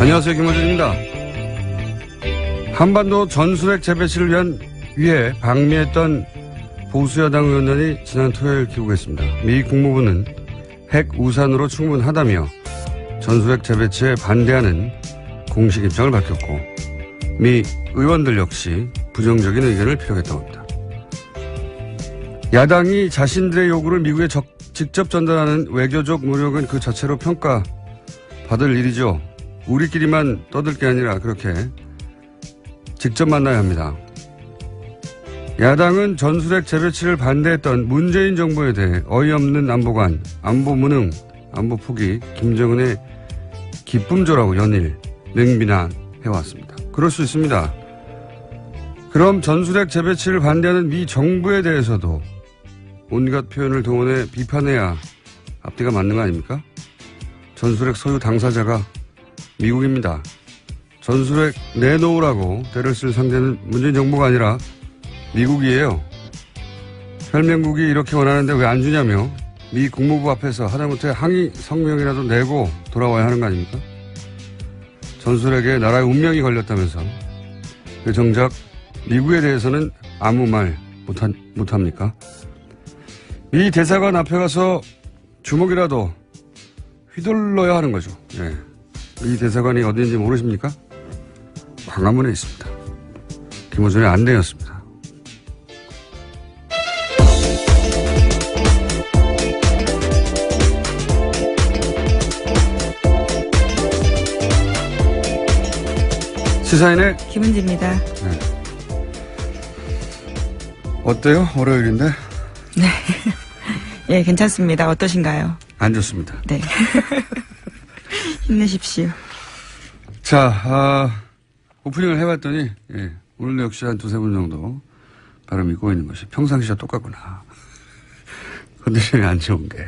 안녕하세요, 김호준입니다. 한반도 전술핵 재배치를 위해 방미했던 보수여당 의원단이 지난 토요일 귀국했습니다. 미 국무부는 핵 우산으로 충분하다며 전술핵 재배치에 반대하는 공식 입장을 밝혔고, 미 의원들 역시 부정적인 의견을 피력했다고 합니다. 야당이 자신들의 요구를 미국에 직접 전달하는 외교적 노력은 그 자체로 평가받을 일이죠. 우리끼리만 떠들 게 아니라 그렇게 직접 만나야 합니다. 야당은 전술핵 재배치를 반대했던 문재인 정부에 대해 어이없는 안보관, 안보무능, 안보포기, 김정은의 기쁨조라고 연일 능비난해왔습니다. 그럴 수 있습니다. 그럼 전술핵 재배치를 반대하는 미 정부에 대해서도 온갖 표현을 동원해 비판해야 앞뒤가 맞는 거 아닙니까? 전술핵 소유 당사자가 미국입니다. 전술핵 내놓으라고 대를 쓸 상대는 문재인 정부가 아니라 미국이에요. 혈맹국이 이렇게 원하는데 왜 안 주냐며 미 국무부 앞에서 하다못해 항의 성명이라도 내고 돌아와야 하는 거 아닙니까? 전술핵에 나라의 운명이 걸렸다면서 그 정작 미국에 대해서는 아무 말 못합니까? 미 대사관 앞에 가서 주먹이라도 휘둘러야 하는 거죠. 예. 미 대사관이 어디인지 모르십니까? 광화문에 있습니다. 김호준의 안내였습니다. 시사인의 김은지입니다. 네. 어때요? 월요일인데? 네. 예, 괜찮습니다. 어떠신가요? 안 좋습니다. 네. 힘내십시오. 자, 오프닝을 해봤더니, 예, 오늘도 역시 한 두세 분 정도 발음이 꼬이는 것이 평상시와 똑같구나. 컨디션이 안 좋은 게.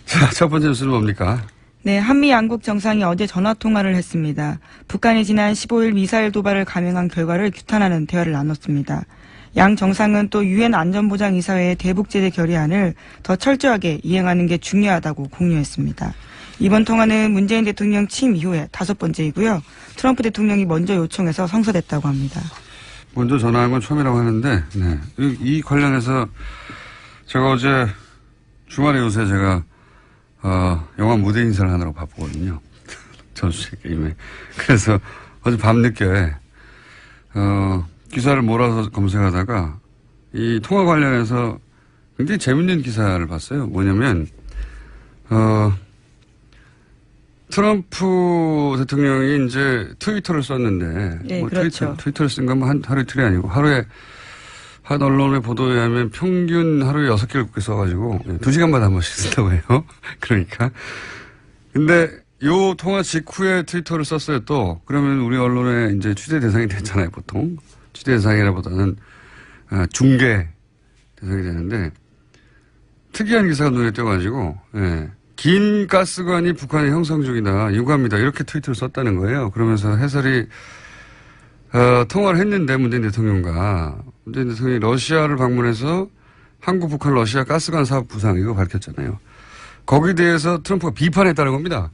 자, 첫 번째 뉴스는 뭡니까? 네, 한미 양국 정상이 어제 전화통화를 했습니다. 북한이 지난 15일 미사일 도발을 감행한 결과를 규탄하는 대화를 나눴습니다. 양 정상은 또 유엔 안전보장이사회의 대북제재 결의안을 더 철저하게 이행하는 게 중요하다고 공유했습니다. 이번 통화는 문재인 대통령 취임 이후에 5번째이고요. 트럼프 대통령이 먼저 요청해서 성사됐다고 합니다. 먼저 전화한 건 처음이라고 하는데, 네. 이 관련해서 제가 어제 주말에 요새 제가 영화 무대 인사를 하느라고 바쁘거든요. 전수식 게임에. 그래서 어제 밤늦게 기사를 몰아서 검색하다가 이 통화 관련해서 굉장히 재밌는 기사를 봤어요. 뭐냐면 트럼프 대통령이 이제 트위터를 썼는데, 네, 뭐 그렇죠. 트위터를 쓴 건 하루 이틀이 아니고 하루에 한 언론의 보도에 의하면 평균 하루에 6개, 7개 써가지고 2시간마다 한 번씩 쓴다고 해요. 그러니까. 근데 요 통화 직후에 트위터를 썼어요 또. 그러면 우리 언론의 이제 취재 대상이 됐잖아요, 보통. 취재 대상이라보다는 중계 대상이 되는데 특이한 기사가 눈에 띄어가지고, 예. 긴 가스관이 북한의 형성 중이다. 유감이다. 이렇게 트위터를 썼다는 거예요. 그러면서 해설이 통화를 했는데 문재인 대통령이 러시아를 방문해서 한국, 북한, 러시아 가스관 사업 부상 이거 밝혔잖아요. 거기에 대해서 트럼프가 비판했다는 겁니다.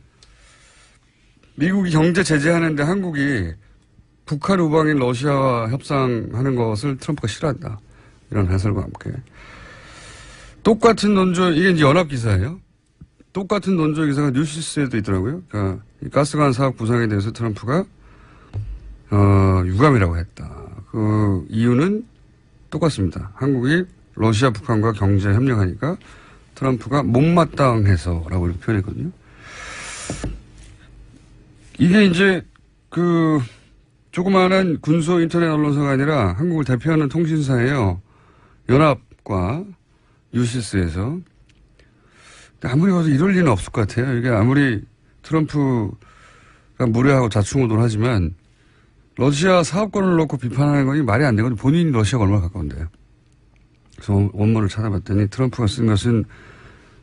미국이 경제 제재하는데 한국이 북한 우방인 러시아와 협상하는 것을 트럼프가 싫어한다. 이런 해설과 함께. 똑같은 논조, 이게 이제 연합기사예요. 똑같은 논조 기사가 뉴시스에도 있더라고요. 그러니까 이 가스관 사업 부상에 대해서 트럼프가 유감이라고 했다. 그 이유는 똑같습니다. 한국이 러시아, 북한과 경제 협력하니까 트럼프가 못마땅해서라고 이렇게 표현했거든요. 이게 이제 그 조그마한 군소 인터넷 언론사가 아니라 한국을 대표하는 통신사예요. 연합과 뉴시스에서. 아무리 봐도 이럴 리는 없을 것 같아요. 이게 아무리 트럼프가 무례하고 자충우돌 하지만 러시아 사업권을 놓고 비판하는 건 말이 안 되거든요. 본인이 러시아가 얼마나 가까운데요. 그래서 원문을 찾아봤더니 트럼프가 쓴 것은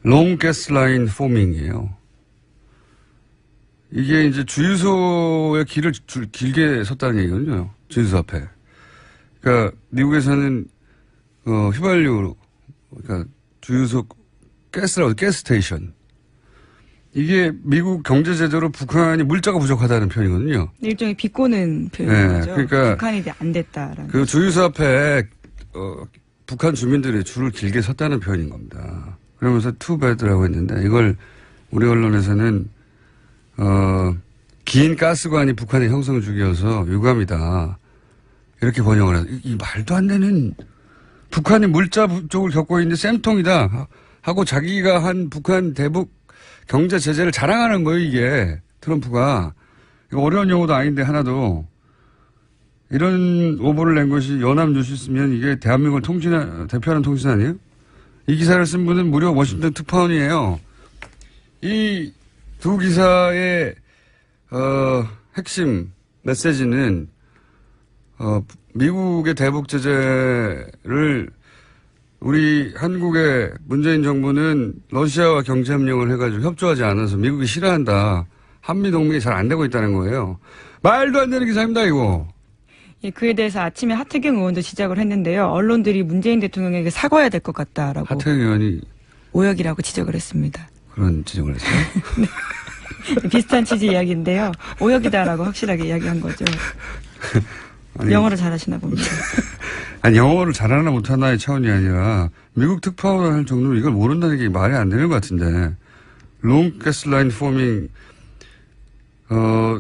Long Gas Line Forming이에요. 이게 이제 주유소의 길을 길게 섰다는 얘기거든요. 주유소 앞에. 그러니까 미국에서는 휘발유, 그러니까 주유소 가스라고 가스 스테이션. 이게 미국 경제 제재로 북한이 물자가 부족하다는 표현이거든요. 일종의 비꼬는 표현인 네, 거죠. 그러니까 북한이 안 됐다라는. 그 주유소 앞에 북한 주민들이 줄을 길게 섰다는 표현인 겁니다. 그러면서 투배드라고 했는데 이걸 우리 언론에서는 긴 가스관이 북한의 형성 중이어서 유감이다. 이렇게 번역을 해서 이 말도 안 되는 북한이 물자 부족을 겪고 있는데 쌤통이다 하고 자기가 한 북한 대북 경제 제재를 자랑하는 거예요, 이게. 트럼프가. 이거 어려운 용어도 아닌데 하나도. 이런 오보를 낸 것이 연합뉴스면 이게 대한민국을 대표하는 통신 아니에요? 이 기사를 쓴 분은 무려 워싱턴 특파원이에요. 이 두 기사의 핵심 메시지는 미국의 대북 제재를 우리 한국의 문재인 정부는 러시아와 경제협력을 해가지고 협조하지 않아서 미국이 싫어한다. 한미동맹이 잘 안 되고 있다는 거예요. 말도 안 되는 기사입니다, 이거. 예, 그에 대해서 아침에 하태경 의원도 지적을 했는데요. 언론들이 문재인 대통령에게 사과해야 될 것 같다라고. 하태경 의원이 오역이라고 지적을 했습니다. 그런 지적을 했어요? 네. 비슷한 취지 이야기인데요. 오역이다라고 확실하게 이야기한 거죠. 아니, 영어를 잘하시나 봅니다. 아니, 영어를 잘하나 못하나의 차원이 아니라 미국 특파원 할 정도로 이걸 모른다는 게 말이 안 되는 것 같은데. Long gas line forming.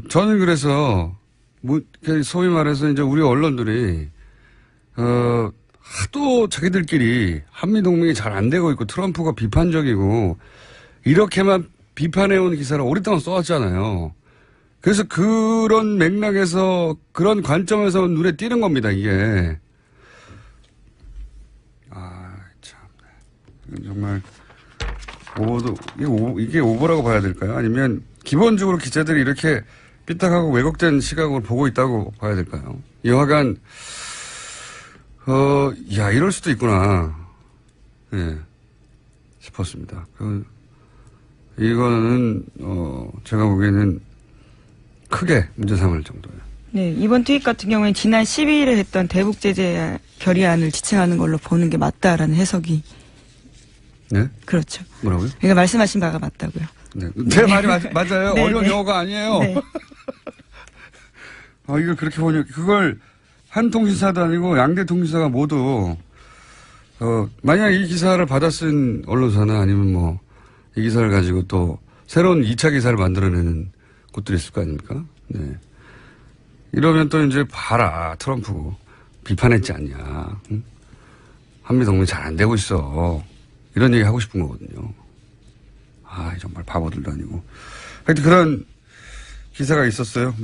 저는 그래서 소위 말해서 이제 우리 언론들이 하도 자기들끼리 한미동맹이 잘 안 되고 있고 트럼프가 비판적이고 이렇게만 비판해온 기사를 오랫동안 써왔잖아요. 그래서 그런 맥락에서 그런 관점에서 눈에 띄는 겁니다, 이게. 참. 이건 정말 이게 오버라고 봐야 될까요? 아니면 기본적으로 기자들이 이렇게 삐딱하고 왜곡된 시각으로 보고 있다고 봐야 될까요? 여하간 이럴 수도 있구나. 예. 싶었습니다. 이거는 제가 보기에는 크게 문제 삼을 정도예요. 네, 이번 트윗 같은 경우에는 지난 12일에 했던 대북 제재 결의안을 지칭하는 걸로 보는 게 맞다라는 해석이. 네? 그렇죠. 뭐라고요? 그러니까 말씀하신 바가 맞다고요. 네. 제 말이 맞아요. 네, 어려운 네. 영어가 아니에요. 네. 이걸 그렇게 보니 그걸 한 통신사도 아니고 양대 통신사가 모두 만약 이 기사를 받아 쓴 언론사나 아니면 뭐 이 기사를 가지고 또 새로운 2차 기사를 만들어내는 곳들이 있을 거 아닙니까? 네. 이러면 또 이제 봐라 트럼프 비판했지 않냐. 응? 한미동맹 잘 안 되고 있어. 이런 얘기 하고 싶은 거거든요. 정말 바보들도 아니고. 하여튼 그런 기사가 있었어요.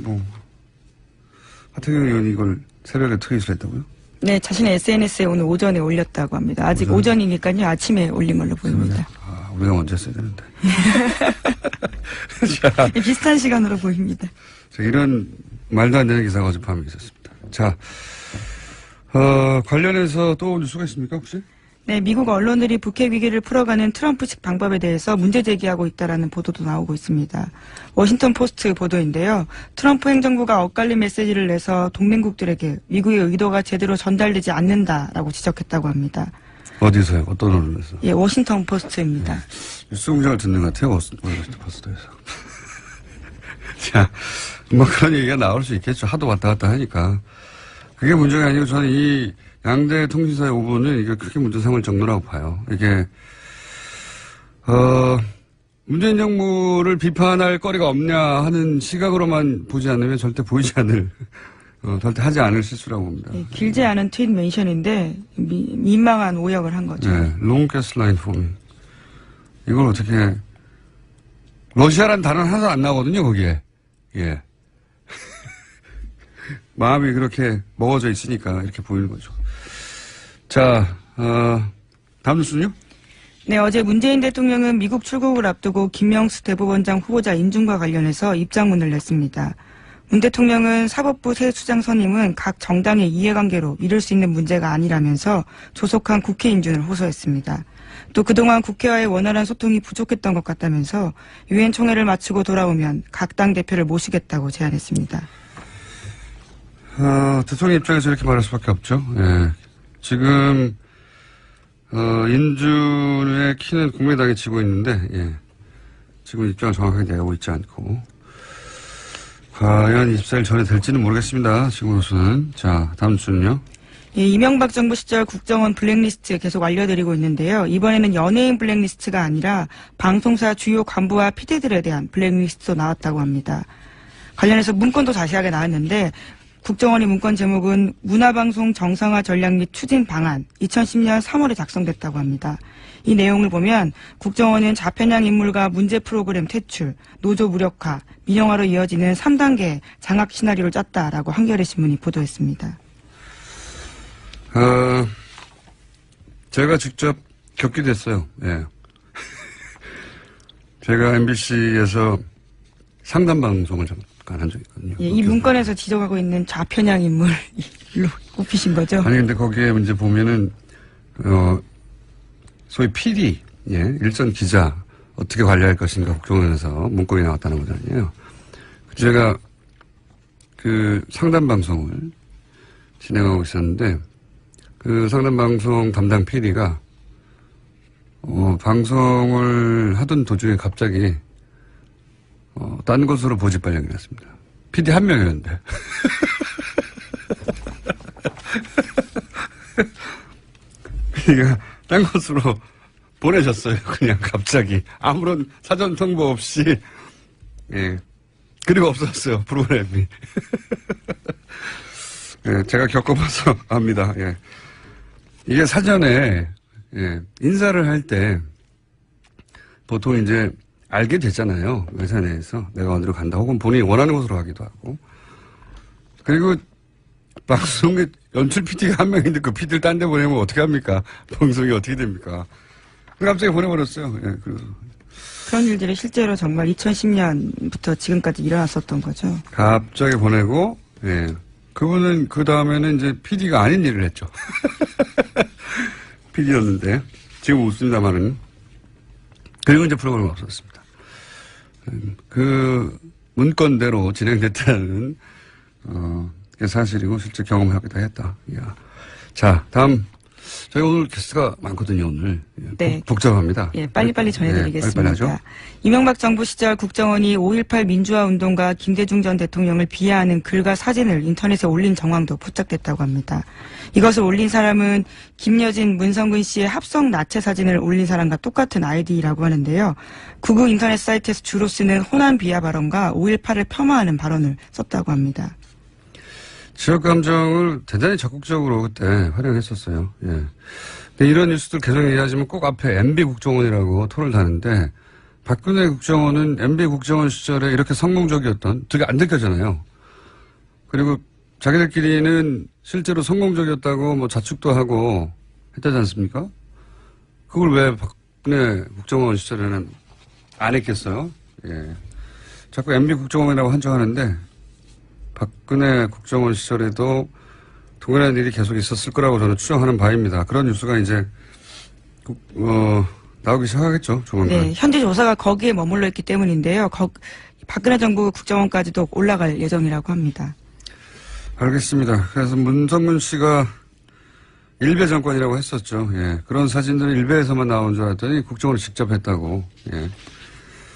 하태경 의원이 이걸 새벽에 트윗을 했다고요? 네, 자신의 SNS에 오늘 오전에 올렸다고 합니다. 아직 오전이니까요. 아침에 올린 걸로 보입니다. 우리가 먼저 했어야 되는데. 자, 비슷한 시간으로 보입니다. 이런 말도 안 되는 기사가 어젯밤에 있었습니다. 자, 관련해서 또 뉴스가 있습니까, 혹시? 네, 미국 언론들이 북핵 위기를 풀어가는 트럼프식 방법에 대해서 문제 제기하고 있다라는 보도도 나오고 있습니다. 워싱턴 포스트 보도인데요. 트럼프 행정부가 엇갈린 메시지를 내서 동맹국들에게 미국의 의도가 제대로 전달되지 않는다라고 지적했다고 합니다. 어디서요? 어떤 언론에서? 예, 워싱턴 포스트입니다. 뉴스 공장을 듣는 것 같아요, 워싱턴 포스트에서. 자, 그런 얘기가 나올 수 있겠죠. 하도 왔다 갔다 하니까. 그게 문제가 아니고 저는 이 양대 통신사의 오보는 이게 크게 문제 삼을 정도라고 봐요. 이게, 문재인 정부를 비판할 거리가 없냐 하는 시각으로만 보지 않으면 절대 보이지 않을, 절대 하지 않을 실수라고 봅니다. 네, 길지 않은 트윗 멘션인데 민망한 오역을 한 거죠. 네, long gas line forming. 이걸 어떻게, 러시아란 단어는 하나도 안 나오거든요, 거기에. 예. 마음이 그렇게 먹어져 있으니까 이렇게 보이는 거죠. 자, 다음 뉴스는요? 네, 어제 문재인 대통령은 미국 출국을 앞두고 김명수 대법원장 후보자 인준과 관련해서 입장문을 냈습니다. 문 대통령은 사법부 새 수장 선임은 각 정당의 이해관계로 이룰 수 있는 문제가 아니라면서 조속한 국회 인준을 호소했습니다. 또 그동안 국회와의 원활한 소통이 부족했던 것 같다면서 유엔 총회를 마치고 돌아오면 각 당 대표를 모시겠다고 제안했습니다. 대통령 입장에서 이렇게 말할 수밖에 없죠. 예. 지금 인준의 키는 국민당이 지고 있는데, 예. 지금 입장을 정확하게 내고 있지 않고. 과연 24일 전에 될지는 모르겠습니다. 지금으로서는. 자, 다음 주는요. 예, 이명박 정부 시절 국정원 블랙리스트 계속 알려드리고 있는데요. 이번에는 연예인 블랙리스트가 아니라 방송사 주요 간부와 PD들에 대한 블랙리스트도 나왔다고 합니다. 관련해서 문건도 자세하게 나왔는데 국정원의 문건 제목은 문화방송 정상화 전략 및 추진 방안 2010년 3월에 작성됐다고 합니다. 이 내용을 보면 국정원은 좌편향 인물과 문제 프로그램 퇴출, 노조 무력화, 민영화로 이어지는 3단계 장악 시나리오를 짰다라고 한겨레 신문이 보도했습니다. 제가 직접 겪기도 했어요. 예. 제가 MBC에서 상담 방송을 잠깐 한 적이 있거든요. 예, 이 문건에서 지적하고 있는 좌편향 인물로 꼽히신 거죠? 아니, 근데 거기에 이제 보면은, 소위 PD, 예, 일선 기자, 어떻게 관리할 것인가 국정원에서 문건이 나왔다는 거잖아요. 제가 그 상담 방송을 진행하고 있었는데, 그 상담 방송 담당 PD가, 방송을 하던 도중에 갑자기, 딴 곳으로 보직 발령이 났습니다. PD 한 명이었는데. PD가 딴 곳으로 보내셨어요. 그냥 갑자기. 아무런 사전 통보 없이. 예. 그리고 없었어요. 프로그램이. 예, 제가 겪어봐서 압니다. 예. 이게 사전에, 예, 인사를 할 때, 보통 이제 알게 되잖아요. 회사 내에서. 내가 어디로 간다. 혹은 본인이 원하는 곳으로 가기도 하고. 그리고 방송에 연출 PD가 한 명인데 그 PD를 딴 데 보내면 어떻게 합니까? 방송이 어떻게 됩니까? 갑자기 보내버렸어요. 예, 그래서. 그런 일들이 실제로 정말 2010년부터 지금까지 일어났었던 거죠. 갑자기 보내고, 예. 그분은 그 다음에는 이제 PD가 아닌 일을 했죠. PD였는데. 지금 웃습니다만은. 그리고 이제 프로그램이 없었습니다. 그 문건대로 진행됐다는, 게 사실이고 실제 경험하기도 했다. 야. 자, 다음. 저희 오늘 게스트가 많거든요, 오늘. 네. 복잡합니다. 예, 빨리빨리 전해드리겠습니다. 네, 빨리빨리 하죠. 이명박 정부 시절 국정원이 5.18 민주화 운동가 김대중 전 대통령을 비하하는 글과 사진을 인터넷에 올린 정황도 포착됐다고 합니다. 이것을 올린 사람은 김여진, 문성근 씨의 합성 나체 사진을 올린 사람과 똑같은 아이디라고 하는데요. 구글 인터넷 사이트에서 주로 쓰는 호남 비하 발언과 5.18을 폄하하는 발언을 썼다고 합니다. 지역 감정을 대단히 적극적으로 그때 활용했었어요. 예. 근데 이런 뉴스들 계속 얘기하지만 꼭 앞에 MB 국정원이라고 토를 다는데 박근혜 국정원은 MB 국정원 시절에 이렇게 성공적이었던, 되게 안 느껴잖아요. 그리고 자기들끼리는 실제로 성공적이었다고 뭐 자축도 하고 했다지 않습니까? 그걸 왜 박근혜 국정원 시절에는 안 했겠어요? 예. 자꾸 MB 국정원이라고 한정하는데 박근혜 국정원 시절에도 동일한 일이 계속 있었을 거라고 저는 추정하는 바입니다. 그런 뉴스가 이제 나오기 시작하겠죠, 조만간. 네, 현재 조사가 거기에 머물러 있기 때문인데요. 박근혜 정부 국정원까지도 올라갈 예정이라고 합니다. 알겠습니다. 그래서 문성근 씨가 일베 정권이라고 했었죠. 예. 그런 사진들은 일베에서만 나온 줄 알았더니 국정원을 직접 했다고. 예.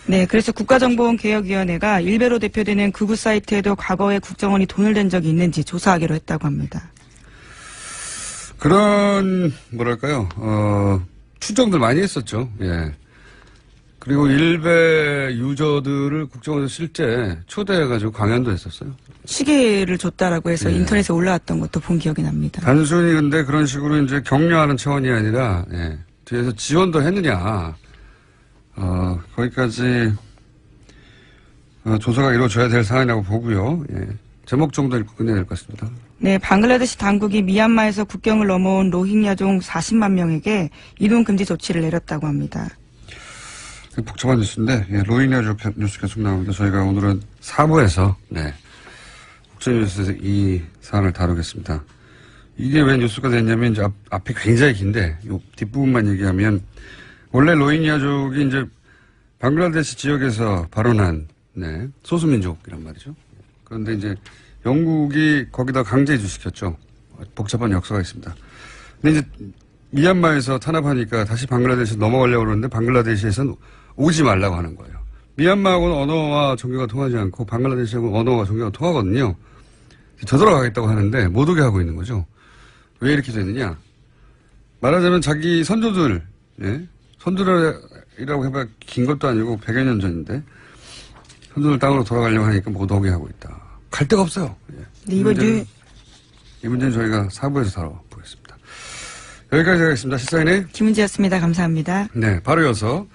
네, 그래서 국가정보원개혁위원회가 일베로 대표되는 극우 사이트에도 과거에 국정원이 돈을 댄 적이 있는지 조사하기로 했다고 합니다. 그런 뭐랄까요, 추정들 많이 했었죠. 예. 그리고 일베 유저들을 국정원에서 실제 초대해가지고 강연도 했었어요. 시계를 줬다라고 해서 예. 인터넷에 올라왔던 것도 본 기억이 납니다. 단순히 근데 그런 식으로 이제 격려하는 차원이 아니라, 예. 뒤에서 지원도 했느냐. 거기까지, 조사가 이루어져야 될 사안이라고 보고요. 예. 제목 정도 읽고 끝내야 될 것 같습니다. 네, 방글라데시 당국이 미얀마에서 국경을 넘어온 로힝야종 40만 명에게 이동 금지 조치를 내렸다고 합니다. 복잡한 뉴스인데, 예, 로힝야 뉴스 계속 나옵니다. 저희가 오늘은 4부에서, 네, 국제뉴스에서 이 사안을 다루겠습니다. 이게 왜 뉴스가 됐냐면, 이제 앞이 굉장히 긴데, 요 뒷부분만 얘기하면, 원래 로힝야족이 이제 방글라데시 지역에서 발원한, 네, 소수민족이란 말이죠. 그런데 이제 영국이 거기다 강제 이주시켰죠. 복잡한 역사가 있습니다. 근데 이제 미얀마에서 탄압하니까 다시 방글라데시 넘어가려고 그러는데 방글라데시에서는 오지 말라고 하는 거예요. 미얀마하고는 언어와 종교가 통하지 않고 방글라데시하고는 언어와 종교가 통하거든요. 저돌아가겠다고 하는데 못 오게 하고 있는 거죠. 왜 이렇게 되느냐. 말하자면 자기 선조들, 예? 선조들이라고 해봐 긴 것도 아니고 100여 년 전인데 선조들 땅으로 돌아가려고 하니까 못 오게 하고 있다. 갈 데가 없어요. 예. 네, 이 문제는 저희가 4부에서 다뤄보겠습니다. 여기까지 하겠습니다. 시사인의 김은지였습니다. 감사합니다. 네, 바로 이어서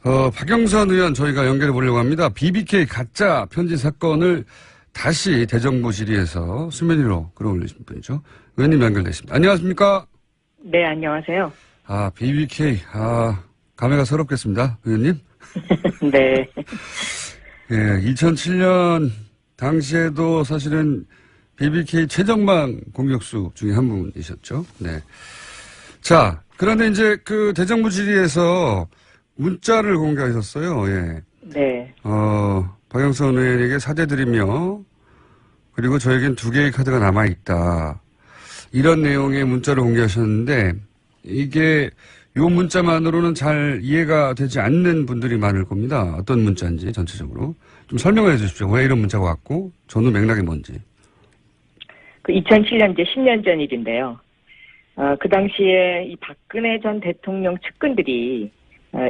박영선 의원 저희가 연결해 보려고 합니다. BBK 가짜 편지 사건을 다시 대정부 질의에서 수면 위로 끌어올리신 분이죠. 의원님 연결됐습니다. 안녕하십니까? 네, 안녕하세요. BBK. 감회가 새롭겠습니다. 의원님. 네. 예, 2007년 당시에도 사실은 BBK 최정방 공격수 중에 한 분이셨죠. 네. 자, 그런데 이제 그 대정부 질의에서 문자를 공개하셨어요. 예. 네. 박영선 의원에게 사죄드리며 그리고 저에겐 2개의 카드가 남아있다. 이런 내용의 문자를 공개하셨는데 이게 요 문자만으로는 잘 이해가 되지 않는 분들이 많을 겁니다. 어떤 문자인지 전체적으로. 좀 설명해 주십시오. 왜 이런 문자가 왔고 전후 맥락이 뭔지. 그 2007년 이제 10년 전 일인데요. 그 당시에 이 박근혜 전 대통령 측근들이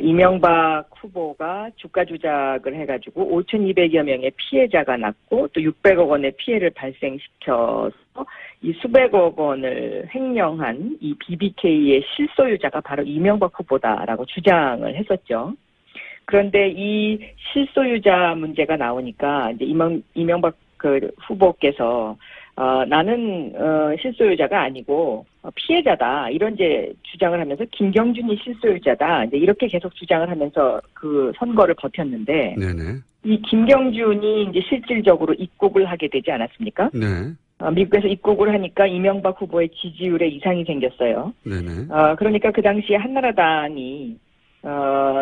이명박 후보가 주가 조작을 해가지고 5,200여 명의 피해자가 났고 또 600억 원의 피해를 발생시켜서 이 수백억 원을 횡령한 이 BBK의 실소유자가 바로 이명박 후보다라고 주장을 했었죠. 그런데 이 실소유자 문제가 나오니까 이제 이명박 그 후보께서 나는 실소유자가 아니고 피해자다 이런 이제 주장을 하면서 김경준이 실소유자다 이제 이렇게 계속 주장을 하면서 그 선거를 버텼는데 네네. 이 김경준이 이제 실질적으로 입국을 하게 되지 않았습니까? 네. 미국에서 입국을 하니까 이명박 후보의 지지율에 이상이 생겼어요. 네네. 그러니까 그 당시에 한나라당이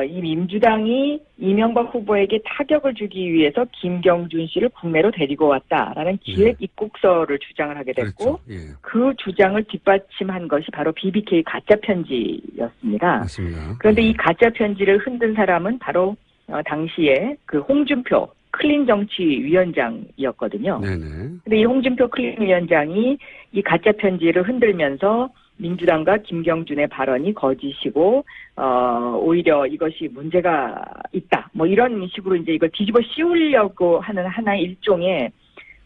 이 민주당이 이명박 후보에게 타격을 주기 위해서 김경준 씨를 국내로 데리고 왔다라는 기획 입국서를 주장을 하게 됐고 그렇죠. 예. 그 주장을 뒷받침한 것이 바로 BBK 가짜 편지였습니다. 맞습니다. 그런데 이 가짜 편지를 흔든 사람은 바로 당시에 그 홍준표 클린정치위원장이었거든요. 네네. 근데 이 홍준표 클린위원장이 이 가짜 편지를 흔들면서 민주당과 김경준의 발언이 거짓이고 오히려 이것이 문제가 있다. 뭐 이런 식으로 이제 이걸 뒤집어 씌우려고 하는 하나의 일종의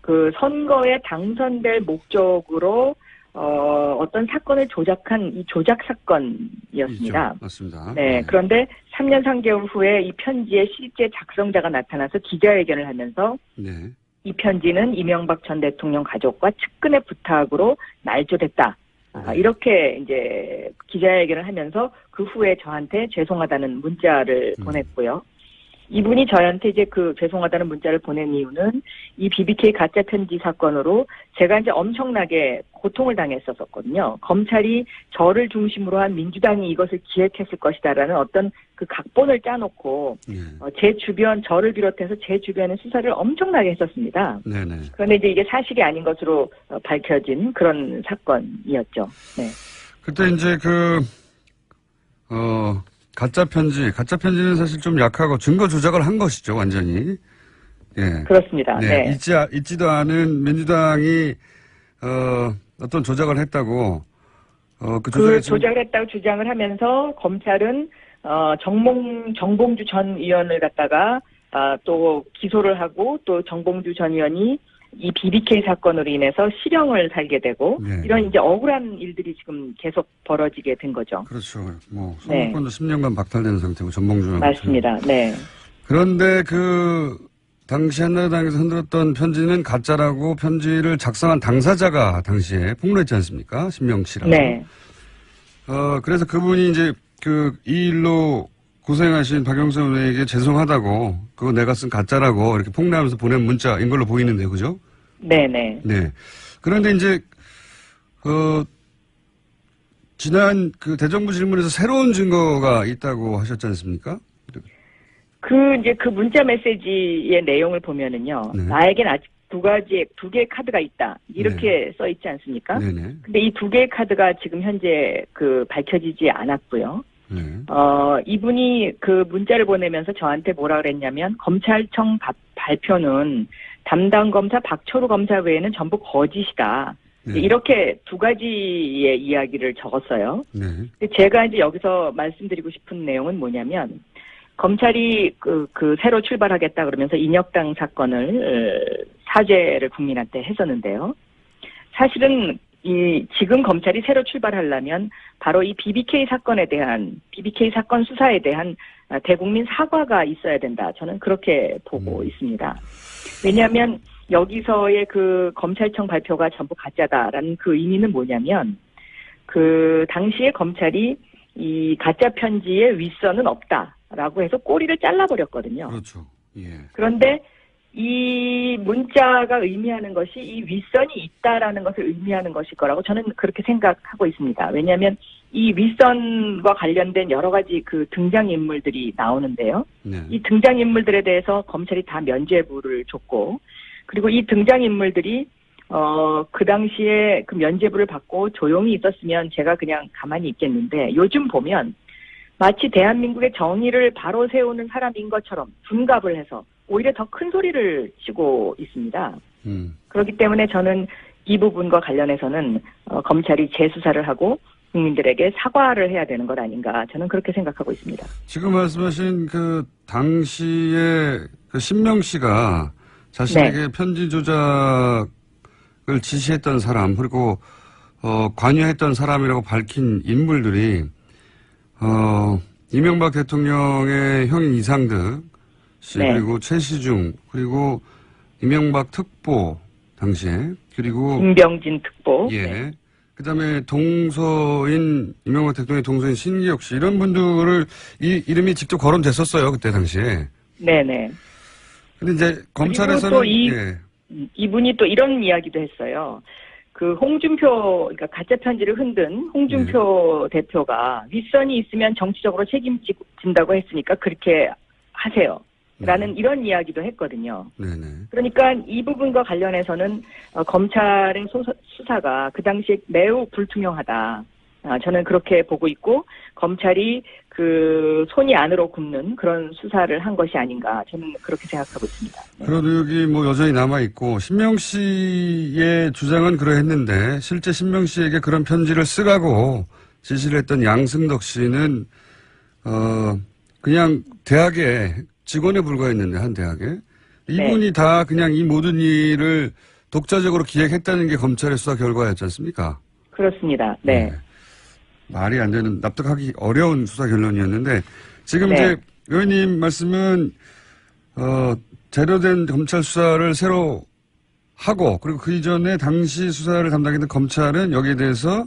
그 선거에 당선될 목적으로 어떤 사건을 조작한 이 조작 사건이었습니다. 있죠. 맞습니다. 네. 그런데 3년 3개월 후에 이 편지의 실제 작성자가 나타나서 기자회견을 하면서 네. 이 편지는 이명박 전 대통령 가족과 측근의 부탁으로 날조됐다. 이렇게 이제 기자회견을 하면서 그 후에 저한테 죄송하다는 문자를 보냈고요. 이분이 저한테 이제 그 죄송하다는 문자를 보낸 이유는 이 BBK 가짜 편지 사건으로 제가 이제 엄청나게 고통을 당했었거든요. 검찰이 저를 중심으로 한 민주당이 이것을 기획했을 것이다라는 어떤 그 각본을 짜놓고 제 주변 저를 비롯해서 제 주변의 수사를 엄청나게 했었습니다. 네네. 그런데 이제 이게 사실이 아닌 것으로 밝혀진 그런 사건이었죠. 네. 그때 이제 가짜 편지는 사실 좀 약하고 증거 조작을 한 것이죠, 완전히. 예. 그렇습니다. 네. 네. 있지도 않은 민주당이, 어떤 조작을 했다고, 조작을 했다고 주장을 하면서 검찰은, 정봉주 전 의원을 갖다가, 또 기소를 하고 또 정봉주 전 의원이 이 BBK 사건으로 인해서 실형을 살게 되고 이런 이제 억울한 일들이 지금 계속 벌어지게 된 거죠. 그렇죠. 뭐 선거권도 10년간 박탈된 상태고 전봉주 맞습니다. 네. 그런데 그 당시 한나라당에서 흔들었던 편지는 가짜라고 편지를 작성한 당사자가 당시에 폭로했지 않습니까? 신명 씨라고. 네. 그래서 그분이 이제 이 일로 고생하신 박영선 의원에게 죄송하다고 그거 내가 쓴 가짜라고 이렇게 폭로하면서 보낸 문자인 걸로 보이는데요. 그죠? 네네. 네. 그런데 이제 지난 그 대정부 질문에서 새로운 증거가 있다고 하셨지 않습니까? 이제 그 문자 메시지의 내용을 보면은요. 네. 나에겐 아직 두 개의 카드가 있다. 이렇게 써 있지 않습니까? 네네. 근데 이 2개의 카드가 지금 현재 밝혀지지 않았고요. 이분이 그 문자를 보내면서 저한테 뭐라 그랬냐면 검찰청 발표는 담당 검사 박철우 검사 외에는 전부 거짓이다. 네. 이렇게 두 가지의 이야기를 적었어요. 네. 제가 이제 여기서 말씀드리고 싶은 내용은 뭐냐면 검찰이 그 새로 출발하겠다 그러면서 인혁당 사건을 사죄를 국민한테 했었는데요. 사실은 지금 검찰이 새로 출발하려면 바로 이 BBK 사건 수사에 대한 대국민 사과가 있어야 된다. 저는 그렇게 보고 있습니다. 왜냐하면 여기서의 그 검찰청 발표가 전부 가짜다라는 그 의미는 뭐냐면 그 당시에 검찰이 이 가짜 편지의 윗선은 없다라고 해서 꼬리를 잘라버렸거든요. 그렇죠. 예. 그런데 이 문자가 의미하는 것이 이 윗선이 있다라는 것을 의미하는 것일 거라고 저는 그렇게 생각하고 있습니다. 왜냐하면 이 윗선과 관련된 여러 가지 그 등장인물들이 나오는데요. 네. 이 등장인물들에 대해서 검찰이 다 면죄부를 줬고 그리고 이 등장인물들이 그 당시에 그 면죄부를 받고 조용히 있었으면 제가 그냥 가만히 있겠는데 요즘 보면 마치 대한민국의 정의를 바로 세우는 사람인 것처럼 둔갑을 해서 오히려 더 큰 소리를 치고 있습니다. 그렇기 때문에 저는 이 부분과 관련해서는 검찰이 재수사를 하고 국민들에게 사과를 해야 되는 것 아닌가 저는 그렇게 생각하고 있습니다. 지금 말씀하신 그 당시에 그 신명 씨가 자신에게 편지 조작을 지시했던 사람 그리고 관여했던 사람이라고 밝힌 인물들이 이명박 대통령의 형인 이상득 씨 그리고 최시중 그리고 이명박 특보 당시에 그리고 김병진 특보 그다음에 동서인 이명박 대통령의 동서인 신기혁 씨 이런 분들을 이름이 직접 거론됐었어요 그때 당시에. 네네. 근데 이제 검찰에서는 또 이분이 또 이런 이야기도 했어요. 그 홍준표 그러니까 가짜 편지를 흔든 홍준표 대표가 윗선이 있으면 정치적으로 책임진다고 했으니까 그렇게 하세요. 라는 이런 이야기도 했거든요. 네네. 그러니까 이 부분과 관련해서는 검찰의 수사가 그 당시에 매우 불투명하다. 저는 그렇게 보고 있고 검찰이 그 손이 안으로 굽는 그런 수사를 한 것이 아닌가 저는 그렇게 생각하고 있습니다. 네. 그런 의혹이 뭐 여전히 남아있고 신명 씨의 주장은 그러했는데 실제 신명 씨에게 그런 편지를 쓰라고 지시를 했던 양승덕 씨는 그냥 대학에 직원에 불과했는데 한 대학에 이분이 다 그냥 이 모든 일을 독자적으로 기획했다는 게 검찰의 수사 결과였지 않습니까? 그렇습니다. 네. 말이 안 되는 납득하기 어려운 수사 결론이었는데 지금 이제 의원님 말씀은 제대로 된 검찰 수사를 새로 하고 그리고 그 이전에 당시 수사를 담당했던 검찰은 여기에 대해서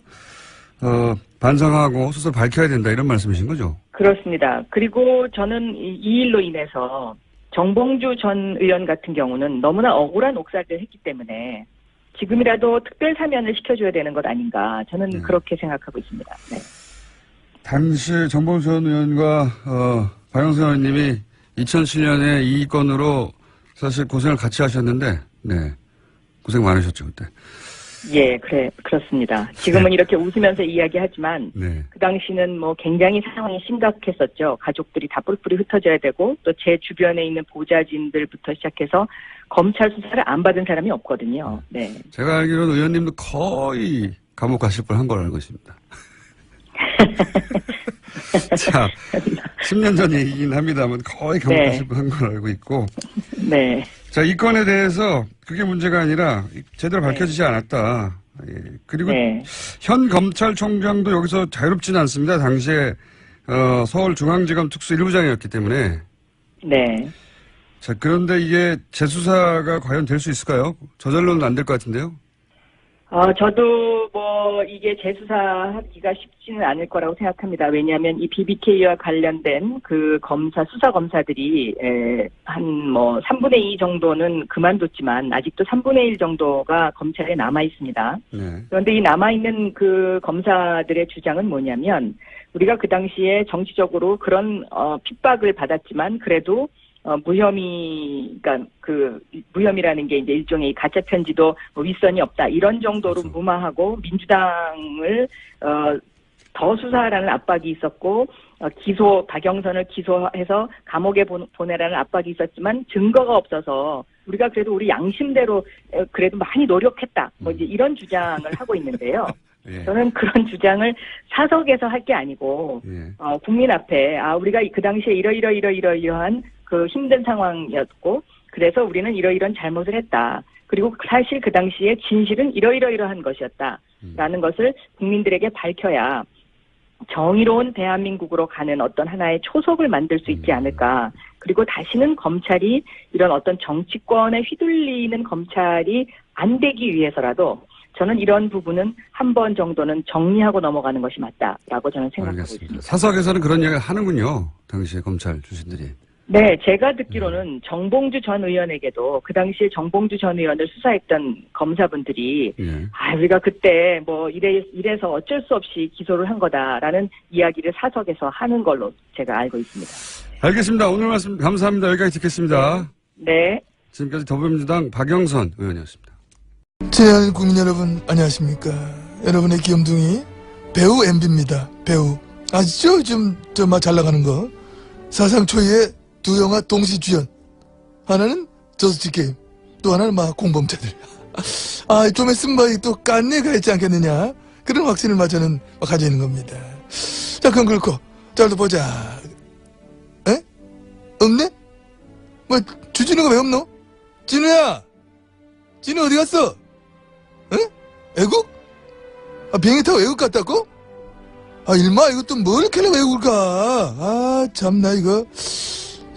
반성하고 수사를 밝혀야 된다 이런 말씀이신 거죠? 그렇습니다. 그리고 저는 이 일로 인해서 정봉주 전 의원 같은 경우는 너무나 억울한 옥살이를 했기 때문에 지금이라도 특별 사면을 시켜줘야 되는 것 아닌가 저는 그렇게 생각하고 있습니다. 네. 당시 정봉주 전 의원과 박영선 의원님이 2007년에 이 건으로 사실 고생을 같이 하셨는데 고생 많으셨죠 그때. 예, 그렇습니다. 지금은 이렇게 웃으면서 이야기하지만 그 당시는 뭐 굉장히 상황이 심각했었죠. 가족들이 다 뿔뿔이 흩어져야 되고 또 제 주변에 있는 보좌진들부터 시작해서 검찰 수사를 안 받은 사람이 없거든요. 네. 제가 알기로는 의원님도 거의 감옥 가실 뻔한 걸 알고 있습니다. 자, 10년 전 얘기긴 합니다만 거의 감옥 가실 뻔한 걸 알고 있고. 네. 자, 이 건에 대해서 그게 문제가 아니라 제대로 밝혀지지 않았다. 그리고 현 검찰총장도 여기서 자유롭지는 않습니다. 당시에 서울중앙지검 특수 1부장이었기 때문에. 네. 자, 그런데 이게 재수사가 과연 될 수 있을까요? 저절로는 안 될 것 같은데요? 저도 뭐 이게 재수사하기가 쉽지는 않을 거라고 생각합니다. 왜냐하면 이 BBK와 관련된 그 수사 검사들이 한 뭐 3분의 2 정도는 그만뒀지만 아직도 3분의 1 정도가 검찰에 남아 있습니다. 그런데 이 남아 있는 그 검사들의 주장은 뭐냐면 우리가 그 당시에 정치적으로 그런 핍박을 받았지만 그래도 그러니까 무혐의라는 게 이제 일종의 가짜 편지도 뭐 윗선이 없다 이런 정도로 무마하고 민주당을 더 수사하라는 압박이 있었고 박영선을 기소해서 감옥에 보내라는 압박이 있었지만 증거가 없어서 우리가 그래도 우리 양심대로 그래도 많이 노력했다. 뭐 이제 이런 주장을 하고 있는데요. 예. 저는 그런 주장을 사석에서 할 게 아니고 예. 국민 앞에 우리가 그 당시에 이러이러한 그 힘든 상황이었고 그래서 우리는 이러이런 잘못을 했다. 그리고 사실 그 당시에 진실은 이러이러한 것이었다라는 것을 국민들에게 밝혀야 정의로운 대한민국으로 가는 어떤 하나의 초석을 만들 수 있지 않을까. 그리고 다시는 검찰이 이런 어떤 정치권에 휘둘리는 검찰이 안 되기 위해서라도 저는 이런 부분은 한 번 정도는 정리하고 넘어가는 것이 맞다라고 저는 생각하고 알겠습니다. 있습니다. 사석에서는 그런 이야기를 하는군요. 당시에 검찰 출신들이. 네, 제가 듣기로는 정봉주 전 의원에게도 그 당시에 정봉주 전 의원을 수사했던 검사분들이 예. 우리가 그때 뭐 이래서 어쩔 수 없이 기소를 한 거다라는 이야기를 사석에서 하는 걸로 제가 알고 있습니다. 알겠습니다. 오늘 말씀 감사합니다. 여기까지 듣겠습니다. 네. 지금까지 더불어민주당 박영선 의원이었습니다. 친애하는 국민 여러분 안녕하십니까. 여러분의 귀염둥이 배우 MB입니다. 배우 아시죠? 좀 막 잘 나가는 거 사상 초유의 두 영화 동시 주연 하나는 저스트 게임 또 하나는 막 공범죄들 좀 있으면 또 깐내가 있지 않겠느냐 그런 확신을 저는 가지고 있는 겁니다. 자 그럼 그렇고 자 또 보자. 에? 없네? 뭐 주진우가 왜 없노? 진우야 진우 어디 갔어? 에? 애국? 비행기 타고 외국 갔다고? 일마 이것도 뭘 이렇게 외국을 가? 참나 이거.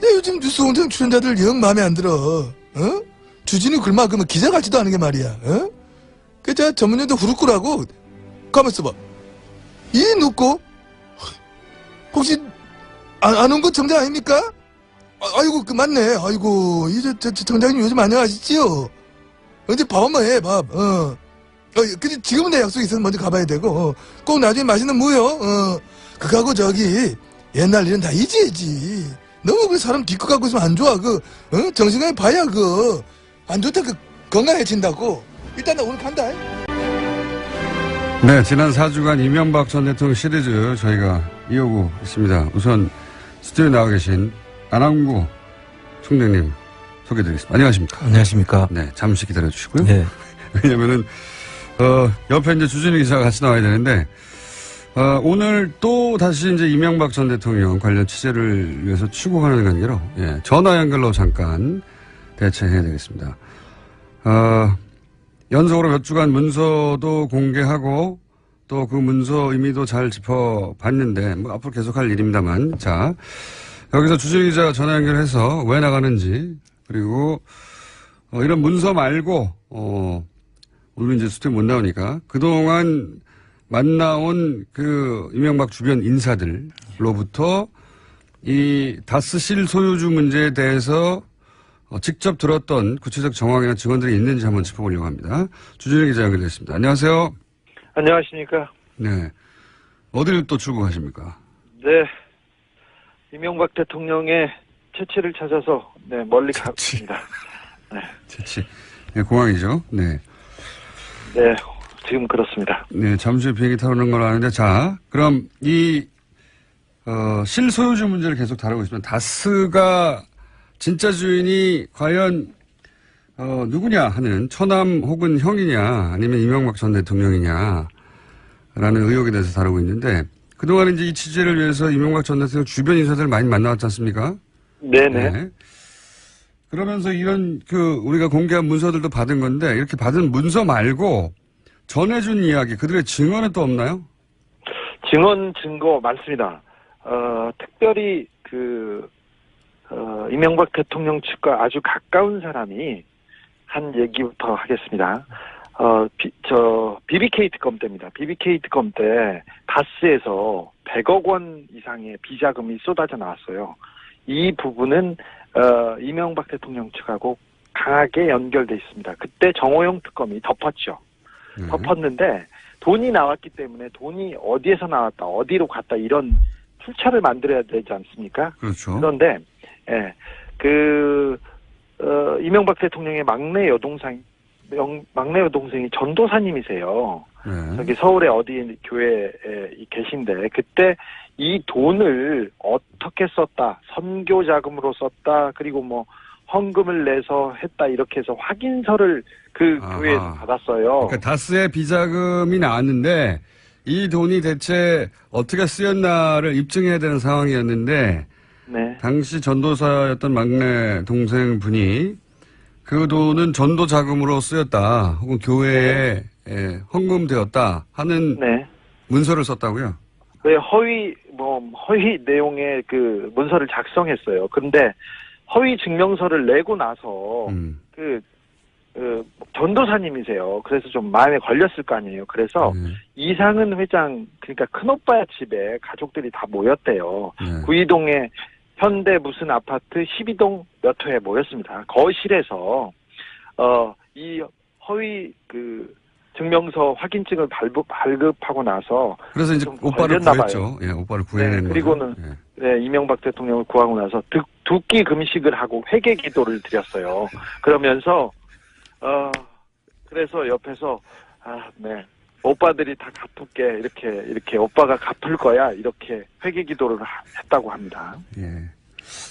요즘 뉴스 공장 출연자들 영 마음에 안 들어. 주진우 글마 그러면 기자 같지도 않은 게 말이야. 저 전문용도 후루꾸라고. 가만 있어봐. 이 놓고 혹시 안 온 거 정장 아닙니까? 아이고 맞네. 아이고 저 정장님 요즘 안녕하시지요? 언제 밥 한번 해 밥. 근데 지금은 내 약속이 있어서 먼저 가봐야 되고, 꼭 나중에 맛있는 무요, 그거하고 저기, 옛날 일은 다 잊어야지. 너무 그 사람 뒤끝 갖고 있으면 안 좋아, 정신건강 봐야, 안 좋다, 건강해진다고. 일단 나 오늘 간다. 네, 지난 4주간 이명박 전 대통령 시리즈 저희가 이어오고 있습니다. 우선 스튜디오에 나와 계신 안항구 총장님 소개드리겠습니다. 안녕하십니까? 안녕하십니까? 네, 잠시 기다려주시고요. 네. 왜냐면은, 옆에 이제 주진우 기자가 같이 나와야 되는데, 오늘 또 다시 이제 이명박 전 대통령 관련 취재를 위해서 출국하는 관계로, 전화 연결로 잠깐 대체해야 되겠습니다. 연속으로 몇 주간 문서도 공개하고, 또 그 문서 의미도 잘 짚어봤는데, 뭐 앞으로 계속할 일입니다만, 자, 여기서 주진우 기자 전화 연결해서 왜 나가는지, 그리고, 이런 문서 말고, 오늘 이제 스튜디오 못 나오니까 그동안 만나온 그 이명박 주변 인사들로부터 이 다스 실소유주 문제에 대해서 직접 들었던 구체적 정황이나 증언들이 있는지 한번 짚어보려고 합니다. 주진우 기자 연결됐습니다. 안녕하세요. 안녕하십니까. 네. 어디를 또 출국하십니까? 네. 이명박 대통령의 채취를 찾아서 멀리 갔습니다. 네. 채취. 네, 공항이죠. 네. 네, 지금 그렇습니다. 네, 잠시 후에 비행기 타러 오는 걸 아는데, 자, 그럼 실소유주 문제를 계속 다루고 있으면, 다스가 진짜 주인이 과연, 누구냐 하는 처남 혹은 형이냐, 아니면 이명박 전 대통령이냐, 라는 의혹에 대해서 다루고 있는데, 그동안 이제 이 취재를 위해서 이명박 전 대통령 주변 인사들 많이 만나왔지 않습니까? 네네. 네. 그러면서 이런 우리가 공개한 문서들도 받은 건데 이렇게 받은 문서 말고 전해준 이야기 그들의 증언은 또 없나요? 증언 증거 많습니다. 특별히 이명박 대통령 측과 아주 가까운 사람이 한 얘기부터 하겠습니다. BBK 특검 때입니다. BBK 특검 때 다스에서 100억 원 이상의 비자금이 쏟아져 나왔어요. 이 부분은 이명박 대통령 측하고 강하게 연결돼 있습니다. 그때 정호영 특검이 덮었죠. 덮었는데 돈이 나왔기 때문에 돈이 어디에서 나왔다, 어디로 갔다 이런 출처를 만들어야 되지 않습니까? 그렇죠. 그런데 이명박 대통령의 막내 여동생이 막내 여동생이 전도사님이세요. 네. 저기 서울의 어디 교회에 계신데 그때 이 돈을 어떻게 썼다, 선교 자금으로 썼다, 그리고 뭐 헌금을 내서 했다 이렇게 해서 확인서를 그 아하. 교회에서 받았어요. 그러니까 다스의 비자금이 나왔는데 이 돈이 대체 어떻게 쓰였나를 입증해야 되는 상황이었는데 네, 당시 전도사였던 막내 동생분이 그 돈은 전도 자금으로 쓰였다 혹은 교회에 헌금되었다 하는 네. 문서를 썼다고요? 그 허위 내용의 그 문서를 작성했어요. 그런데 허위 증명서를 내고 나서 전도사님이세요. 그래서 좀 마음에 걸렸을 거 아니에요. 그래서 이상은 회장, 그러니까 큰오빠 집에 가족들이 다 모였대요. 네. 구이동에 현대 무슨 아파트 12동 몇 호에 모였습니다. 거실에서 이 허위 그 증명서 확인증을 발급하고 나서 그래서 이제 좀 오빠를 걸렸나 구했죠. 예, 오빠를 구해낸 네, 그리고는 거죠. 네, 이명박 대통령을 구하고 나서 두 끼 금식을 하고 회개 기도를 드렸어요. 그러면서 그래서 옆에서 네. 오빠들이 다 갚을게 이렇게 오빠가 갚을 거야 이렇게 회개 기도를 했다고 합니다. 예.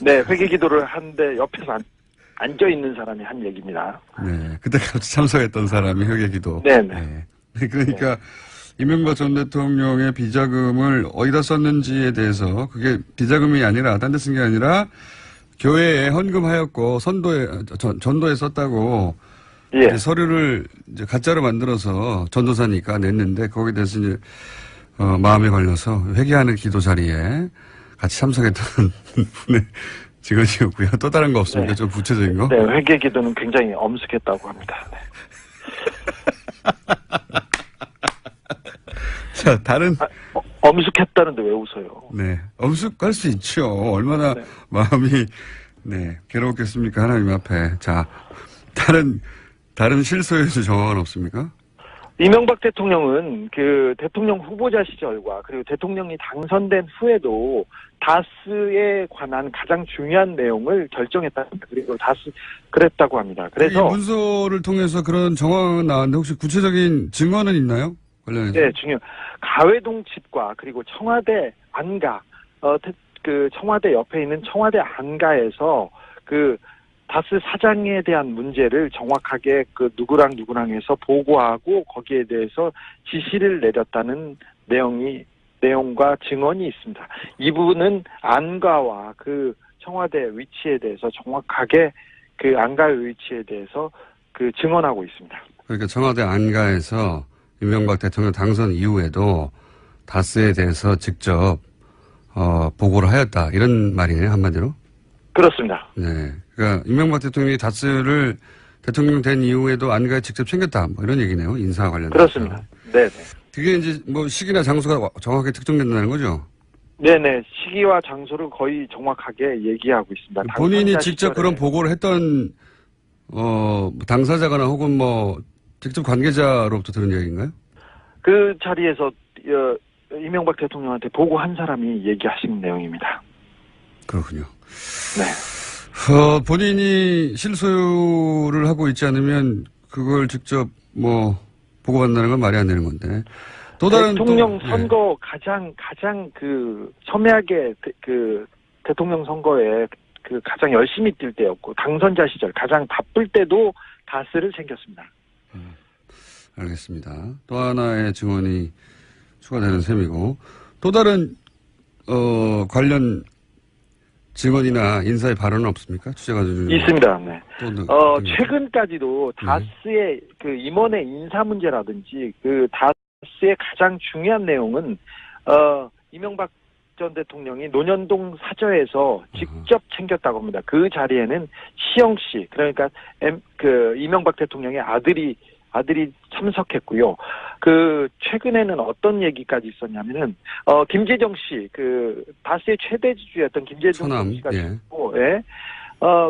네, 회개 기도를 하는데 옆에서 앉아 있는 사람이 한 얘기입니다. 네. 그때 같이 참석했던 사람이 회계기도. 네네. 네. 그러니까 이명박 전 대통령의 비자금을 어디다 썼는지에 대해서 그게 비자금이 아니라 딴 데 쓴 게 아니라 교회에 헌금하였고 전도에 썼다고 예. 이제 서류를 이제 가짜로 만들어서 전도사니까 냈는데 거기에 대해서 이제 마음에 걸려서 회개하는 기도 자리에 같이 참석했던 분의 직원이었고요. 또 다른 거 없습니까? 네. 좀 구체적인 거? 네, 회개 기도는 굉장히 엄숙했다고 합니다. 네. 자, 다른. 엄숙했다는데 왜 웃어요? 네. 엄숙할 수 있죠. 얼마나 네. 마음이, 네, 괴로웠겠습니까? 하나님 앞에. 자, 다른 실소유주 정황은 없습니까? 이명박 대통령은 그 대통령 후보자 시절과 그리고 대통령이 당선된 후에도 다스에 관한 가장 중요한 내용을 결정했다. 그리고 다스 그랬다고 합니다. 그래서 이 문서를 통해서 그런 정황은 나왔는데 혹시 구체적인 증거는 있나요? 관련해서? 네, 가회동 집과 그리고 청와대 안가, 그 청와대 옆에 있는 청와대 안가에서 그 다스 사장에 대한 문제를 정확하게 그 누구랑 해서 보고하고 거기에 대해서 지시를 내렸다는 내용과 증언이 있습니다. 이 부분은 안가와 그 청와대 위치에 대해서 정확하게 그 안가의 위치에 대해서 그 증언하고 있습니다. 그러니까 청와대 안가에서 이명박 대통령 당선 이후에도 다스에 대해서 직접 보고를 하였다 이런 말이네요, 한마디로. 그렇습니다. 네. 그러니까 이명박 대통령이 다스를 대통령 된 이후에도 안가에 직접 챙겼다 뭐 이런 얘기네요, 인사 관련해서. 그렇습니다. 네네. 그게 이제 뭐 시기나 장소가 정확하게 특정된다는 거죠. 네네. 시기와 장소를 거의 정확하게 얘기하고 있습니다. 본인이 당선자 직접 시절에 그런 보고를 했던 당사자거나 혹은 뭐 직접 관계자로부터 들은 얘기인가요? 그 자리에서 이명박 대통령한테 보고한 사람이 얘기하신 내용입니다. 그렇군요. 네. 본인이 실소유를 하고 있지 않으면 그걸 직접 뭐 보고받는다는 건 말이 안 되는 건데. 또 다른 대통령 또, 선거 가장 그 첨예하게 그 대통령 선거에 그 가장 열심히 뛸 때였고 당선자 시절 가장 바쁠 때도 다스를 챙겼습니다. 알겠습니다. 또 하나의 증언이 추가되는 셈이고 또 다른 관련 증언이나 인사의 발언은 없습니까? 취재가 좀 있습니다. 네. 또 최근까지도 다스의 그 임원의 인사 문제라든지 그 다스의 가장 중요한 내용은 이명박 전 대통령이 논현동 사저에서 직접 챙겼다고 합니다. 그 자리에는 시영 씨, 그러니까 그 이명박 대통령의 아들이 참석했고요. 그 최근에는 어떤 얘기까지 있었냐면은 김재정 씨, 그 다스의 최대 지주였던 김재정 씨가 있고, 예.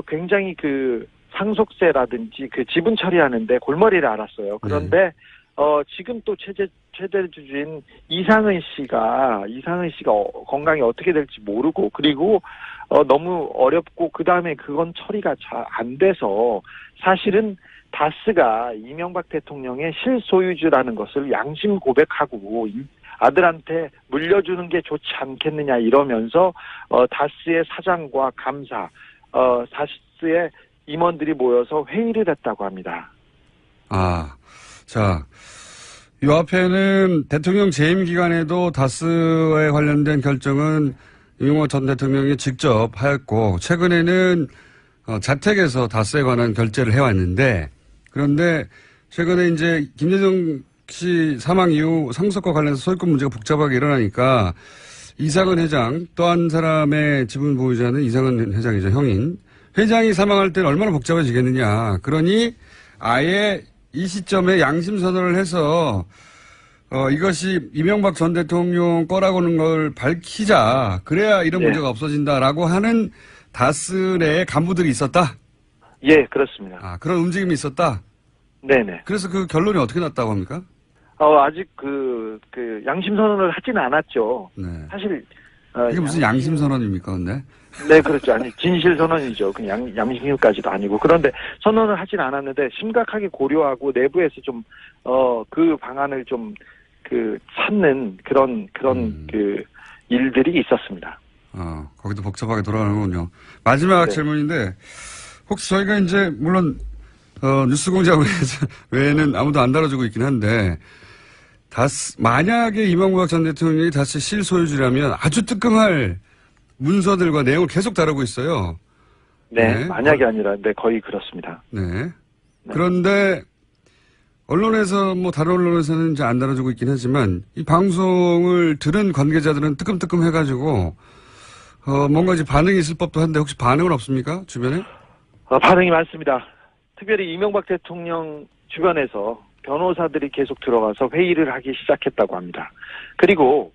굉장히 그 상속세라든지 그 지분 처리하는데 골머리를 앓았어요. 그런데 지금 또 최대 주주인 이상은 씨가 건강이 어떻게 될지 모르고 그리고 너무 어렵고 그 다음에 그건 처리가 잘 안 돼서 사실은 다스가 이명박 대통령의 실소유주라는 것을 양심 고백하고 아들한테 물려주는 게 좋지 않겠느냐 이러면서 다스의 사장과 감사, 다스의 임원들이 모여서 회의를 했다고 합니다. 자, 이 앞에는 대통령 재임 기간에도 다스에 관련된 결정은 이명박 전 대통령이 직접 하였고, 최근에는 자택에서 다스에 관한 결재를 해왔는데, 그런데 최근에 이제 김대중 씨 사망 이후 상속과 관련해서 소유권 문제가 복잡하게 일어나니까 이상은 회장, 또 한 사람의 지분 보유자는 이상은 회장이죠, 형인. 회장이 사망할 때는 얼마나 복잡해지겠느냐. 그러니 아예 이 시점에 양심 선언을 해서 이것이 이명박 전 대통령 거라고는 걸 밝히자. 그래야 이런 문제가 없어진다라고 하는 다스 내의 간부들이 있었다? 예, 그렇습니다. 그런 움직임이 있었다? 네네. 그래서 그 결론이 어떻게 났다고 합니까? 아직 양심 선언을 하지는 않았죠. 네. 사실, 이게 무슨 양심 선언입니까, 근데? 네, 그렇죠. 아니, 진실 선언이죠. 그냥 양심까지도 아니고. 그런데 선언을 하진 않았는데 심각하게 고려하고 내부에서 좀, 그 방안을 좀, 찾는 그런 일들이 있었습니다. 거기도 복잡하게 돌아가는군요. 마지막 질문인데, 혹시 저희가 이제, 물론, 뉴스공장 외에는 아무도 안 다뤄주고 있긴 한데, 만약에 이명박 전 대통령이 다시 실소유주라면 아주 뜨끔할 문서들과 내용을 계속 다루고 있어요. 네, 만약이 아니라, 거의 그렇습니다. 네. 그런데, 언론에서, 다른 언론에서는 이제 안 다뤄주고 있긴 하지만, 이 방송을 들은 관계자들은 뜨끔뜨끔 해가지고, 뭔가 이제 반응이 있을 법도 한데, 혹시 반응은 없습니까? 주변에? 반응이 많습니다. 특별히 이명박 대통령 주변에서 변호사들이 계속 들어가서 회의를 하기 시작했다고 합니다. 그리고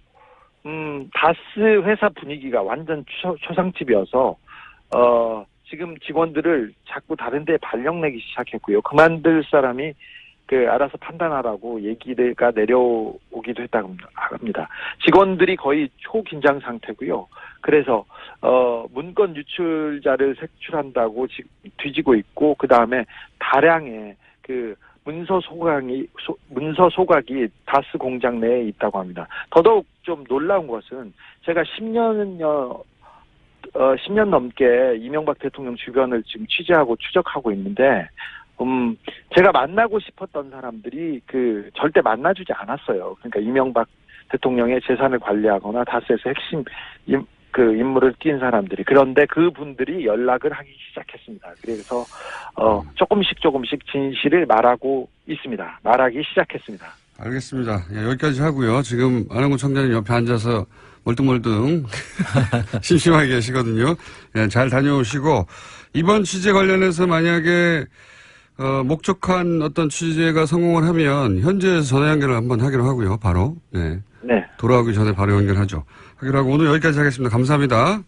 다스 회사 분위기가 완전 초상집이어서 지금 직원들을 자꾸 다른 데 발령내기 시작했고요. 그만둘 사람이 알아서 판단하라고 얘기가 내려오기도 했다고 합니다. 직원들이 거의 초긴장 상태고요. 그래서 문건 유출자를 색출한다고 뒤지고 있고, 그 다음에 다량의 문서 소각이 다스 공장 내에 있다고 합니다. 더더욱 좀 놀라운 것은 제가 10년 넘게 이명박 대통령 주변을 지금 취재하고 추적하고 있는데, 제가 만나고 싶었던 사람들이 절대 만나주지 않았어요. 그러니까 이명박 대통령의 재산을 관리하거나 다스에서 핵심 인물을 띈 사람들이. 그런데 그분들이 연락을 하기 시작했습니다. 그래서 조금씩 진실을 말하기 시작했습니다. 알겠습니다. 여기까지 하고요. 지금 안홍구 청장님 옆에 앉아서 멀뚱멀뚱 심심하게 계시거든요. 잘 다녀오시고, 이번 취재 관련해서 만약에 목적한 어떤 취재가 성공을 하면 현지에서 전화 연결을 한번 하기로 하고요. 바로. 네. 돌아오기 전에 바로 연결하죠. 하기로 하고 오늘 여기까지 하겠습니다. 감사합니다.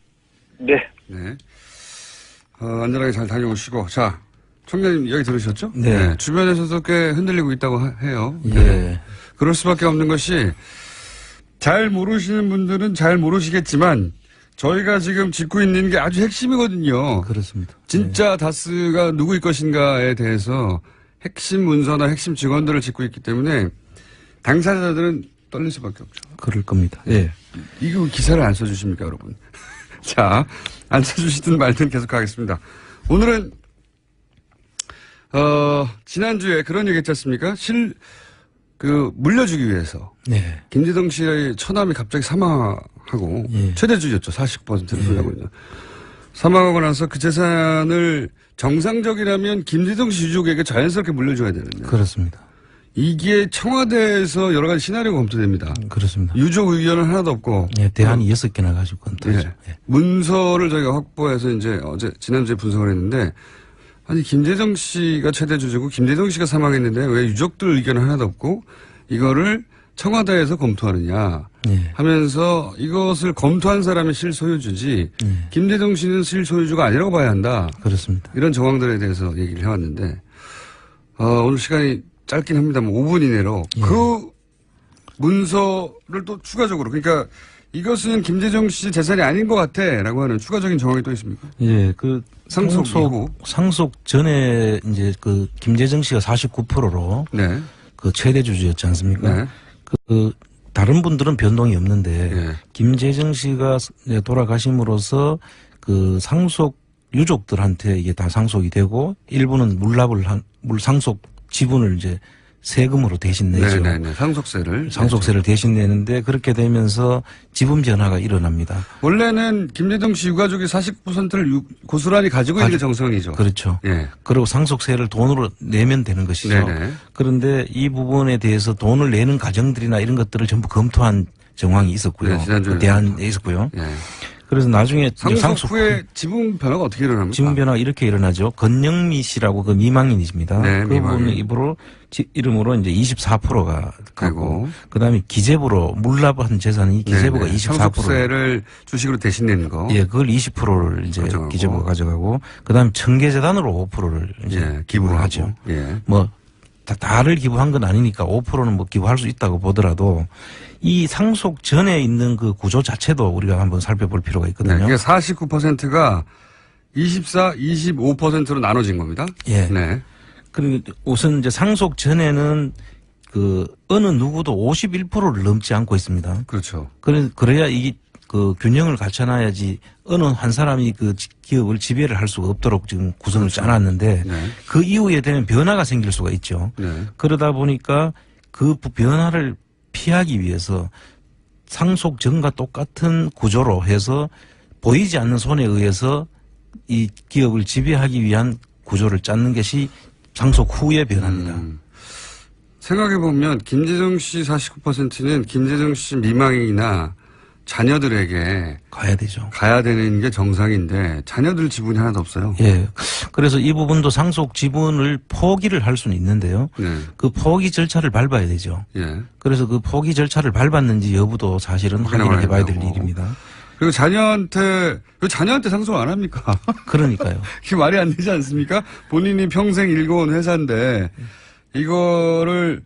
네. 안전하게 잘 다녀오시고. 자, 청장님 이야기 들으셨죠? 네. 주변에서도 꽤 흔들리고 있다고 해요. 예. 그럴 수밖에 없는 것이 잘 모르시는 분들은 잘 모르시겠지만 저희가 지금 짚고 있는 게 아주 핵심이거든요. 그렇습니다. 진짜 다스가 누구일 것인가에 대해서 핵심 문서나 핵심 직원들을 짚고 있기 때문에 당사자들은 떨릴 수밖에 없죠. 그럴 겁니다. 예. 이거 기사를 안 써주십니까, 여러분? 자, 안 써주시든 말든 계속 하겠습니다. 오늘은, 지난주에 그런 얘기 했지 않습니까? 물려주기 위해서. 네. 김대중 씨의 처남이 갑자기 사망하고, 최대주였죠. 40%를 소유하고 있는. 사망하고 나서 그 재산을 정상적이라면 김대중 씨 유족에게 자연스럽게 물려줘야 되는데. 그렇습니다. 이게 청와대에서 여러 가지 시나리오가 검토됩니다. 그렇습니다. 유족 의견은 하나도 없고. 예, 대안이 6개나 가지고 검토하죠. 예. 문서를 저희가 확보해서 이제 지난주에 분석을 했는데, 아니, 김대중 씨가 최대 주주고 김대중 씨가 사망했는데 왜 유족들 의견은 하나도 없고, 이거를 청와대에서 검토하느냐 하면서 이것을 검토한 사람이 실소유주지, 김대중 씨는 실소유주가 아니라고 봐야 한다. 그렇습니다. 이런 정황들에 대해서 얘기를 해왔는데, 오늘 시간이 짧긴 합니다만 5분 이내로 그 문서를 또 추가적으로, 그러니까 이것은 김재정 씨 재산이 아닌 것 같아라고 하는 추가적인 정황이 또 있습니까? 예, 그 상속 이후. 상속 전에 이제 그 김재정 씨가 49%로 네. 그 최대 주주였지 않습니까? 네. 그 다른 분들은 변동이 없는데 네. 김재정 씨가 이제 돌아가심으로써 그 상속 유족들한테 이게 다 상속이 되고 일부는 물상속 지분을 이제 세금으로 대신 내죠. 네네네. 상속세를 대신 내는데 그렇게 되면서 지분 변화가 일어납니다. 원래는 김재정 씨 유가족이 49%를 고스란히 가지고 있는 게 정상이죠. 그렇죠. 예. 그리고 상속세를 돈으로 내면 되는 것이죠. 네네. 그런데 이 부분에 대해서 돈을 내는 가정들이나 이런 것들을 전부 검토한 정황이 있었고요. 네, 지난주에 그 대안에 있었고요. 예. 그래서 나중에 상속 후에 지분 변화가 어떻게 일어납니까? 지분 변화가 이렇게 일어나죠. 건영미 씨라고 그 미망인이십니다. 네, 그 미망인. 분 이름으로 이제 24%가 되고. 가고 그다음에 기재부로 물납한 재산이 기재부가 네네. 24%를 상속세를 주식으로 대신 내는 거. 예, 그걸 20%를 이제 가져가고. 기재부가 가져가고 그다음에 청계재단으로 5%를 이제 예, 기부를 하죠. 예. 뭐 다를 기부한 건 아니니까 5%는 뭐 기부할 수 있다고 보더라도 이 상속 전에 있는 그 구조 자체도 우리가 한번 살펴볼 필요가 네. 있거든요. 그러니까 49%가 24, 25%로 나눠진 겁니다. 예. 네. 그리고 우선 이제 상속 전에는 그 어느 누구도 51%를 넘지 않고 있습니다. 그렇죠. 그래야 이게 그 균형을 갖춰놔야지 어느 한 사람이 그 기업을 지배를 할 수가 없도록 지금 구성을 짜놨는데 네. 그 이후에 되면 변화가 생길 수가 있죠. 네. 그러다 보니까 그 변화를 피하기 위해서 상속 전과 똑같은 구조로 해서 보이지 않는 손에 의해서 이 기업을 지배하기 위한 구조를 짜는 것이 상속 후의 변화입니다. 생각해보면 김재정 씨 49%는 김재정 씨 미망이나 자녀들에게 가야 되죠. 가야 되는 게 정상인데 자녀들 지분이 하나도 없어요. 예. 그래서 이 부분도 상속 지분을 포기를 할 수는 있는데요. 네. 그 포기 절차를 밟아야 되죠. 예. 그래서 그 포기 절차를 밟았는지 여부도 사실은 확인을 해봐야 될 된다고. 일입니다. 그리고 자녀한테 상속 안 합니까? 그러니까요. 그게 말이 안 되지 않습니까? 본인이 평생 일궈온 회사인데 이거를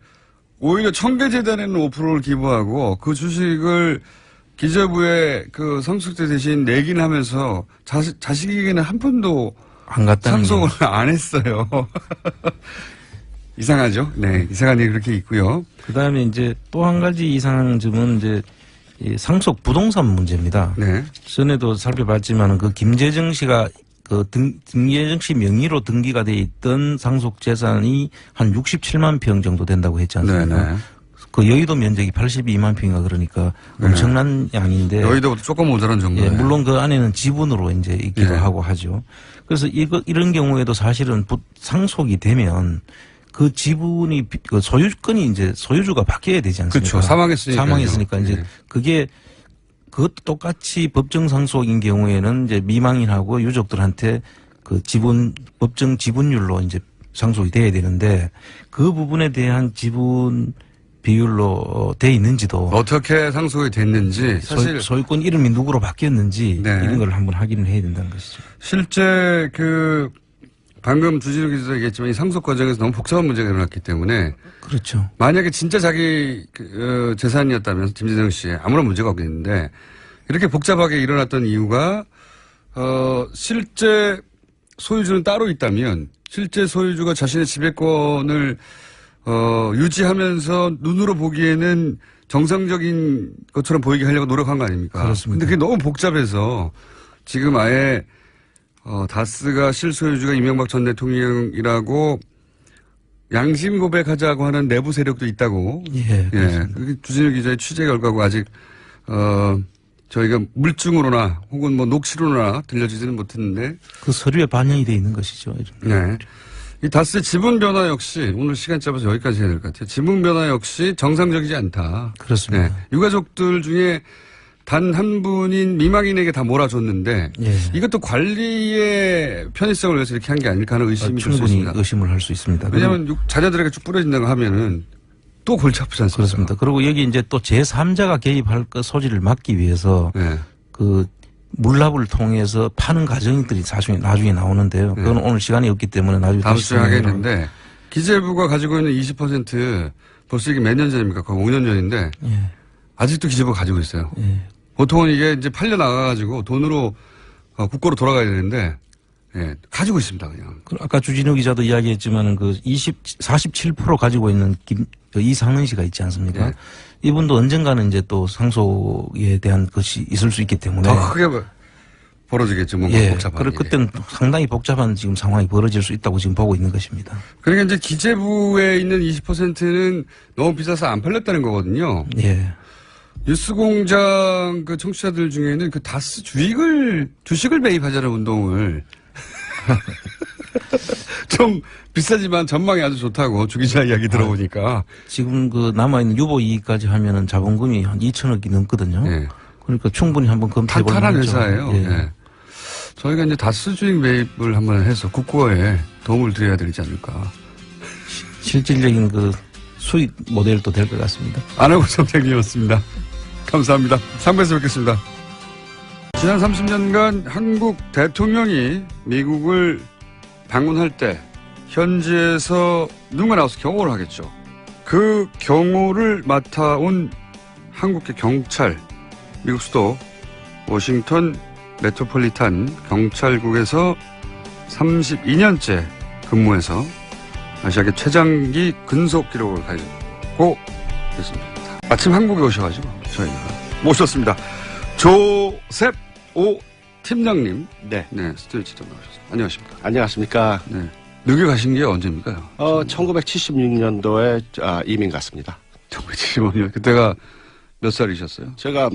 오히려 청계재단에는 5%를 기부하고 그 주식을 기재부에 그 상속세 대신 내긴 하면서 자식에게는 한 푼도 안 갔다는 상속을 안 했어요. 이상하죠? 네. 이상한 일이 그렇게 있고요. 그다음에 이제 또 한 가지 이상한 점은 이제 이 상속 부동산 문제입니다. 네. 전에도 살펴봤지만은 그 김재정 씨가 김재정 씨 명의로 등기가 돼 있던 상속 재산이 한 67만 평 정도 된다고 했지 않습니까? 네네. 그 여의도 면적이 82만 평이가 그러니까 엄청난 양인데. 여의도보다 조금 모자란 정도예요. 예, 물론 그 안에는 지분으로 이제 있기도 하고 하죠. 그래서 이런 경우에도 사실은 상속이 되면 그 지분이 그 소유권이 이제 소유주가 바뀌어야 되지 않습니까? 그렇죠. 사망했으니까 이제 네. 그게 그것도 똑같이 법정 상속인 경우에는 이제 미망인하고 유족들한테 그 법정 지분율로 이제 상속이 돼야 되는데 그 부분에 대한 지분 비율로 돼 있는지도 어떻게 상속이 됐는지 사실 소유권 이름이 누구로 바뀌었는지 네. 이런 걸 한번 확인을 해야 된다는 것이죠. 실제 그 방금 주진우 기자도 얘기했지만 이 상속 과정에서 너무 복잡한 문제가 일어났기 때문에 그렇죠. 만약에 진짜 자기 재산이었다면 김재정 씨의 아무런 문제가 없겠는데 이렇게 복잡하게 일어났던 이유가 실제 소유주는 따로 있다면 실제 소유주가 자신의 지배권을 유지하면서 눈으로 보기에는 정상적인 것처럼 보이게 하려고 노력한 거 아닙니까? 그렇습니다. 근데 그게 너무 복잡해서 지금 아예 다스가 실소유주가 이명박 전 대통령이라고 양심 고백하자고 하는 내부 세력도 있다고. 예. 예. 그게 주진우 기자의 취재 결과고 아직 저희가 물증으로나 혹은 뭐 녹취로나 들려주지는 못했는데. 그 서류에 반영이 돼 있는 것이죠. 네. 이 다스의 지분 변화 역시 오늘 시간 짧아서 여기까지 해야 될 것 같아요. 지분 변화 역시 정상적이지 않다. 그렇습니다. 네. 유가족들 중에 단 한 분인 미망인에게 다 몰아줬는데 예. 이것도 관리의 편의성을 위해서 이렇게 한 게 아닐까 하는 의심이 들 수 충분히 있습니다. 의심을 할 수 있습니다. 왜냐하면 자녀들에게 쭉 뿌려진다고 하면은 또 골치 아프지 않습니까? 그렇습니다. 그리고 여기 이제 또 제3자가 개입할 그 소지를 막기 위해서 네. 그 물납을 통해서 파는 과정들이 나중에 나오는데요. 그건 오늘 시간이 없기 때문에 나중에 다음 다시 주에 하겠는데 기재부가 가지고 있는 20% 벌써 이게 몇 년 전입니까? 거의 5년 전인데 예. 아직도 기재부가 가지고 있어요. 예. 보통은 이게 이제 팔려 나가가지고 돈으로 국고로 돌아가야 되는데 예, 가지고 있습니다 그냥. 아까 주진우 기자도 이야기했지만은 47% 가지고 있는 이상은 씨가 있지 않습니까? 네. 이분도 언젠가는 이제 또 상속에 대한 것이 있을 수 있기 때문에 더 크게 벌어지겠죠. 뭔가 예, 복잡한 일이. 그때는 상당히 복잡한 지금 상황이 벌어질 수 있다고 지금 보고 있는 것입니다. 그러니까 이제 기재부에 있는 20%는 너무 비싸서 안 팔렸다는 거거든요. 예. 뉴스공장 그 청취자들 중에는 그 다스 주식을 매입하자는 운동을 좀 비싸지만 전망이 아주 좋다고 주기자 이야기 들어보니까. 지금 남아있는 유보 이익까지 하면은 자본금이 한 2천억이 넘거든요. 예. 그러니까 충분히 한번 검토해 볼 탄탄한 만하죠. 회사예요. 예. 예. 저희가 이제 다스 주식 매입을 한번 해서 국고에 도움을 드려야 되지 않을까. 실질적인 수익 모델도 될 것 같습니다. 안하고 정책이었습니다. 감사합니다. 3부에서 뵙겠습니다. 지난 30년간 한국 대통령이 미국을 방문할 때 현지에서 누군가 나와서 경호를 하겠죠. 그 경호를 맡아온 한국의 경찰, 미국 수도 워싱턴 메트로폴리탄 경찰국에서 32년째 근무해서 아시아계 최장기 근속 기록을 가지고 있습니다. 아침 한국에 오셔가지고 저희가 모셨습니다. 조셉 오 팀장님. 네. 네, 스튜디오 직접 나오셨습니다. 안녕하십니까. 안녕하십니까. 네. 미국에 가신 게 언제입니까? 1976년도에 이민 갔습니다. 1975년. 그때가 몇 살이셨어요? 제가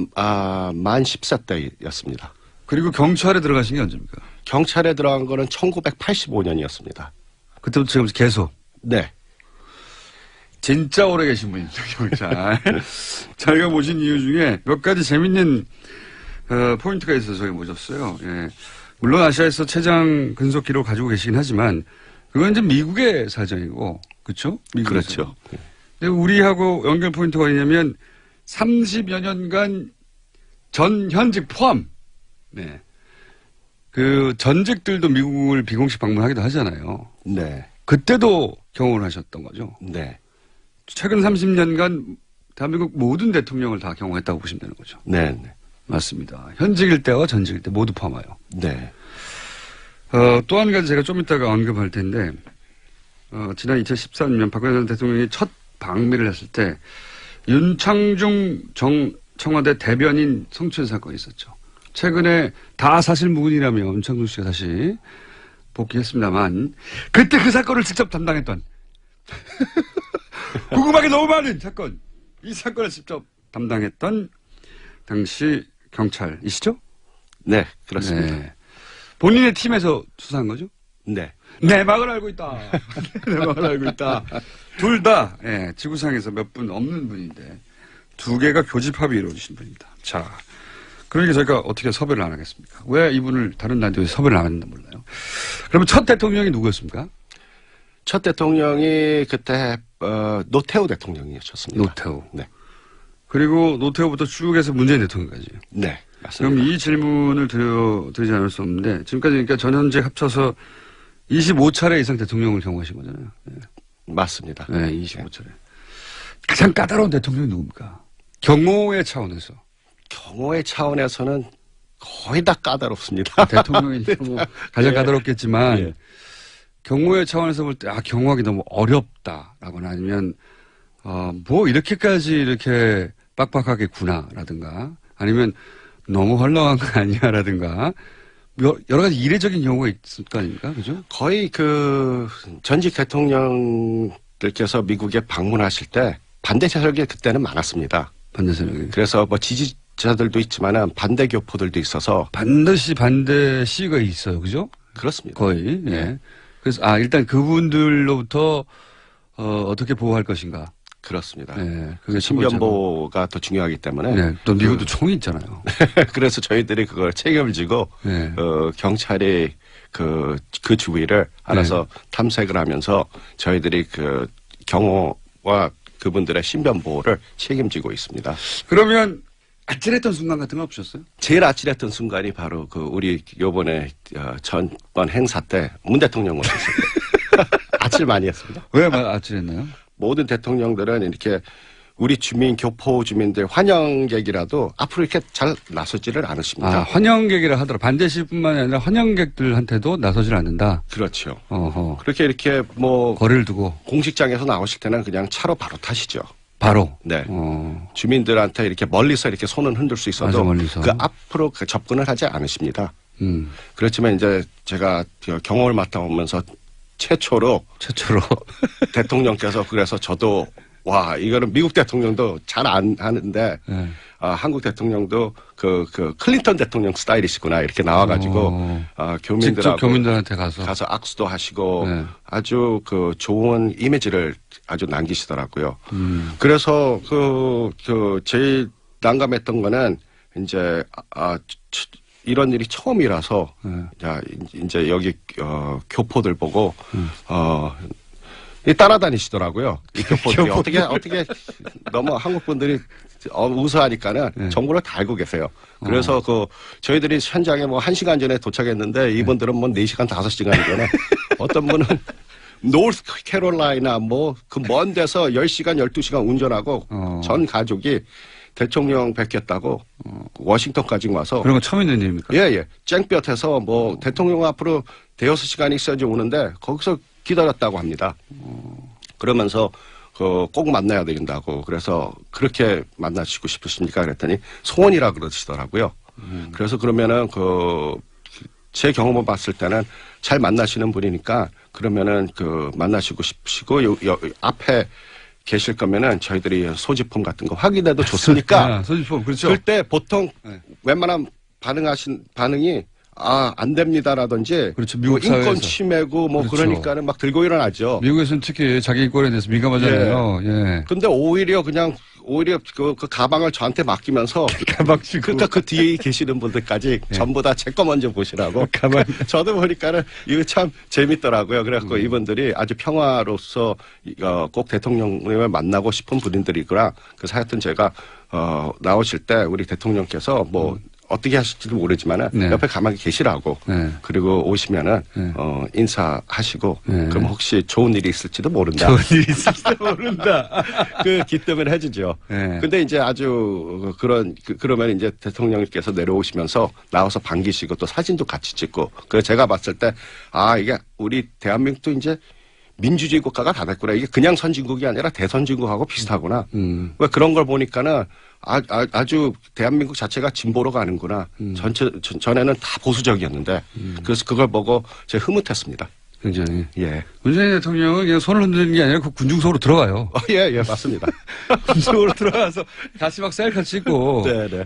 만 10세 때였습니다. 그리고 경찰에 들어가신 게 언제입니까? 경찰에 들어간 거는 1985년이었습니다. 그때부터 지금 계속. 네. 진짜 오래 계신 분이죠, 경찰. 저희가 모신 이유 중에 몇 가지 재밌는 포인트가 있어서 저희 모셨어요. 예. 물론 아시아에서 최장 근속 기록을 가지고 계시긴 하지만 그건 이제 미국의 사정이고, 그렇죠? 그렇죠. 근데 우리하고 연결 포인트가 있냐면 30여 년간 현직 포함. 네. 그 전직들도 미국을 비공식 방문하기도 하잖아요. 네. 그때도 경험을 하셨던 거죠. 네. 최근 30년간 대한민국 모든 대통령을 다 경험했다고 보시면 되는 거죠. 네. 네. 맞습니다. 현직일 때와 전직일 때 모두 포함하여. 네. 또 한 가지 제가 좀 이따가 언급할 텐데, 지난 2013년 박근혜 전 대통령이 첫 방미를 했을 때 윤창중 청와대 대변인 성추행 사건이 있었죠. 최근에 다 사실 무근이라며 윤창중 씨가 다시 복귀했습니다만 그때 그 사건을 직접 담당했던 궁금하게 너무 많은 사건, 이 사건을 직접 담당했던 당시 경찰이시죠? 네. 그렇습니다. 네. 본인의 팀에서 수사한 거죠? 네. 내막을 알고 있다. 내막을 알고 있다. 둘 다 지구상에서 몇 분 없는 분인데 두 개가 교집합이 이루어지신 분입니다. 자, 그러니까 저희가 어떻게 섭외를 안 하겠습니까? 왜 이분을 다른 라디오에 섭외를 안 했는지 몰라요. 그러면 첫 대통령이 누구였습니까? 첫 대통령이 그때 노태우 대통령이었습니다. 노태우. 네. 그리고 노태우부터 쭉 해서 문재인 대통령까지. 네. 맞습니다. 그럼 이 질문을 드리지 않을 수 없는데 지금까지 그러니까 전현직 합쳐서 25차례 이상 대통령을 경험하신 거잖아요. 네. 맞습니다. 네, 25차례. 가장 까다로운 대통령이 누굽니까? 경호의 차원에서. 경호의 차원에서는 거의 다 까다롭습니다. 대통령이 뭐 가장 예. 까다롭겠지만 예. 경호의 차원에서 볼 때 경호하기 너무 어렵다라거나 아니면 뭐 이렇게까지 이렇게 빡빡하겠구나라든가 아니면 너무 헐렁한 거 아니야라든가 여러 가지 이례적인 경우가 있을 거 아닙니까? 그죠? 거의 전직 대통령들께서 미국에 방문하실 때 반대 세력이 그때는 많았습니다. 반대 세력이. 그래서 뭐 지지자들도 있지만은 반대 교포들도 있어서 반드시 반대 시가 있어요. 그죠? 그렇습니다. 거의. 예. 그래서 일단 그분들로부터 어떻게 보호할 것인가. 그렇습니다. 네, 그게 신변보호가 더 중요하기 때문에. 네, 또 미국도 총이 있잖아요. 그래서 저희들이 그걸 책임을 지고 네. 경찰이 그 주위를 알아서 탐색을 하면서 저희들이 경호와 그분들의 신변보호를 책임지고 있습니다. 그러면 아찔했던 순간 같은 건 없으셨어요? 제일 아찔했던 순간이 바로 우리 요번에 전번 행사 때 문 대통령 오셨을 때 아찔 많이 했습니다. 왜 아찔했나요? 모든 대통령들은 이렇게 우리 주민, 교포 주민들 환영객이라도 앞으로 이렇게 잘 나서지를 않으십니다. 아, 환영객이라 하더라. 반대시뿐만 아니라 환영객들한테도 나서질 않는다. 그렇죠. 어허. 그렇게 이렇게 뭐 거리를 두고 공식장에서 나오실 때는 그냥 차로 바로 타시죠. 바로. 네. 어. 주민들한테 이렇게 멀리서 이렇게 손은 흔들 수 있어도 아주 멀리서. 그 앞으로 접근을 하지 않으십니다. 그렇지만 이제 제가 경험을 맡아오면서 최초로 대통령께서 그래서 저도 와 이거는 미국 대통령도 잘 안 하는데 네. 한국 대통령도 그 클린턴 대통령 스타일이시구나 이렇게 나와가지고 직접 교민들하고 교민들한테 가서 악수도 하시고 네. 아주 그 좋은 이미지를 아주 남기시더라고요. 그래서 제일 난감했던 거는 이제 이런 일이 처음이라서 자 이제 여기 교포들 보고 따라다니시더라고요. 이 교포들이 어떻게 너무 한국 분들이 우수하니까는 네. 정보를 다 알고 계세요. 그래서 저희들이 현장에 뭐 1시간 전에 도착했는데 이분들은 뭐 4시간 5시간 전에 어떤 분은 노스 캐롤라이나 뭐 그 먼 데서 10시간 12시간 운전하고 전 가족이 대통령 뵙겠다고 워싱턴까지 와서 그런 거 처음 있는 일입니까? 예. 쨍볕에서 뭐 대통령 앞으로 대여섯 시간이 있어야지 오는데 거기서 기다렸다고 합니다. 그러면서 꼭 만나야 된다고 그래서 그렇게 만나시고 싶으십니까? 그랬더니 소원이라 그러시더라고요. 그래서 그러면은 제 경험을 봤을 때는 잘 만나시는 분이니까 그러면은 만나시고 싶으시고 앞에 계실 거면은 저희들이 소지품 같은 거 확인해도 좋으니까 소지품 그렇죠. 그때 보통 네. 웬만한 반응이 안 됩니다라든지 그렇죠. 미국 인권 사회에서. 침해고 뭐 그렇죠. 그러니까는 막 들고 일어나죠. 미국에서는 특히 자기 인권에 대해서 민감하잖아요. 예. 근데 오히려 그 가방을 저한테 맡기면서 그러니까 그 뒤에 계시는 분들까지 전부 다 제 거 먼저 보시라고. 가방. 저도 보니까는 이거 참 재밌더라고요. 그래갖고 이분들이 아주 평화로서 꼭 대통령을 만나고 싶은 분들이구나. 그래서 하여튼 제가 나오실 때 우리 대통령께서 뭐 어떻게 하실지도 모르지만은 네. 옆에 가만히 계시라고. 네. 그리고 오시면은 네. 인사하시고 네. 그럼 혹시 좋은 일이 있을지도 모른다. 좋은 일이 있을지도 모른다. 그 기뜸을 해주죠. 네. 근데 이제 아주 그러면 이제 대통령님께서 내려오시면서 나와서 반기시고 또 사진도 같이 찍고 그래서 제가 봤을 때 이게 우리 대한민국도 이제 민주주의 국가가 다 됐구나. 이게 그냥 선진국이 아니라 대선진국하고 비슷하구나. 왜 그런 걸 보니까는 아주 대한민국 자체가 진보로 가는구나. 전에는 다 보수적이었는데 그래서 그걸 보고 제가 흐뭇했습니다. 굉장히. 예. 문재인 대통령은 그냥 손을 흔드는 게 아니라 그 군중석으로 들어가요. 예, 맞습니다. 군중석으로 들어가서 다시 막 셀카 찍고. 네.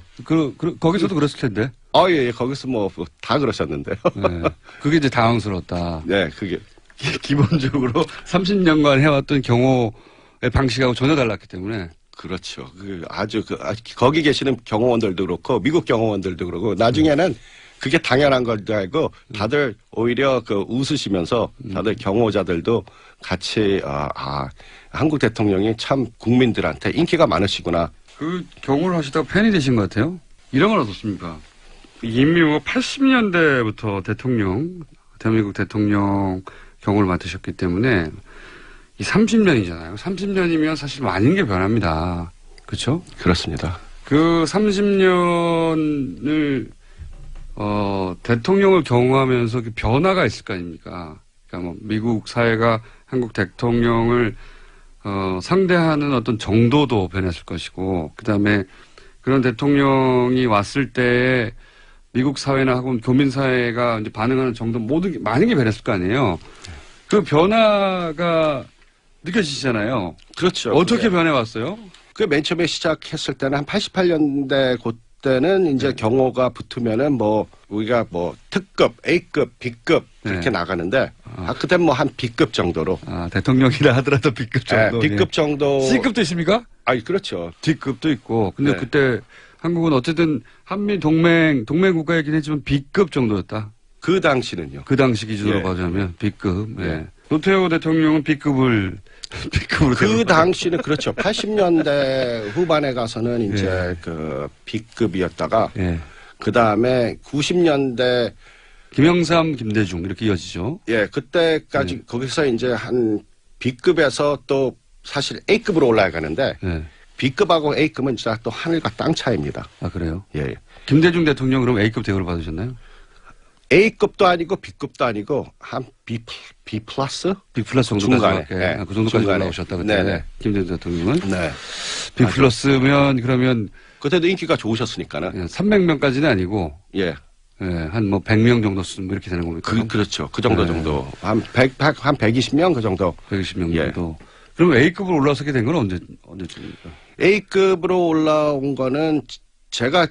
거기서도 그랬을 텐데. 예. 거기서 뭐 다 그러셨는데요. 네. 그게 이제 당황스러웠다. 네, 그게. 기본적으로 30년간 해왔던 경호의 방식하고 전혀 달랐기 때문에. 그렇죠. 거기 계시는 경호원들도 그렇고, 미국 경호원들도 그렇고, 나중에는 그게 당연한 걸 알고, 다들 오히려 웃으시면서, 다들 경호자들도 같이, 한국 대통령이 참 국민들한테 인기가 많으시구나. 그 경호를 하시다가 팬이 되신 것 같아요. 이런 건 어떻습니까? 이미 80년대부터 대한민국 대통령 경호를 맡으셨기 때문에 이 30년이잖아요. 30년이면 사실 많은 게 변합니다. 그렇죠? 그렇습니다. 그 30년을 대통령을 경호하면서 그 변화가 있을 거 아닙니까? 그러니까 뭐 미국 사회가 한국 대통령을 상대하는 어떤 정도도 변했을 것이고, 그다음에 그런 대통령이 왔을 때 미국 사회나 혹은 교민 사회가 이제 반응하는 정도 많은 게 변했을 거 아니에요. 그 변화가 느껴지시잖아요. 그렇죠. 어떻게 변해왔어요? 맨 처음에 시작했을 때는 한 88년대 그때는 이제 경호가 붙으면은 우리가 특급, A급, B급 이렇게 나가는데 그땐 한 B급 정도로. 대통령이라 하더라도 B급 정도. B급 정도. C급도 있습니까? 그렇죠. D급도 있고. 근데 그때 한국은 어쨌든 한미 동맹 국가이긴 했지만 B급 정도였다. 그 당시는요. 그 당시 기준으로 봐자면 B급. 노태우 대통령은 B급으로. 그 당시는 그렇죠. 80년대 후반에 가서는 이제 B급이었다가 그 다음에 90년대 김영삼, 김대중 이렇게 이어지죠. 그때까지 거기서 이제 한 B급에서 또 사실 A급으로 올라가는데 B급하고 A급은 진짜 또 하늘과 땅 차이입니다. 아, 그래요? 예. 김대중 대통령 그럼 A급 대우를 받으셨나요? A급도 아니고 B급도 아니고 한 B 플러스? B 플러스 정도까지 중간에. 네. 네. 그 정도까지 중간에. 올라오셨다 그때 네네. 김대중 대통령은 네. B 플러스면 그러면 그때도 인기가 좋으셨으니까는. 300명까지는 아니고 예. 한 뭐 100명 정도 수준 뭐 이렇게 되는 겁니까? 그렇죠. 그 정도 네. 정도. 한 120명 그 정도. 120명 예. 정도. 그럼 A급으로 올라서게 된 건 언제쯤입니까? A급으로 올라온 거는 제가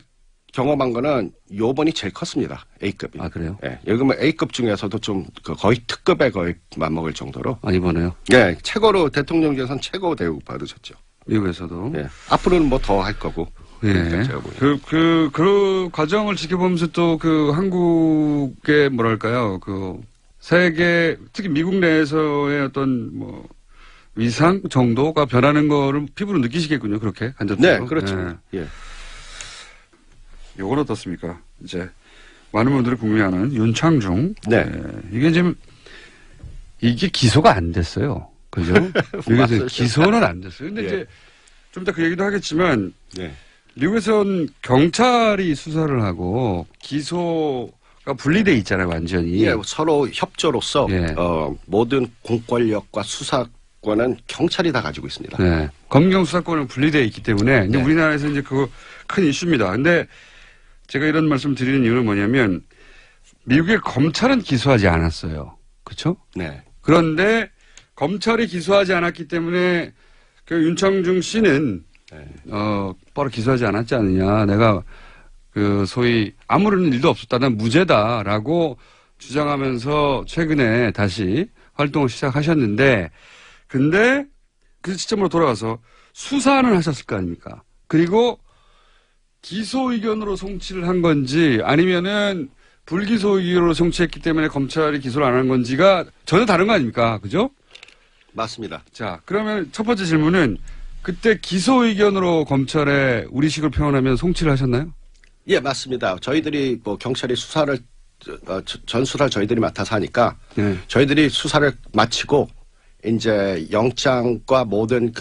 경험한 거는 요번이 제일 컸습니다. A급이. 아, 그래요? 예. 요즘은 A급 중에서도 좀 거의 특급에 거의 맞먹을 정도로. 아, 이번에요? 예. 최고로 대통령께서는 최고 대우 받으셨죠. 미국에서도. 예. 앞으로는 뭐 더 할 거고. 예. 그러니까 제가 보기에는. 그 과정을 지켜보면서 또 그 한국의 뭐랄까요, 그 세계, 특히 미국 내에서의 어떤 뭐 위상 정도가 변하는 거를 피부로 느끼시겠군요, 그렇게 간접적으로. 네, 그렇죠. 예. 예. 요건 어떻습니까? 이제 많은 분들이 궁금해하는 윤창중. 네. 이게 지금 이게 기소가 안 됐어요. 그죠? 미국에서 맞아요. 기소는 안 됐어요. 근데 예. 이제 좀 이따 그 얘기도 하겠지만 네. 미국에선 경찰이 수사를 하고 기소가 분리돼 있잖아요, 완전히. 예, 서로 협조로서 예. 모든 공권력과 수사권은 경찰이 다 가지고 있습니다. 네. 검경 수사권은 분리되어 있기 때문에 이제 네. 우리나라에서 이제 그거 큰 이슈입니다. 근데 제가 이런 말씀 드리는 이유는 뭐냐면 미국의 검찰은 기소하지 않았어요. 그렇죠? 네. 그런데 검찰이 기소하지 않았기 때문에 그 윤창중 씨는 네. 바로 기소하지 않았지 않느냐. 내가 그 소위 아무런 일도 없었다. 난 무죄다라고 주장하면서 최근에 다시 활동을 시작하셨는데 근데 그 시점으로 돌아가서 수사는 하셨을 거 아닙니까? 그리고 기소 의견으로 송치를 한 건지 아니면은 불기소 의견으로 송치했기 때문에 검찰이 기소를 안 한 건지가 전혀 다른 거 아닙니까? 그죠? 맞습니다. 자, 그러면 첫 번째 질문은 그때 기소 의견으로 검찰에 우리식으로 표현하면 송치를 하셨나요? 예, 맞습니다. 저희들이 뭐 경찰이 수사를 전 수사를 저희들이 맡아서 하니까 네. 저희들이 수사를 마치고 이제 영장과 모든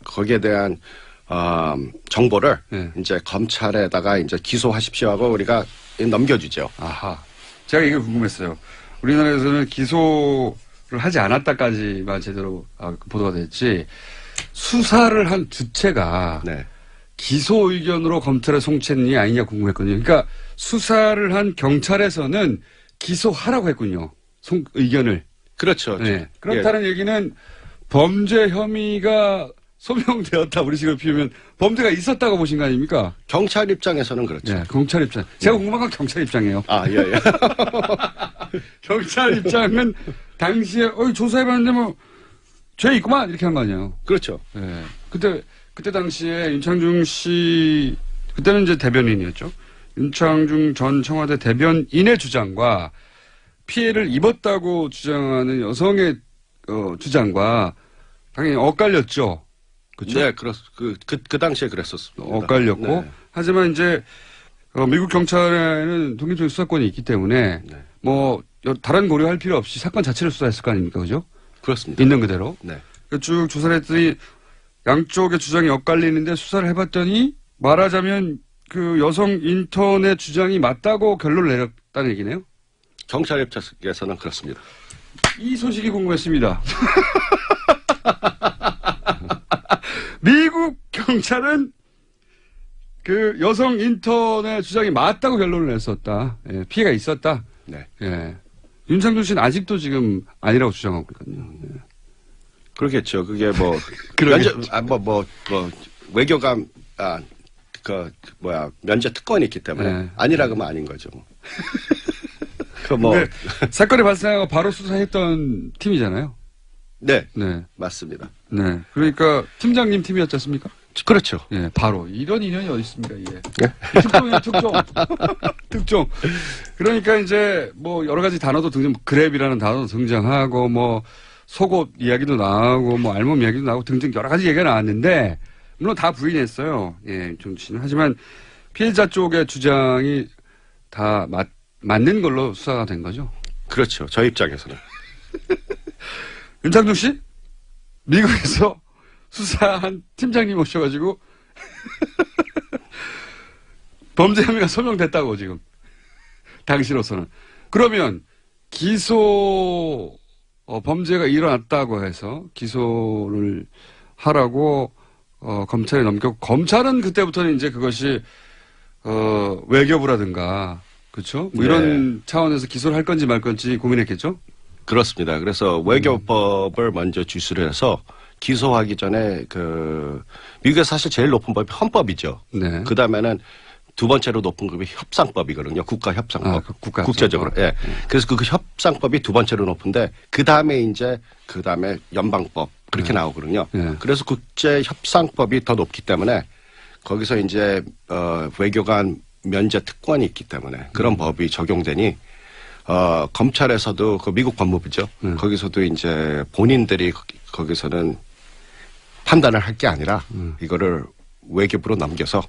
거기에 대한 정보를 네. 이제 검찰에다가 이제 기소하십시오 하고 우리가 넘겨주죠. 아하. 제가 이게 궁금했어요. 우리나라에서는 기소를 하지 않았다까지만 제대로 보도가 됐지 수사를 한 주체가 네. 기소 의견으로 검찰에 송치했느냐 아니냐 궁금했거든요. 그러니까 수사를 한 경찰에서는 기소하라고 했군요. 의견을. 그렇죠. 네. 그렇다는 얘기는 범죄 혐의가 소명되었다. 우리 식으로 피우면 범죄가 있었다고 보신 거 아닙니까? 경찰 입장에서는 그렇죠. 네. 경찰 입장. 제가 궁금한 건 경찰 입장이에요. 아, 예, 예. 경찰 입장은 당시에 조사해봤는데 뭐 죄 있구만 이렇게 한 거 아니에요. 그렇죠. 네. 그때 당시에 윤창중 씨 그때는 이제 대변인이었죠. 윤창중 전 청와대 대변인의 주장과 피해를 입었다고 주장하는 여성의 주장과 당연히 엇갈렸죠. 그렇죠? 네, 그 당시에 그랬었습니다. 엇갈렸고 네. 하지만 이제 미국 경찰에는 독립적인 수사권이 있기 때문에 네. 뭐 다른 고려할 필요 없이 사건 자체를 수사했을 거 아닙니까, 그죠? 그렇습니다. 있는 그대로. 네. 쭉 조사를 했더니 양쪽의 주장이 엇갈리는데 수사를 해봤더니 말하자면 그 여성 인턴의 주장이 맞다고 결론을 내렸다는 얘기네요. 경찰 입장에서는 그렇습니다. 이 소식이 궁금했습니다. 미국 경찰은 그 여성 인턴의 주장이 맞다고 결론을 냈었다. 예, 피해가 있었다. 네. 예. 윤창중 씨는 아직도 지금 아니라고 주장하고 있거든요. 예. 그러겠죠. 그게 뭐 그러겠죠. 외교감 면제 특권이 있기 때문에 네. 아니라 그러면 아닌 거죠. 근데 사건이 발생하고 바로 수사했던 팀이잖아요. 네, 네. 맞습니다. 네. 그러니까 팀장님 팀이었지 않습니까? 그렇죠. 예, 바로. 이런 인연이 어디 있습니까, 이게. 예? 특종이에요, 특종. 특종. 그러니까 이제 뭐 여러 가지 단어도 그랩이라는 단어도 등장하고 뭐 속옷 이야기도 나오고 뭐 알몸 이야기도 나오고 등등 여러 가지 얘기가 나왔는데 물론 다 부인했어요. 예, 좀 씨는. 하지만 피해자 쪽의 주장이 다 맞는 걸로 수사가 된 거죠. 그렇죠. 저희 입장에서는. 윤창중 씨? 미국에서 수사한 팀장님 오셔가지고 범죄 혐의가 소명됐다고 지금 당시로서는. 그러면 기소 범죄가 일어났다고 해서 기소를 하라고 검찰에 넘겼고, 검찰은 그때부터는 이제 그것이 외교부라든가 그렇죠? 뭐 이런 차원에서 기소를 할 건지 말 건지 고민했겠죠? 그렇습니다. 그래서 외교법을 먼저 주시를 해서 기소하기 전에 미국에서 사실 제일 높은 법이 헌법이죠. 네. 그 다음에는 두 번째로 높은 법이 협상법이거든요. 국가협상법. 국제적으로. 예. 그래서 그 협상법이 두 번째로 높은데 그 다음에 연방법 그렇게 나오거든요. 그래서 국제협상법이 더 높기 때문에 거기서 이제 외교관 면제 특권이 있기 때문에 그런 법이 적용되니 검찰에서도 그 미국 법무부죠. 거기서도 이제 본인들이 거기서는 판단을 할 게 아니라 이거를 외교부로 넘겨서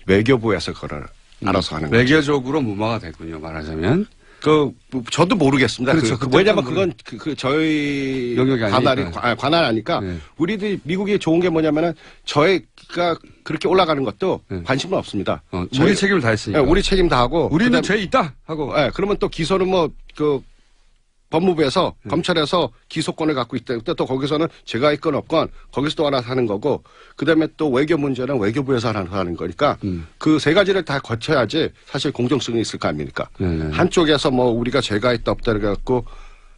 외교부에서 그걸 알아서 하는 거죠. 외교적으로 무마가 됐군요. 말하자면. 저도 모르겠습니다. 그렇죠. 왜냐면 그건 저희 영역이 아니니까. 관할 아니까 네. 우리들이 미국이 좋은 게 뭐냐면은 저희가 그렇게 올라가는 것도 네. 관심은 없습니다. 우리 책임을 다했으니까. 우리 책임 다 하고 우리는 죄 있다 하고. 그러면 또 기소는 법무부에서 검찰에서 기소권을 갖고 있다. 또 거기서는 제가 있건 없건 거기서 또 알아서 하는 거고 그다음에 또 외교 문제는 외교부에서 하는 거니까 그 세 가지를 다 거쳐야지 사실 공정성이 있을 거 아닙니까? 한쪽에서 우리가 죄가 있다 없다 그래갖고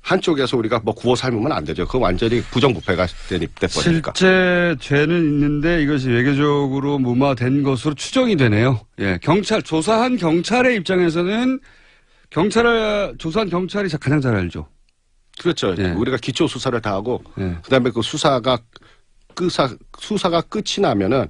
한쪽에서 우리가 구워 삶으면 안 되죠. 그거 완전히 부정부패가 돼버리니까. 실제 죄는 있는데 이것이 외교적으로 무마된 것으로 추정이 되네요. 예, 조사한 경찰의 입장에서는 조사한 경찰이 가장 잘 알죠. 그렇죠. 예. 우리가 기초 수사를 다 하고, 예. 그다음에 그 수사가 끝이 나면은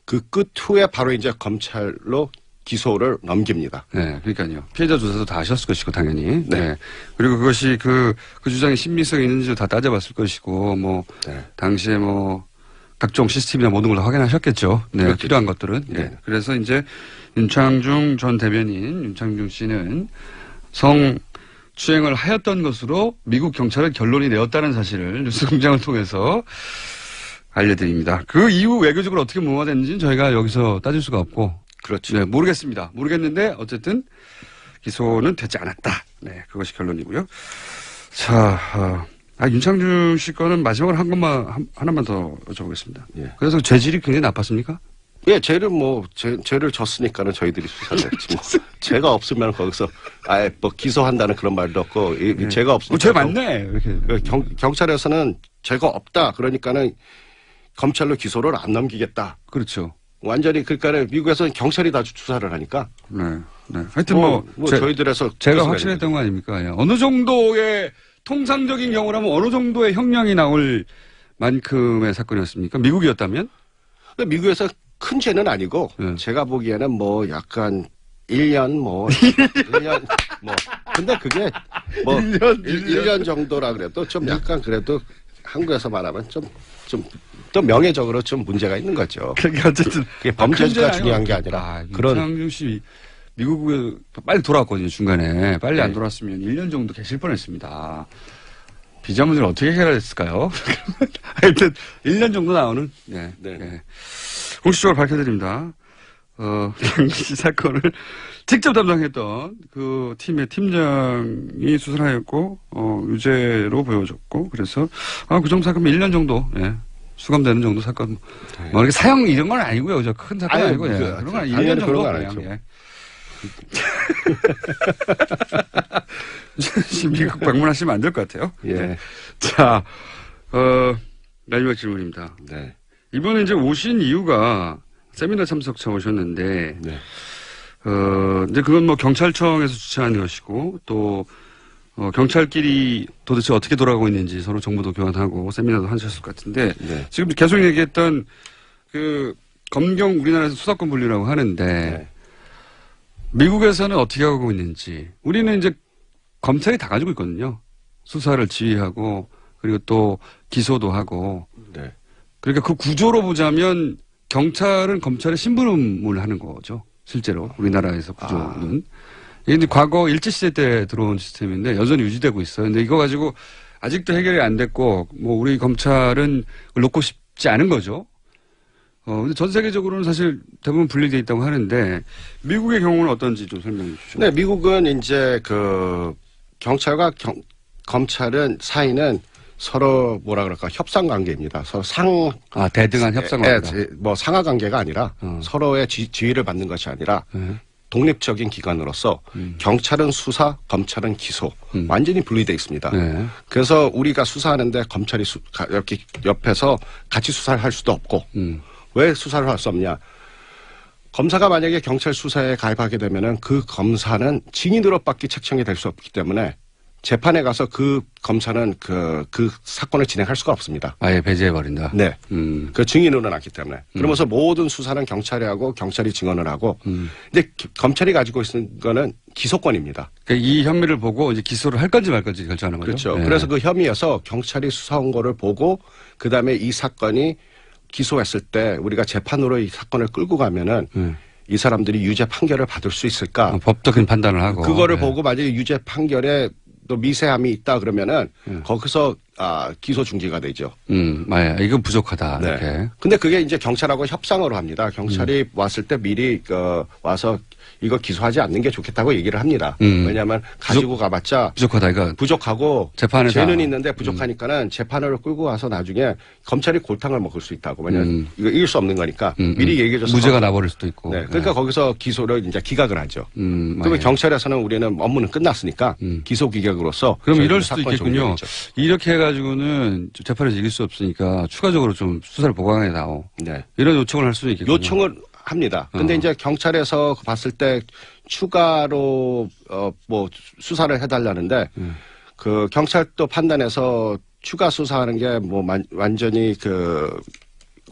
그 끝 후에 바로 이제 검찰로 기소를 넘깁니다. 네, 그러니까요. 피해자 조사도 다 하셨을 것이고 당연히. 네. 그리고 그것이 그 주장에 신빙성이 있는지도 다 따져봤을 것이고 네. 당시에 각종 시스템이나 모든 걸 다 확인하셨겠죠. 네, 그렇겠죠. 필요한 것들은. 네. 네. 그래서 이제 윤창중 전 대변인, 윤창중 씨는 성추행을 하였던 것으로 미국 경찰은 결론이 내었다는 사실을 뉴스공장을 통해서 알려드립니다. 그 이후 외교적으로 어떻게 무마됐는지는 저희가 여기서 따질 수가 없고. 그렇죠. 네, 모르겠습니다. 모르겠는데 어쨌든 기소는 되지 않았다. 네, 그것이 결론이고요. 자, 윤창중 씨 거는 마지막으로 하나만 더 여쭤보겠습니다. 예. 그래서 죄질이 굉장히 나빴습니까? 예, 죄를 졌으니까는 저희들이 수사를 했지. 죄가 없으면 거기서 기소한다는 그런 말도 없고 죄가 없으면 죄 맞네. 이렇게. 경찰에서는 죄가 없다. 그러니까는 검찰로 기소를 안 넘기겠다. 그렇죠. 완전히 그러니까 미국에서는 경찰이 다 수사를 하니까. 네. 하여튼 저희들에서 제가 확신했던 거 아닙니까? 예. 어느 정도의 통상적인 경우라면 어느 정도의 형량이 나올 만큼의 사건이었습니까? 미국이었다면? 미국에서 큰 죄는 아니고 제가 보기에는 약간 1년 1년 근데 그게 1년 정도라 그래도 좀 약간 그래도 한국에서 말하면 좀 또 명예적으로 좀 문제가 있는 거죠. 그러니까 어쨌든 그게 범죄가 중요한 게 아니라 윤창중 씨 미국에 빨리 돌아왔거든요. 중간에 빨리 네. 안 돌아왔으면 1년 정도 계실 뻔했습니다. 비자 문제를 어떻게 해결했을까요? 하여튼 1년 정도 나오는 네. 공식적으로 밝혀드립니다. 당시 사건을 직접 담당했던 그 팀의 팀장이 수사하였고 유죄로 보여졌고 그래서 그 정도 사건은 1년 정도 수감되는 정도 사건. 이렇게 사형 이런 건 아니고요. 큰 사건 아니고 그런 건 1년 정도 그냥. 미국 방문하시면 안 될 것 같아요. 예. 자, 마지막 질문입니다. 네. 이번에 이제 오신 이유가 세미나 참석차 오셨는데, 네. 이제 그건 경찰청에서 주최한 것이고, 또, 경찰끼리 도대체 어떻게 돌아가고 있는지 서로 정보도 교환하고 세미나도 하셨을 것 같은데, 네. 지금 계속 얘기했던 검경 우리나라에서 수사권 분리라고 하는데, 네. 미국에서는 어떻게 하고 있는지, 우리는 이제 검찰이 다 가지고 있거든요. 수사를 지휘하고, 그리고 또 기소도 하고. 네. 그러니까 그 구조로 보자면 경찰은 검찰의 심부름을 하는 거죠. 실제로 우리나라에서 구조는. 이게 이제 과거 일제시대 때 들어온 시스템인데 여전히 유지되고 있어요. 근데 이거 가지고 아직도 해결이 안 됐고 우리 검찰은 놓고 쉽지 않은 거죠. 근데 전 세계적으로는 사실 대부분 분리되어 있다고 하는데 미국의 경우는 어떤지 좀 설명해 주시죠. 네, 미국은 이제 경찰과 검찰은 사이는 서로 뭐라 그럴까 협상 관계입니다. 서로 대등한 협상 관계다. 뭐 상하 관계가 아니라 서로의 지휘를 받는 것이 아니라 독립적인 기관으로서 경찰은 수사, 검찰은 기소 완전히 분리돼 있습니다. 네. 그래서 우리가 수사하는데 검찰이 이렇게 옆에서 같이 수사를 할 수도 없고 왜 수사를 할 수 없냐? 검사가 만약에 경찰 수사에 가입하게 되면은 그 검사는 증인으로밖에 책정이 될 수 없기 때문에 재판에 가서 그 검사는 그 사건을 진행할 수가 없습니다. 아예 배제해버린다. 네. 그 증인으로 났기 때문에. 그러면서 모든 수사는 경찰이 하고 경찰이 증언을 하고. 근데 검찰이 가지고 있는 거는 기소권입니다. 그러니까 이 혐의를 보고 이제 기소를 할 건지 말 건지 결정하는 거죠. 그렇죠. 네. 그래서 그 혐의에서 경찰이 수사한 거를 보고 그다음에 이 사건이 기소했을 때 우리가 재판으로 이 사건을 끌고 가면은 이 사람들이 유죄 판결을 받을 수 있을까? 법적인 판단을 하고. 그거를 네. 보고 만약에 유죄 판결에 또 미세함이 있다 그러면은 거기서 기소 중지가 되죠. 이건 부족하다. 네. 이렇게. 근데 그게 이제 경찰하고 협상으로 합니다. 경찰이 왔을 때 미리 와서 이거 기소하지 않는 게 좋겠다고 얘기를 합니다. 왜냐하면 가지고 가봤자 부족하다. 이거 부족하고 재판에서 죄는 있는데 부족하니까는 재판으로 끌고 와서 나중에 검찰이 골탕을 먹을 수 있다고. 왜냐하면 이거 이길 수 없는 거니까 미리 얘기해줘서 무죄가 나버릴 수도 있고. 네, 그러니까 거기서 기소를 이제 기각을 하죠. 그러면 예. 경찰에서는 우리는 업무는 끝났으니까 기소 기각으로서 그럼 이럴 수도 사건 있겠군요. 종료되죠. 이렇게 해가지고는 재판에서 이길 수 없으니까 추가적으로 좀 수사를 보강해 다오. 네. 이런 요청을 할 수는 있겠군요. 요청을 합니다. 근데 이제 경찰에서 봤을 때 추가로 뭐 수사를 해달라는데 그 경찰도 판단해서 추가 수사하는 게 뭐 완전히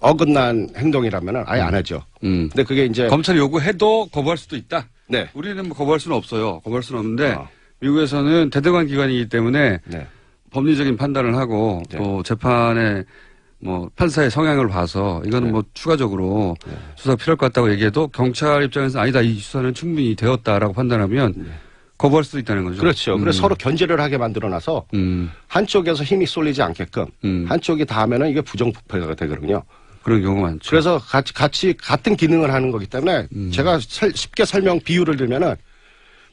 어긋난 행동이라면 아예 안 하죠. 근데 그게 이제 검찰이 요구해도 거부할 수도 있다. 네. 우리는 뭐 거부할 수는 없어요. 거부할 수는 없는데 미국에서는 대등한 기관이기 때문에 네. 법리적인 판단을 하고 네. 또 재판의 뭐 판사의 성향을 봐서 이거는 네. 뭐 추가적으로 수사가 필요할 것 같다고 얘기해도 경찰 입장에서 아니다 이 수사는 충분히 되었다라고 판단하면 거부할 수도 있다는 거죠. 그렇죠. 그래서 서로 견제를 하게 만들어놔서 한쪽에서 힘이 쏠리지 않게끔 한쪽이 다 하면은 이게 부정부패가 되거든요. 그런 경우가 많죠. 그래서 같이 같은 기능을 하는 거기 때문에 제가 쉽게 비유를 들면은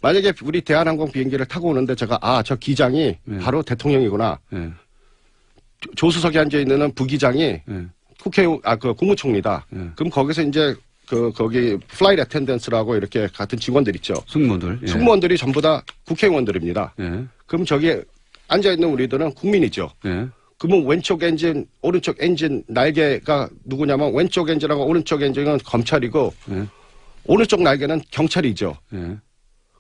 만약에 우리 대한항공 비행기를 타고 오는데 제가 저 기장이 바로 대통령이구나. 네. 조수석에 앉아 있는 부기장이 네. 국회의원, 국무총리다. 네. 그럼 거기서 이제 거기 플라이트 어텐던스라고 이렇게 같은 직원들 있죠. 승무원들. 예. 승무원들이 전부 다 국회의원들입니다. 예. 그럼 저기 앉아 있는 우리들은 국민이죠. 예. 그러면 왼쪽 엔진, 오른쪽 엔진 날개가 누구냐면 왼쪽 엔진하고 오른쪽 엔진은 검찰이고 예. 오른쪽 날개는 경찰이죠. 예.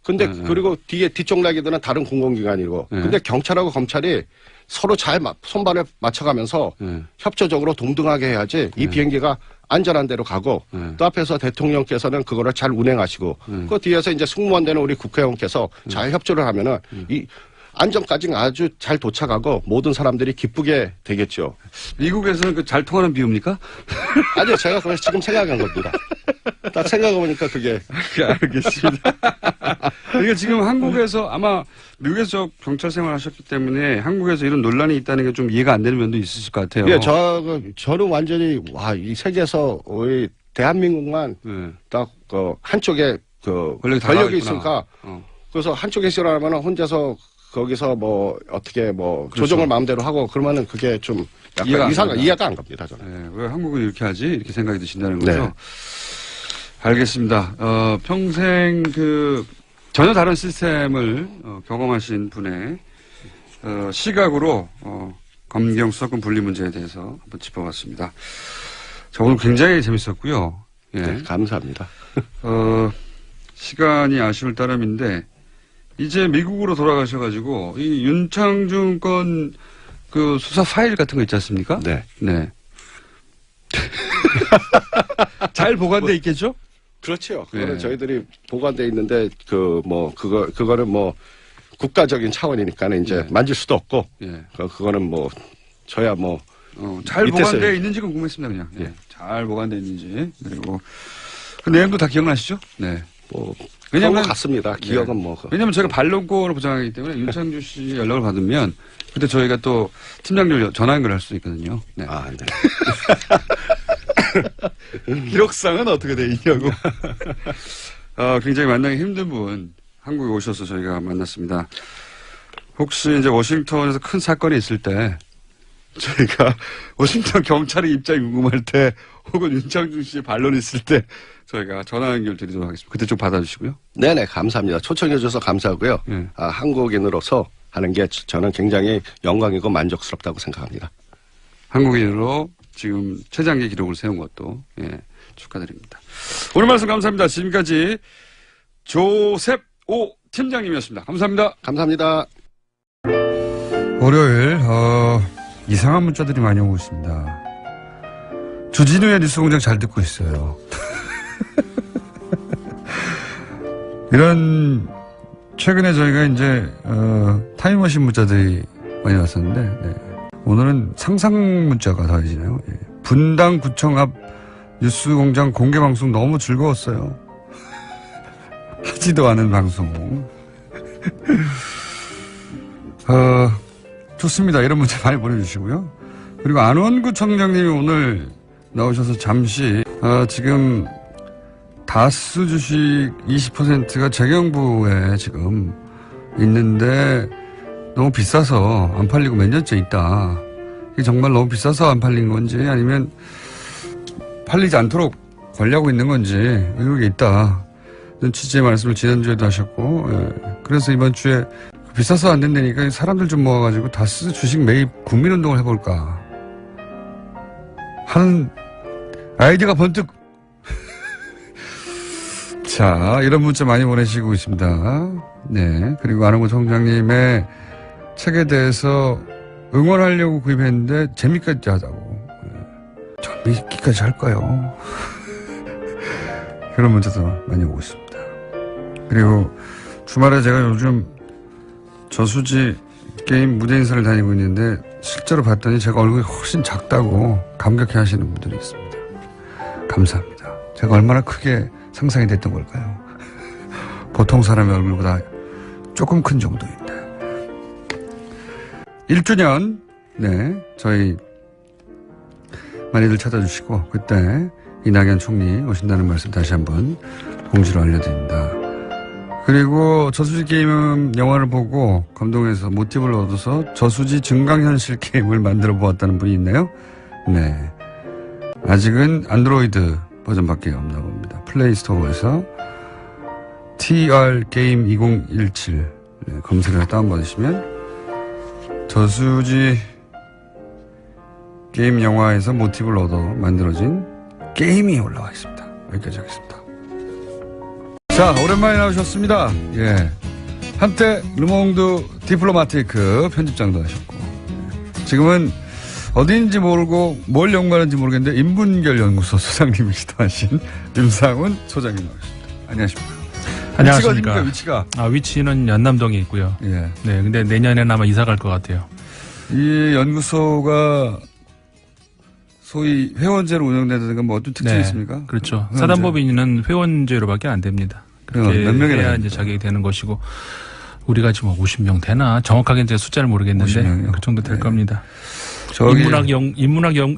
근데 그리고 뒤쪽 날개들은 다른 공공기관이고. 근데 경찰하고 검찰이 서로 잘 손발을 맞춰가면서 협조적으로 동등하게 해야지 이 비행기가 안전한 데로 가고 또 앞에서 대통령께서는 그거를 잘 운행하시고 그 뒤에서 이제 승무원 되는 우리 국회의원께서 잘 협조를 하면은 이 안전까지 아주 잘 도착하고 모든 사람들이 기쁘게 되겠죠. 미국에서는 잘 통하는 비유입니까? 아니요, 제가 그걸 지금 생각한 겁니다. 딱 생각해보니까 그게. 알겠습니다. 그러니까 지금 한국에서 아마 미국에서 경찰 생활 하셨기 때문에 한국에서 이런 논란이 있다는 게 좀 이해가 안 되는 면도 있으실 것 같아요. 예, 저는 완전히, 이 세계에서 우리 대한민국만 딱 한쪽에 권력이 있으니까 그래서 한쪽에 싫어하면 혼자서 거기서 뭐 어떻게 뭐 그렇죠. 조정을 마음대로 하고 그러면은 그게 좀 약간 이해가 안 갑니다. 저는. 네, 왜 한국은 이렇게 하지? 이렇게 생각이 드신다는 네. 거죠. 알겠습니다. 평생 전혀 다른 시스템을 경험하신 분의 시각으로 검경 수사권 분리 문제에 대해서 한번 짚어봤습니다. 자, 오늘 굉장히 재밌었고요. 예. 네, 감사합니다. 시간이 아쉬울 따름인데 이제 미국으로 돌아가셔가지고 이 윤창중 건 수사 파일 같은 거 있지 않습니까? 네. 네. 잘 보관돼 있겠죠? 그렇죠. 그거는 네. 저희들이 보관돼 있는데 그거는 뭐 국가적인 차원이니까는 이제 만질 수도 없고 예. 그거는 뭐 저야 뭐 잘 밑에서 보관돼 있는지가 궁금했습니다, 그냥. 예. 잘 보관돼 있는지. 그리고 그 내용도 다 기억나시죠? 네. 뭐 그런 왜냐면 것 같습니다. 기억은 뭐 왜냐면 저희가 반론권을 보장하기 때문에 윤창주 씨 연락을 받으면 그때 저희가 또 팀장님 전화 연결할 수 있거든요. 네. 아, 네. 기록상은 어떻게 돼 있냐고. 굉장히 만나기 힘든 분 한국에 오셔서 저희가 만났습니다. 혹시 이제 워싱턴에서 큰 사건이 있을 때 저희가 워싱턴 경찰의 입장이 궁금할 때 혹은 윤창준 씨의 반론이 있을 때 저희가 전화 연결 드리도록 하겠습니다. 그때 좀 받아주시고요. 네네, 감사합니다. 초청해 주셔서 감사하고요. 네. 한국인으로서 하는 게 저는 굉장히 영광이고 만족스럽다고 생각합니다. 한국인으로 지금 최장기 기록을 세운 것도 축하드립니다. 오늘 말씀 감사합니다. 지금까지 조셉 오 팀장님이었습니다. 감사합니다. 감사합니다. 월요일 이상한 문자들이 많이 오고 있습니다. 주진우의 뉴스공장 잘 듣고 있어요. 이런 최근에 저희가 이제 타임머신 문자들이 많이 왔었는데 네. 오늘은 상상 문자가 더해지네요. 예. 분당 구청 앞 뉴스공장 공개방송 너무 즐거웠어요. 하지도 않은 방송. 좋습니다. 이런 문자 많이 보내주시고요. 그리고 안원구 청장님이 오늘 나오셔서 잠시 지금 다스 주식 20%가 재경부에 지금 있는데 너무 비싸서 안 팔리고 몇 년째 있다. 이게 정말 너무 비싸서 안 팔린 건지 아니면 팔리지 않도록 관리하고 있는 건지 의혹이 있다. 이런 취지의 말씀을 지난주에도 하셨고 그래서 이번 주에 비싸서 안 된다니까 사람들 좀 모아가지고 다스 주식 매입 국민운동을 해볼까 하는 아이디어가 번뜩 자 이런 문자 많이 보내시고 있습니다. 네 그리고 안원구 청장님의 책에 대해서 응원하려고 구입했는데 재미까지 하자고 재미까지 할까요? 그런 문자도 많이 오고 있습니다. 그리고 주말에 제가 요즘 저수지 게임 무대 인사를 다니고 있는데 실제로 봤더니 제가 얼굴이 훨씬 작다고 감격해 하시는 분들이 있습니다. 감사합니다. 제가 얼마나 크게 상상이 됐던 걸까요? 보통 사람의 얼굴보다 조금 큰 정도인데. 1주년, 네, 저희 많이들 찾아주시고, 그때 이낙연 총리 오신다는 말씀 다시 한번 공지로 알려드립니다. 그리고 저수지 게임 영화를 보고 감동해서 모티브를 얻어서 저수지 증강현실 게임을 만들어 보았다는 분이 있네요. 네. 아직은 안드로이드 버전밖에 없나 봅니다. 플레이스토어에서 TR 게임 2017 네, 검색해서 다운받으시면 저수지 게임 영화에서 모티브를 얻어 만들어진 게임이 올라와 있습니다. 여기까지 하겠습니다. 자, 오랜만에 나오셨습니다. 예. 한때 르몽드 디플로마티크 편집장도 하셨고, 지금은 어디인지 모르고 뭘 연구하는지 모르겠는데 인문결연구소 소장님이시도 하신 윤상훈 소장님 나오셨습니다. 안녕하십니까. 안녕하십니까. 위치가? 위치는 연남동에 있고요. 예. 네, 근데 내년에는 아마 이사 갈 것 같아요. 이 연구소가 소위 회원제로 운영되는 뭐 어떤 특징이 있습니까? 그렇죠. 회원제. 사단법인은 회원제로밖에 안 됩니다. 그렇게 몇 명이나 해야 이제 자격이 되는 것이고 우리가 지금 50명 되나 정확하게 이제 숫자를 모르겠는데 50명이요? 그 정도 될 네. 겁니다. 저기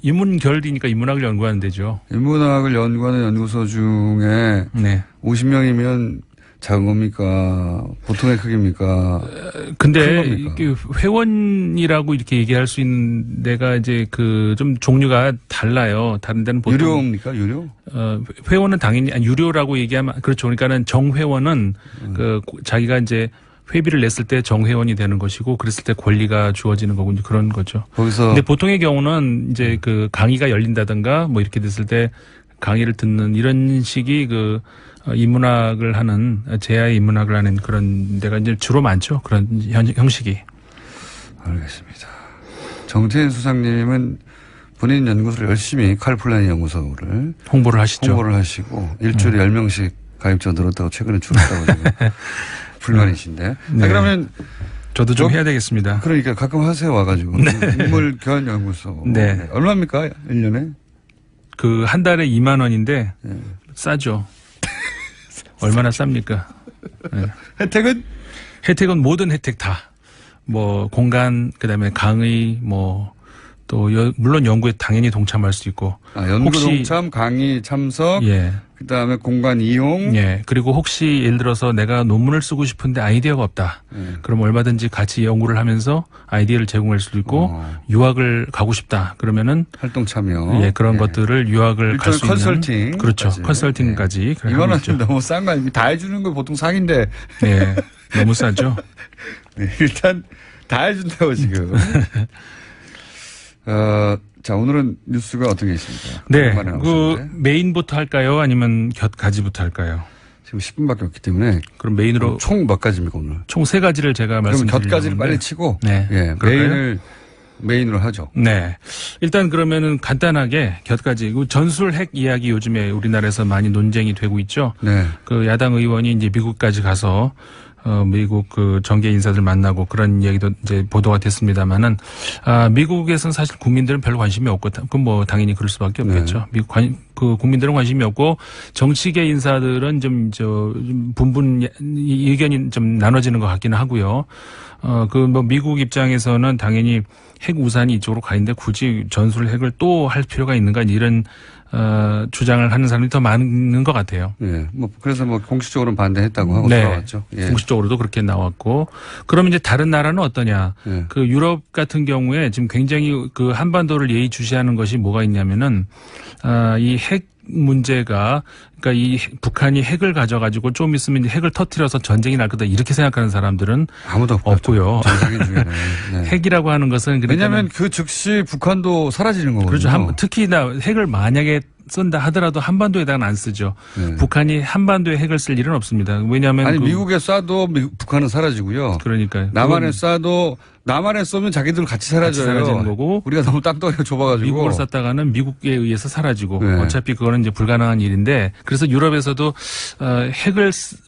인문결이니까 인문학을 연구하는 데죠. 인문학을 연구하는 연구소 중에 네. 50명이면 작은 겁니까? 보통의 크기입니까? 근데 큰 겁니까? 이게 회원이라고 이렇게 얘기할 수 있는 데가 이제 그 좀 종류가 달라요. 다른 데는 보통 유료입니까? 유료? 회원은 당연히 유료라고 얘기하면 그렇죠. 그러니까는 정회원은 그 자기가 이제 회비를 냈을 때 정회원이 되는 것이고 그랬을 때 권리가 주어지는 거고 이제 그런 거죠. 거기서 근데 보통의 경우는 이제 그 강의가 열린다든가 뭐 이렇게 됐을 때 강의를 듣는 이런 식이 그 인문학을 하는 제야의 인문학을 하는 그런 데가 이제 주로 많죠. 그런 형식이. 알겠습니다. 정태인 수장님은 본인 연구소를 열심히 칼플라니 연구소를 홍보를 하시죠. 홍보를 하시고 일주일에 10명씩 가입자 늘었다고 최근에 줄었다고 지금 불만이신데. 네. 그러면 저도 좀 해야 되겠습니다. 그러니까 가끔 하세요 와가지고 인물견 연구소. 네. 얼마입니까 1년에? 그 한 달에 2만 원인데 싸죠. 얼마나 쌉니까? 네. 혜택은 모든 혜택 다. 뭐 공간, 그다음에 강의, 뭐 또 물론 연구에 당연히 동참할 수 있고. 연구 동참, 강의 참석, 예. 그다음에 공간 이용. 예. 그리고 혹시 예를 들어서 내가 논문을 쓰고 싶은데 아이디어가 없다. 그럼 얼마든지 같이 연구를 하면서 아이디어를 제공할 수도 있고 유학을 가고 싶다. 그러면은 활동 참여. 예, 그런 것들을 유학을 갈 수 있는 컨설팅. 그렇죠. 컨설팅까지. 네. 이거는 너무 싼 거 아닙니까? 다 해주는 거 보통 상인데. 네. 너무 싸죠. 네, 일단 다 해준다고 지금. 자, 오늘은 뉴스가 어떤 게 있습니까? 네. 메인부터 할까요? 아니면 곁가지부터 할까요? 지금 10분밖에 없기 때문에. 그럼 메인으로. 총 몇 가지입니까, 오늘? 총 3가지를 제가 말씀드리려고 그럼 곁가지를 빨리 치고. 네. 예. 메인으로 하죠. 네. 일단 그러면은 간단하게 곁가지. 전술핵 이야기 요즘에 우리나라에서 많이 논쟁이 되고 있죠. 네. 그 야당 의원이 이제 미국까지 가서 미국 그 정계 인사들 만나고 그런 얘기도 이제 보도가 됐습니다만은, 미국에서는 사실 국민들은 별로 관심이 없고, 그건 뭐 당연히 그럴 수밖에 없겠죠. 네. 그 국민들은 관심이 없고, 정치계 인사들은 좀 의견이 좀 나눠지는 것 같기는 하고요. 미국 입장에서는 당연히 핵 우산이 이쪽으로 가 있는데 굳이 전술 핵을 또 할 필요가 있는가 이런 주장을 하는 사람이 더 많은 것 같아요. 예. 그래서 공식적으로는 반대했다고 하고 들어왔죠. 예. 공식적으로도 그렇게 나왔고. 그럼 이제 다른 나라는 어떠냐. 예. 그 유럽 같은 경우에 지금 굉장히 그 한반도를 예의주시하는 것이 뭐가 있냐면은, 이 핵 문제가, 그러니까 이 북한이 핵을 가져가지고 좀 있으면 핵을 터뜨려서 전쟁이 날 거다 이렇게 생각하는 사람들은 아무도 없고요. 전상인 중에는. 네. 핵이라고 하는 것은 왜냐하면 그 즉시 북한도 사라지는 거거든요. 그렇죠. 특히나 핵을 만약에 쓴다 하더라도 한반도에다가는 안 쓰죠. 네. 북한이 한반도에 핵을 쓸 일은 없습니다. 왜냐하면 미국에 쏴도 북한은 사라지고요. 그러니까 남한에 쏴도 남한에 쏘면 자기들 같이 사라져요. 사라지는 거고 우리가 너무 땅덩이가 좁아가지고 미국을 쐈다가는 미국에 의해서 사라지고 네. 어차피 그거는 이제 불가능한 일인데 그래서 유럽에서도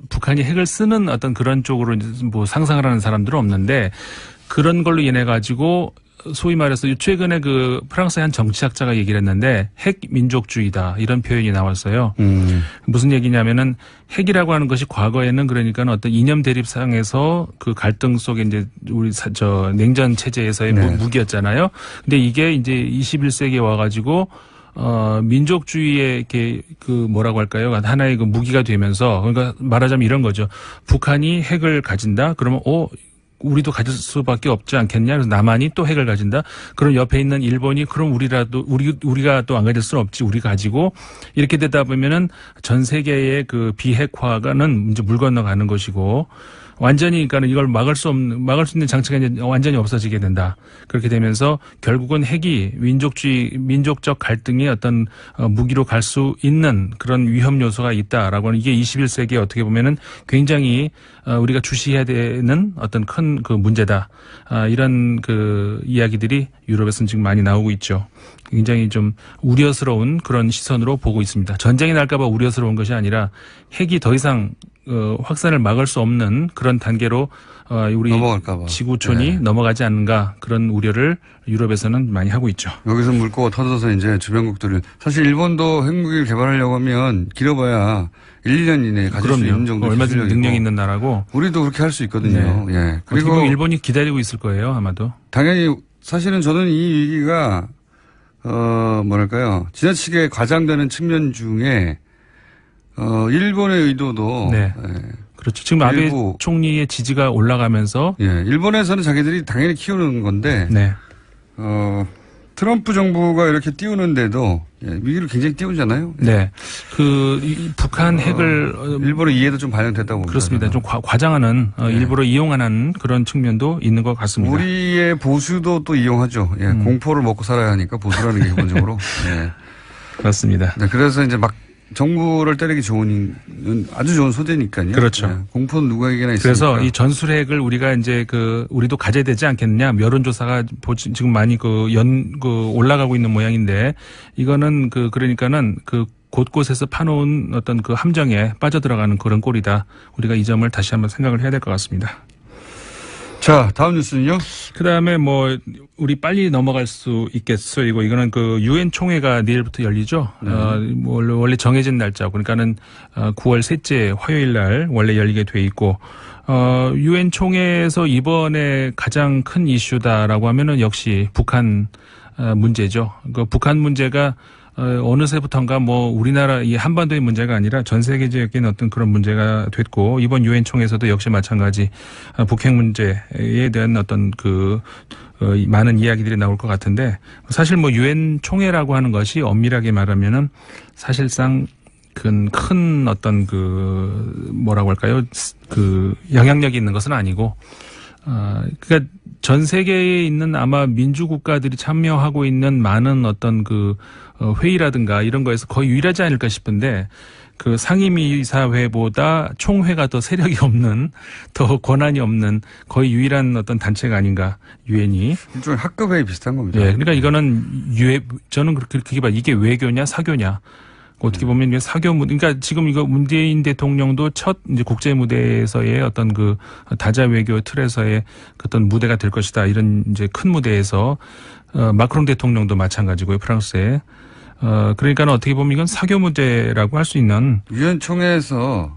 북한이 핵을 쓰는 어떤 그런 쪽으로 뭐 상상을 하는 사람들은 없는데 그런 걸로 인해 가지고. 소위 말해서 최근에 그 프랑스의 한 정치학자가 얘기를 했는데 핵 민족주의다 이런 표현이 나왔어요. 무슨 얘기냐면은 핵이라고 하는 것이 과거에는 그러니까 어떤 이념 대립상에서 그 갈등 속에 이제 우리 냉전 체제에서의 네. 무기였잖아요. 근데 이게 이제 21세기에 와가지고 민족주의의 이렇게 그 뭐라고 할까요? 하나의 그 무기가 되면서 그러니까 말하자면 이런 거죠. 북한이 핵을 가진다? 그러면 우리도 가질 수밖에 없지 않겠냐. 그래서 남한이 또 핵을 가진다. 그럼 옆에 있는 일본이 그럼 우리가 또 안 가질 수는 없지. 우리가 가지고 이렇게 되다 보면은 전 세계의 그 비핵화가는 이제 물 건너가는 것이고 완전히 그러니까 이걸 막을 수 있는 장치가 이제 완전히 없어지게 된다. 그렇게 되면서 결국은 핵이 민족적 갈등의 어떤 무기로 갈 수 있는 그런 위험 요소가 있다라고 하는 이게 21세기에 어떻게 보면은 굉장히 우리가 주시해야 되는 어떤 큰 그 문제다. 이런 그 이야기들이 유럽에서는 지금 많이 나오고 있죠. 굉장히 좀 우려스러운 그런 시선으로 보고 있습니다. 전쟁이 날까 봐 우려스러운 것이 아니라 핵이 더 이상 확산을 막을 수 없는 그런 단계로 우리 지구촌이 네. 넘어가지 않는가 그런 우려를 유럽에서는 많이 하고 있죠. 여기서 물꼬가 터져서 이제 주변국들을 사실 일본도 핵무기를 개발하려고 하면 길어봐야 1년 이내에 가질 수 있는 정도 얼마든지 능력 있는 나라고 우리도 그렇게 할 수 있거든요. 네. 예. 그리고 일본이 기다리고 있을 거예요, 아마도. 당연히 사실은 저는 이 위기가 지나치게 과장되는 측면 중에 일본의 의도도 네. 그렇죠. 지금 아베 총리의 지지가 올라가면서 일본에서는 자기들이 당연히 키우는 건데 네. 트럼프 정부가 이렇게 띄우는데도 위기를 굉장히 띄우잖아요. 네. 북한 핵을 일본의 이해도 좀 반영됐다고 봅니다. 그렇습니다. 좀 과장하는 일부러 이용하는 그런 측면도 있는 것 같습니다. 우리의 보수도 또 이용하죠. 공포를 먹고 살아야 하니까 보수라는 게 기본적으로. 그렇습니다. 네, 그래서 이제 막 정부를 때리기 좋은 아주 좋은 소재니까요. 그렇죠. 공포는 누구에게나 있으니까. 그래서 이 전술핵을 우리가 이제 우리도 가져야 되지 않겠느냐. 여론조사가 지금 많이 올라가고 있는 모양인데 이거는 그러니까는 곳곳에서 파놓은 어떤 그 함정에 빠져들어가는 그런 꼴이다. 우리가 이 점을 다시 한번 생각을 해야 될 것 같습니다. 자, 다음 뉴스는요? 그다음에 뭐 우리 빨리 넘어갈 수 있겠어요. 이거는 그 유엔 총회가 내일부터 열리죠. 뭐 원래 정해진 날짜고 그러니까는 9월 셋째 화요일 날 원래 열리게 돼 있고 유엔 총회에서 이번에 가장 큰 이슈다라고 하면은 역시 북한 문제죠. 그 북한 문제가 어느새부턴가 뭐 우리나라 이 한반도의 문제가 아니라 전 세계적인 어떤 그런 문제가 됐고 이번 유엔 총회에서도 역시 마찬가지 북핵 문제에 대한 어떤 그 많은 이야기들이 나올 것 같은데 사실 뭐 유엔 총회라고 하는 것이 엄밀하게 말하면은 사실상 큰 어떤 그 뭐라고 할까요? 그 영향력이 있는 것은 아니고 그러니까 전 세계에 있는 아마 민주국가들이 참여하고 있는 많은 어떤 그 회의라든가 이런 거에서 거의 유일하지 않을까 싶은데 그 상임이사회보다 총회가 더 세력이 없는 더 권한이 없는 거의 유일한 어떤 단체가 아닌가 유엔이 일종의 학급회의 비슷한 겁니다. 예, 그러니까 이거는 저는 그렇게 봐 이게 외교냐 사교냐 어떻게 보면 이게 사교 무대 그러니까 지금 이거 문재인 대통령도 첫 이제 국제 무대에서의 어떤 그 다자 외교 틀에서의 어떤 무대가 될 것이다 이런 이제 큰 무대에서 마크롱 대통령도 마찬가지고요 프랑스에 그러니까는 어떻게 보면 이건 사교 무대라고 할 수 있는 유엔 총회에서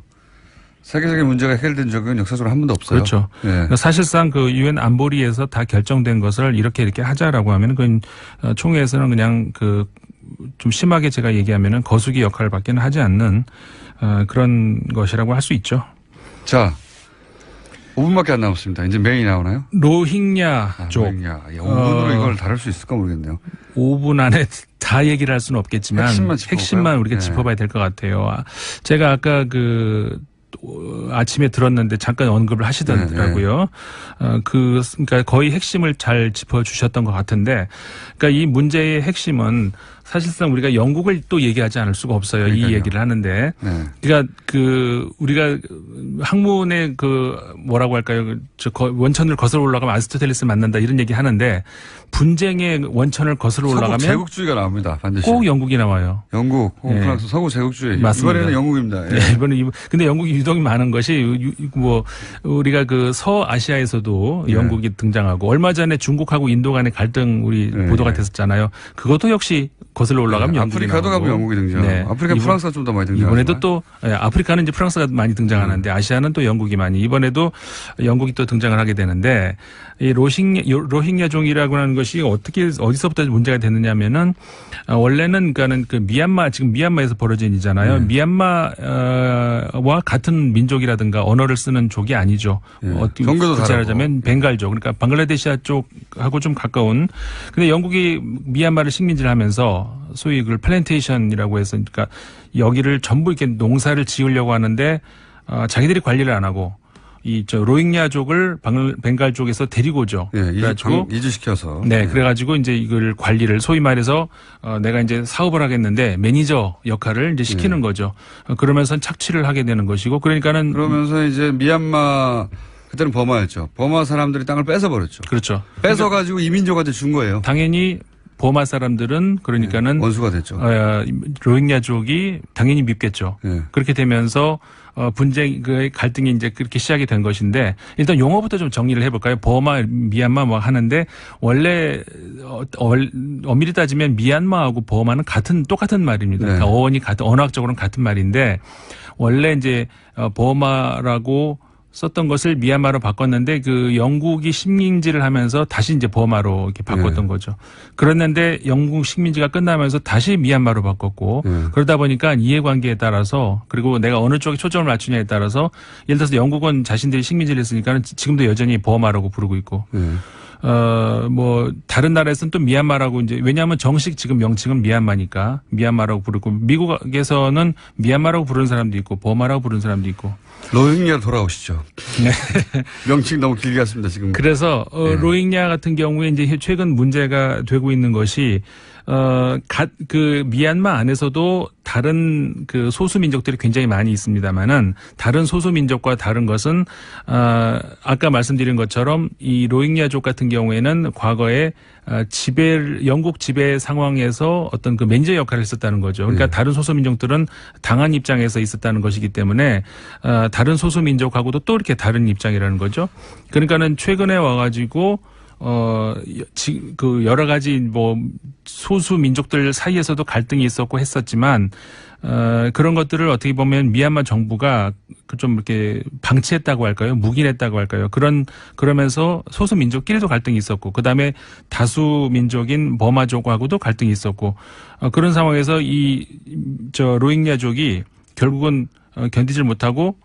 세계적인 문제가 해결된 적은 역사적으로 한 번도 없어요. 그렇죠. 네. 그러니까 사실상 그 유엔 안보리에서 다 결정된 것을 이렇게 하자라고 하면 그 총회에서는 그냥 그 좀 심하게 제가 얘기하면은 거수기 역할밖에는 하지 않는 그런 것이라고 할 수 있죠. 자, 5분밖에 안 남았습니다. 이제 메인이 나오나요? 로힝야족. 로힝야. 5분으로 이걸 다룰 수 있을까 모르겠네요. 5분 안에 다 얘기를 할 수는 없겠지만 핵심만 우리가 네. 짚어봐야 될 것 같아요. 제가 아까 아침에 들었는데 잠깐 언급을 하시더라고요. 그러니까 거의 핵심을 잘 짚어주셨던 것 같은데, 그러니까 이 문제의 핵심은 사실상 우리가 영국을 또 얘기하지 않을 수가 없어요. 그러니까요. 이 얘기를 하는데, 네. 그러니까 우리가 학문의 뭐라고 할까요? 원천을 거슬러 올라가면 아리스토텔레스 만난다 이런 얘기 하는데 분쟁의 원천을 거슬러 올라가면 서구 제국주의가 나옵니다. 반드시. 꼭 영국이 나와요. 영국, 예. 프랑스, 서구 제국주의. 맞습니다. 이번에는 영국입니다. 예. 네, 이번에 근데 영국이 유독 많은 것이 뭐 우리가 그 서아시아에서도 네. 영국이 등장하고 얼마 전에 중국하고 인도 간의 갈등 우리 네. 보도가 됐었잖아요. 그것도 역시 거슬러 올라가면 영국이 아프리카도 나오고. 가면 영국이 등장. 네. 아프리카 프랑스가 좀 더 많이 등장. 이번에도 또 아프리카는 이제 프랑스가 많이 등장하는데 아시아는 또 영국이 많이 이번에도 영국이 또 등장을 하게 되는데 이 로힝야족이라고 하는 것이 어디서부터 문제가 됐느냐면은 원래는 그러니까는 지금 미얀마에서 벌어진 일이잖아요. 네. 미얀마와 같은 민족이라든가 언어를 쓰는 족이 아니죠. 네. 어떻게 종교도 구체하자면 벵갈족 그러니까 방글라데시아 쪽하고 좀 가까운. 근데 영국이 미얀마를 식민지를 하면서 소위 그걸 플랜테이션이라고 해서 그러니까 여기를 전부 이렇게 농사를 지으려고 하는데 자기들이 관리를 안 하고 로힝야족을 벵갈족에서 데리고 오죠. 예, 그래가지고 이주시켜서. 네, 그래가지고 이제 이걸 관리를 소위 말해서 내가 이제 사업을 하겠는데 매니저 역할을 이제 시키는 거죠. 그러면서 착취를 하게 되는 것이고 그러면서 이제 미얀마 그때는 버마였죠. 버마 사람들이 땅을 뺏어버렸죠. 그렇죠. 뺏어가지고 이민족한테 준 거예요. 당연히 버마 사람들은 그러니까는 원수가 됐죠. 로힝야족이 당연히 밉겠죠. 예. 그렇게 되면서 분쟁 갈등이 이제 그렇게 시작이 된 것인데 일단 용어부터 좀 정리를 해볼까요? 버마, 미얀마 뭐 하는데 원래 엄밀히 따지면 미얀마하고 버마는 똑같은 말입니다. 네. 그러니까 어원이 언어학적으로는 같은 말인데 원래 이제 버마라고 썼던 것을 미얀마로 바꿨는데 영국이 식민지를 하면서 다시 이제 버마로 이렇게 바꿨던 거죠. 그랬는데 영국 식민지가 끝나면서 다시 미얀마로 바꿨고 그러다 보니까 이해관계에 따라서 그리고 내가 어느 쪽에 초점을 맞추냐에 따라서 예를 들어서 영국은 자신들이 식민지를 했으니까 지금도 여전히 버마라고 부르고 있고 뭐 다른 나라에서는 또 미얀마라고 이제 왜냐하면 정식 지금 명칭은 미얀마니까 미얀마라고 부르고 미국에서는 미얀마라고 부르는 사람도 있고 버마라고 부르는 사람도 있고. 로힝야 돌아오시죠. 네. 명칭 너무 길게 갔습니다 지금. 그래서 로힝야 같은 경우에 이제 최근 문제가 되고 있는 것이 그 미얀마 안에서도 다른 그 소수 민족들이 굉장히 많이 있습니다만은 다른 소수 민족과 다른 것은 아까 말씀드린 것처럼 이 로힝야족 같은 경우에는 과거에 영국 지배 상황에서 어떤 그 매니저 역할을 했었다는 거죠. 그러니까 다른 소수 민족들은 당한 입장에서 있었다는 것이기 때문에 다른 소수 민족하고도 또 이렇게 다른 입장이라는 거죠. 그러니까는 최근에 와가지고 그 여러 가지 뭐 소수 민족들 사이에서도 갈등이 있었고 했었지만 그런 것들을 어떻게 보면 미얀마 정부가 좀 이렇게 방치했다고 할까요? 묵인했다고 할까요? 그러면서 소수 민족끼리도 갈등이 있었고 그다음에 다수 민족인 버마족하고도 갈등이 있었고 그런 상황에서 로힝야족이 결국은 견디질 못하고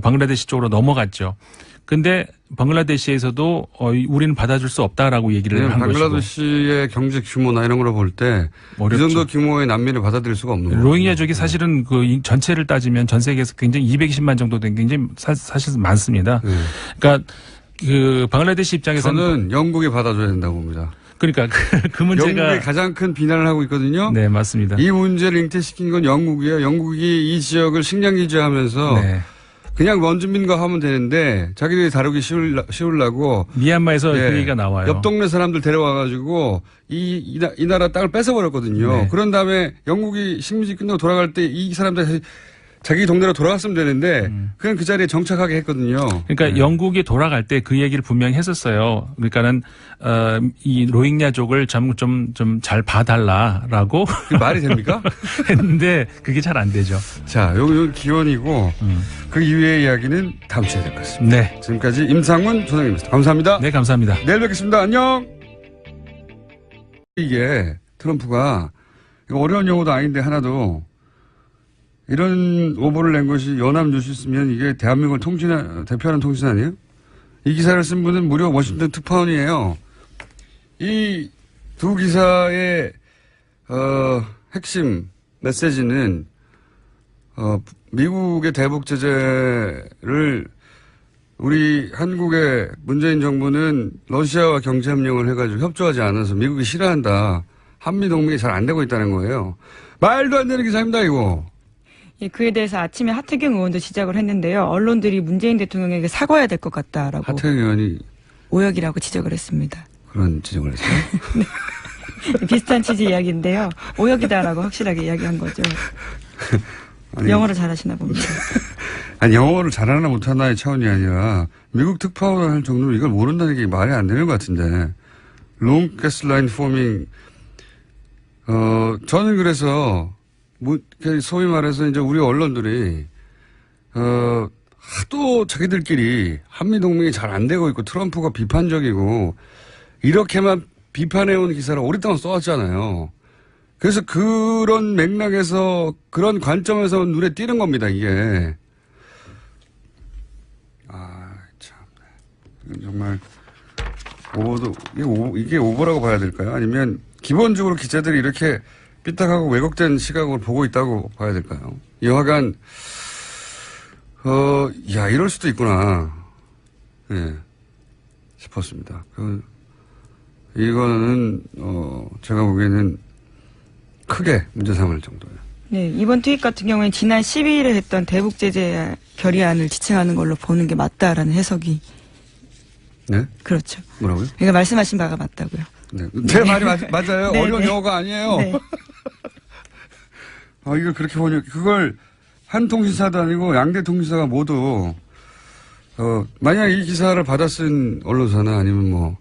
방글라데시 쪽으로 넘어갔죠. 근데 방글라데시에서도 우리는 받아줄 수 없다라고 얘기를 한 것이고. 방글라데시의 경제 규모나 이런 걸 볼 때 이 정도 규모의 난민을 받아들일 수가 없는 거예요. 로힝야족이 사실은 그 전체를 따지면 전 세계에서 굉장히 220만 정도 된 굉장히 사실 많습니다. 그러니까 그 방글라데시 입장에서는 저는 영국이 받아줘야 된다고 봅니다. 그러니까 그 문제가 영국이 가장 큰 비난을 하고 있거든요. 네, 맞습니다. 이 문제를 잉태시킨 건 영국이에요. 영국이 이 지역을 식량 기지하면서 네. 그냥 원주민과 하면 되는데 자기들이 다루기 쉬우려고 미얀마에서 그 얘기가 나와요. 옆 동네 사람들 데려와가지고 이 나라 땅을 뺏어버렸거든요. 네. 그런 다음에 영국이 식민지 끝나고 돌아갈 때 이 사람들 자기 동네로 돌아갔으면 되는데 그냥 그 자리에 정착하게 했거든요. 그러니까 영국이 돌아갈 때 그 얘기를 분명히 했었어요. 그러니까는 이 로힝야족을 좀 잘 봐달라라고 그게 말이 됩니까? 했는데 그게 잘 안 되죠. 자, 요건 기원이고 그 이후의 이야기는 다음 주에 될 것 같습니다. 네. 지금까지 임상훈 소장님이었습니다. 감사합니다. 네, 감사합니다. 내일 뵙겠습니다. 안녕. 이게 트럼프가 이거 어려운 용어도 아닌데 하나도 이런 오보를 낸 것이 연합뉴스였으면 이게 대한민국을 대표하는 통신 아니에요? 이 기사를 쓴 분은 무려 워싱턴 특파원이에요. 이 두 기사의 핵심 메시지는 미국의 대북 제재를 우리 한국의 문재인 정부는 러시아와 경제협력을 해가지고 협조하지 않아서 미국이 싫어한다. 한미동맹이 잘 안 되고 있다는 거예요. 말도 안 되는 기사입니다, 이거. 예, 그에 대해서 아침에 하태경 의원도 지적을 했는데요. 언론들이 문재인 대통령에게 사과해야 될 것 같다라고. 하태경 의원이 오역이라고 지적을 했습니다. 그런 지적을 했어요? 네. 비슷한 취지 이야기인데요. 오역이다라고 확실하게 이야기한 거죠. 아니, 영어를 잘하시나 봅니다. 아니, 영어를 잘하나 못하나의 차원이 아니라 미국 특파원을 할 정도로 이걸 모른다는 게 말이 안 되는 것 같은데. Long gasoline forming. 저는 그래서 소위 말해서 이제 우리 언론들이 하도 자기들끼리 한미동맹이 잘 안 되고 있고 트럼프가 비판적이고 이렇게만 비판해온 기사를 오랫동안 써왔잖아요. 그래서 그런 맥락에서 그런 관점에서 눈에 띄는 겁니다, 이게. 참. 이건 정말 오보도 이게 오보라고 봐야 될까요? 아니면 기본적으로 기자들이 이렇게 삐딱하고 왜곡된 시각으로 보고 있다고 봐야 될까요? 여하간 이럴 수도 있구나. 예. 싶었습니다. 이거는 제가 보기에는 크게 문제 삼을 정도예요. 네, 이번 트윗 같은 경우에는 지난 12일에 했던 대북 제재 결의안을 지칭하는 걸로 보는 게 맞다라는 해석이. 네? 그렇죠. 뭐라고요? 그러니까 말씀하신 바가 맞다고요. 네. 제 말이 맞아요. 네, 어려운 네. 영어가 아니에요. 네. 이걸 그렇게 보니 그걸 한 통신사도 아니고 양대 통신사가 모두 만약 이 기사를 받아 쓴 언론사나 아니면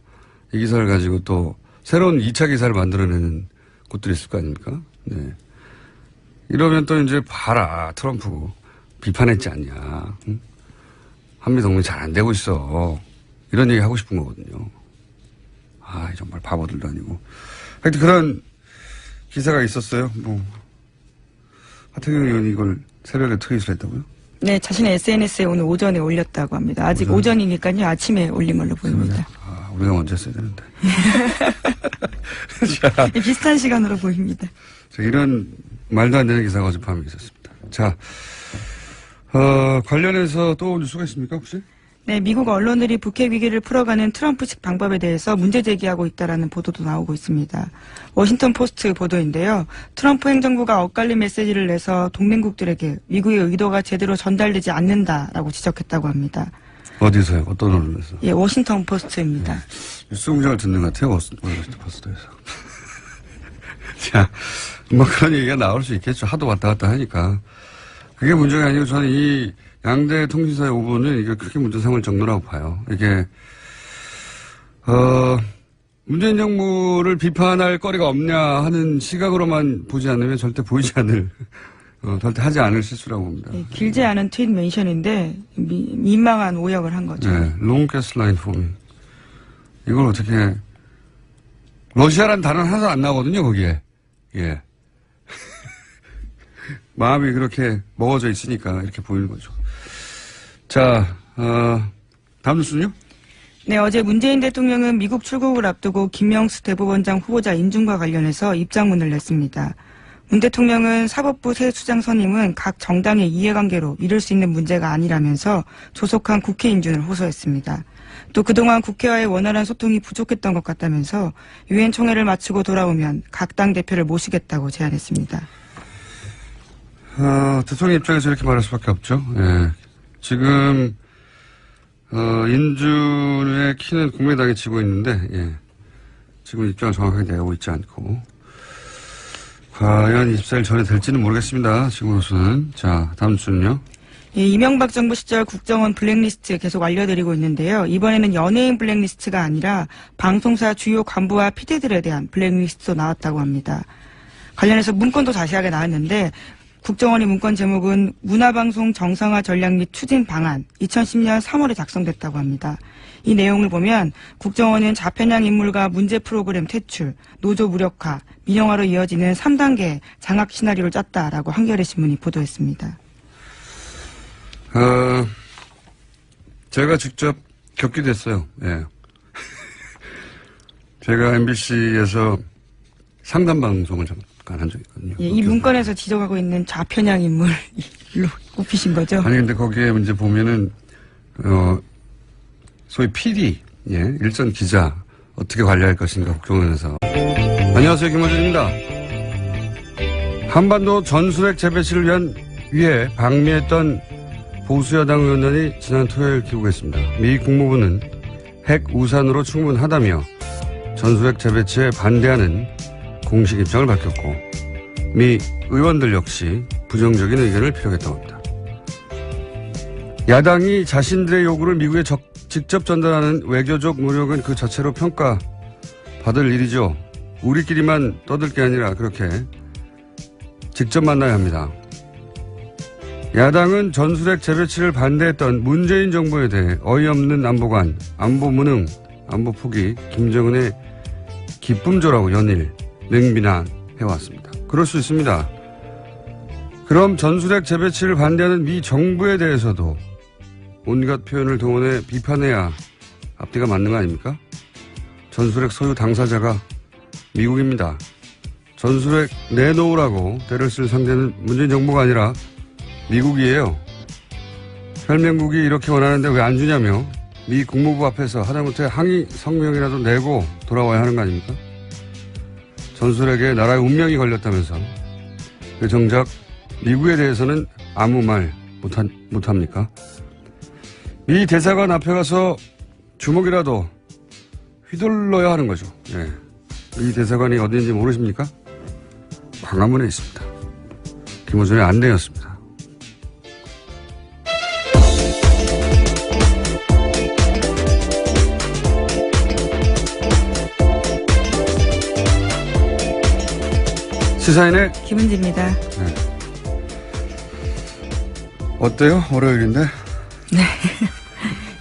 이 기사를 가지고 또 새로운 2차 기사를 만들어내는 곳들이 있을 거 아닙니까? 네. 이러면 또 이제 봐라, 트럼프 비판했지 않냐. 응? 한미동맹 잘 안 되고 있어. 이런 얘기 하고 싶은 거거든요. 정말 바보들도 아니고. 하여튼 그런 기사가 있었어요. 하태경 의원이 이걸 새벽에 트윗을 했다고요? 네, 자신의 SNS에 오늘 오전에 올렸다고 합니다. 아직 오전이니까요. 아침에 올린 걸로 보입니다. 우리가 먼저 했어야 되는데. 네, 비슷한 시간으로 보입니다. 이런 말도 안 되는 기사가 어젯밤에 있었습니다. 자, 관련해서 또 뉴스가 있습니까, 혹시? 네, 미국 언론들이 북핵 위기를 풀어가는 트럼프식 방법에 대해서 문제 제기하고 있다라는 보도도 나오고 있습니다. 워싱턴 포스트 보도인데요. 트럼프 행정부가 엇갈린 메시지를 내서 동맹국들에게 미국의 의도가 제대로 전달되지 않는다라고 지적했다고 합니다. 어디서요? 어떤 언론에서? 예, 워싱턴 포스트입니다. 뉴스 공장을 듣는 것 같아요. 워싱턴 포스트에서. 자, 뭐 그런 얘기가 나올 수 있겠죠. 하도 왔다 갔다 하니까. 그게 문제가 아니고 저는 이 양대 통신사의 오보는 이게 그렇게 문제 삼을 정도라고 봐요. 이게, 문재인 정부를 비판할 거리가 없냐 하는 시각으로만 보지 않으면 절대 보이지 않을, 절대 하지 않을 실수라고 봅니다. 네, 길지 않은 트윗 멘션인데 민망한 오역을 한 거죠. 네, long gas line for me. 이걸 어떻게, 러시아란 단어는 하나도 안 나오거든요, 거기에. 예. 마음이 그렇게 먹어져 있으니까 이렇게 보이는 거죠. 자, 다음 뉴스는요? 네, 어제 문재인 대통령은 미국 출국을 앞두고 김명수 대법원장 후보자 인준과 관련해서 입장문을 냈습니다. 문 대통령은 사법부 새 수장 선임은 각 정당의 이해관계로 이룰 수 있는 문제가 아니라면서 조속한 국회 인준을 호소했습니다. 또 그동안 국회와의 원활한 소통이 부족했던 것 같다면서 유엔 총회를 마치고 돌아오면 각 당 대표를 모시겠다고 제안했습니다. 대통령 입장에서 이렇게 말할 수밖에 없죠. 예. 지금 인준의 키는 국민의당이 쥐고 있는데, 예. 지금 입장을 정확하게 내고 있지 않고, 과연 24일 전에 될지는 모르겠습니다. 지금으로서는. 자, 다음 주는요. 예, 이명박 정부 시절 국정원 블랙리스트 계속 알려드리고 있는데요. 이번에는 연예인 블랙리스트가 아니라 방송사 주요 간부와 PD들에 대한 블랙리스트도 나왔다고 합니다. 관련해서 문건도 자세하게 나왔는데 국정원의 문건 제목은 문화방송 정상화 전략 및 추진 방안 2010년 3월에 작성됐다고 합니다. 이 내용을 보면 국정원은 좌편향 인물과 문제 프로그램 퇴출, 노조 무력화, 민영화로 이어지는 3단계 장악 시나리오를 짰다라고 한겨레 신문이 보도했습니다. 제가 직접 겪기도 했어요. 예. 제가 MBC에서 상담 방송을 잠깐 한 적이 있거든요. 예, 이 문건에서 지적하고 있는 좌편향 인물로 꼽히신 거죠? 아니, 근데 거기에 이제 보면은, 소위 PD, 예, 일선 기자, 어떻게 관리할 것인가, 국정원에서. 안녕하세요, 김원준입니다. 한반도 전술핵 재배치를 위해 방미했던 보수여당 의원단이 지난 토요일 귀국했습니다. 미 국무부는 핵 우산으로 충분하다며 전술핵 재배치에 반대하는 공식 입장을 밝혔고 미 의원들 역시 부정적인 의견을 피력했다고 합니다. 야당이 자신들의 요구를 미국에 직접 전달하는 외교적 노력은 그 자체로 평가받을 일이죠. 우리끼리만 떠들 게 아니라 그렇게 직접 만나야 합니다. 야당은 전술핵 재배치를 반대했던 문재인 정부에 대해 어이없는 안보관, 안보 무능, 안보 포기, 김정은의 기쁨조라고 연일 능비난해왔습니다. 그럴 수 있습니다. 그럼 전술핵 재배치를 반대하는 미 정부에 대해서도 온갖 표현을 동원해 비판해야 앞뒤가 맞는 거 아닙니까? 전술핵 소유 당사자가 미국입니다. 전술핵 내놓으라고 대를 쓸 상대는 문재인 정부가 아니라 미국이에요. 혈맹국이 이렇게 원하는데 왜 안 주냐며 미 국무부 앞에서 하다못해 항의 성명이라도 내고 돌아와야 하는 거 아닙니까? 전술핵에 나라의 운명이 걸렸다면서 왜 정작 미국에 대해서는 아무 말 못합니까? 미 대사관 앞에 가서 주먹이라도 휘둘러야 하는 거죠. 예. 이 대사관이 어딘지 모르십니까? 광화문에 있습니다. 김호준의 안내였습니다. 시사인의 김은지입니다. 네. 어때요? 월요일인데? 네.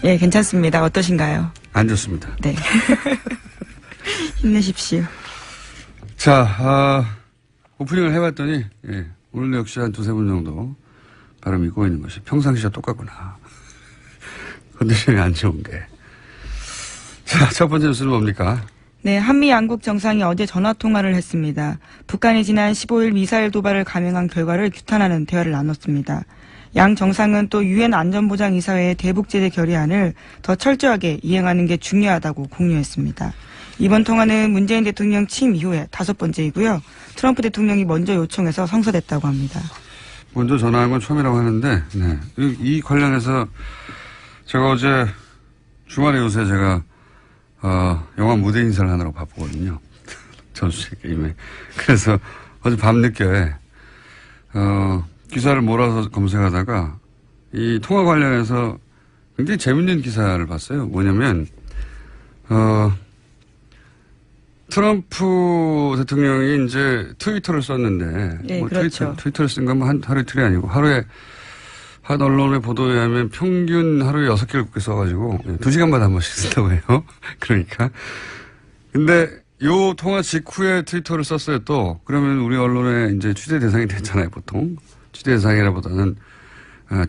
예, 괜찮습니다. 어떠신가요? 안 좋습니다. 네. 힘내십시오. 자, 오프닝을 해봤더니, 예, 오늘 역시 한 두세 분 정도 바람이 있고 있는 것이 평상시와 똑같구나. 컨디션이 안 좋은 게. 자, 첫 번째 뉴스는 뭡니까? 네, 한미 양국 정상이 어제 전화통화를 했습니다. 북한이 지난 15일 미사일 도발을 감행한 결과를 규탄하는 대화를 나눴습니다. 양 정상은 또 유엔 안전보장이사회의 대북제재 결의안을 더 철저하게 이행하는 게 중요하다고 공유했습니다. 이번 통화는 문재인 대통령 취임 이후에 5번째이고요. 트럼프 대통령이 먼저 요청해서 성사됐다고 합니다. 먼저 전화한 건 처음이라고 하는데, 네. 이 관련해서 제가 어제 주말에 요새 제가 영화 무대 인사를 하느라고 바쁘거든요. 전수제 게임에. 그래서 어제 밤늦게 기사를 몰아서 검색하다가 이 통화 관련해서 굉장히 재밌는 기사를 봤어요. 뭐냐면 트럼프 대통령이 이제 트위터를 썼는데, 네, 그렇죠. 트위터를 쓴 건 하루 이틀이 아니고 하루에 한 언론의 보도에 의하면 평균 하루에 6개를 그렇게 써가지고 2시간마다 한 번씩 쓴다고 해요. 그러니까. 근데 요 통화 직후에 트위터를 썼어요 또. 그러면 우리 언론의 이제 취재 대상이 됐잖아요 보통. 취재 대상이라보다는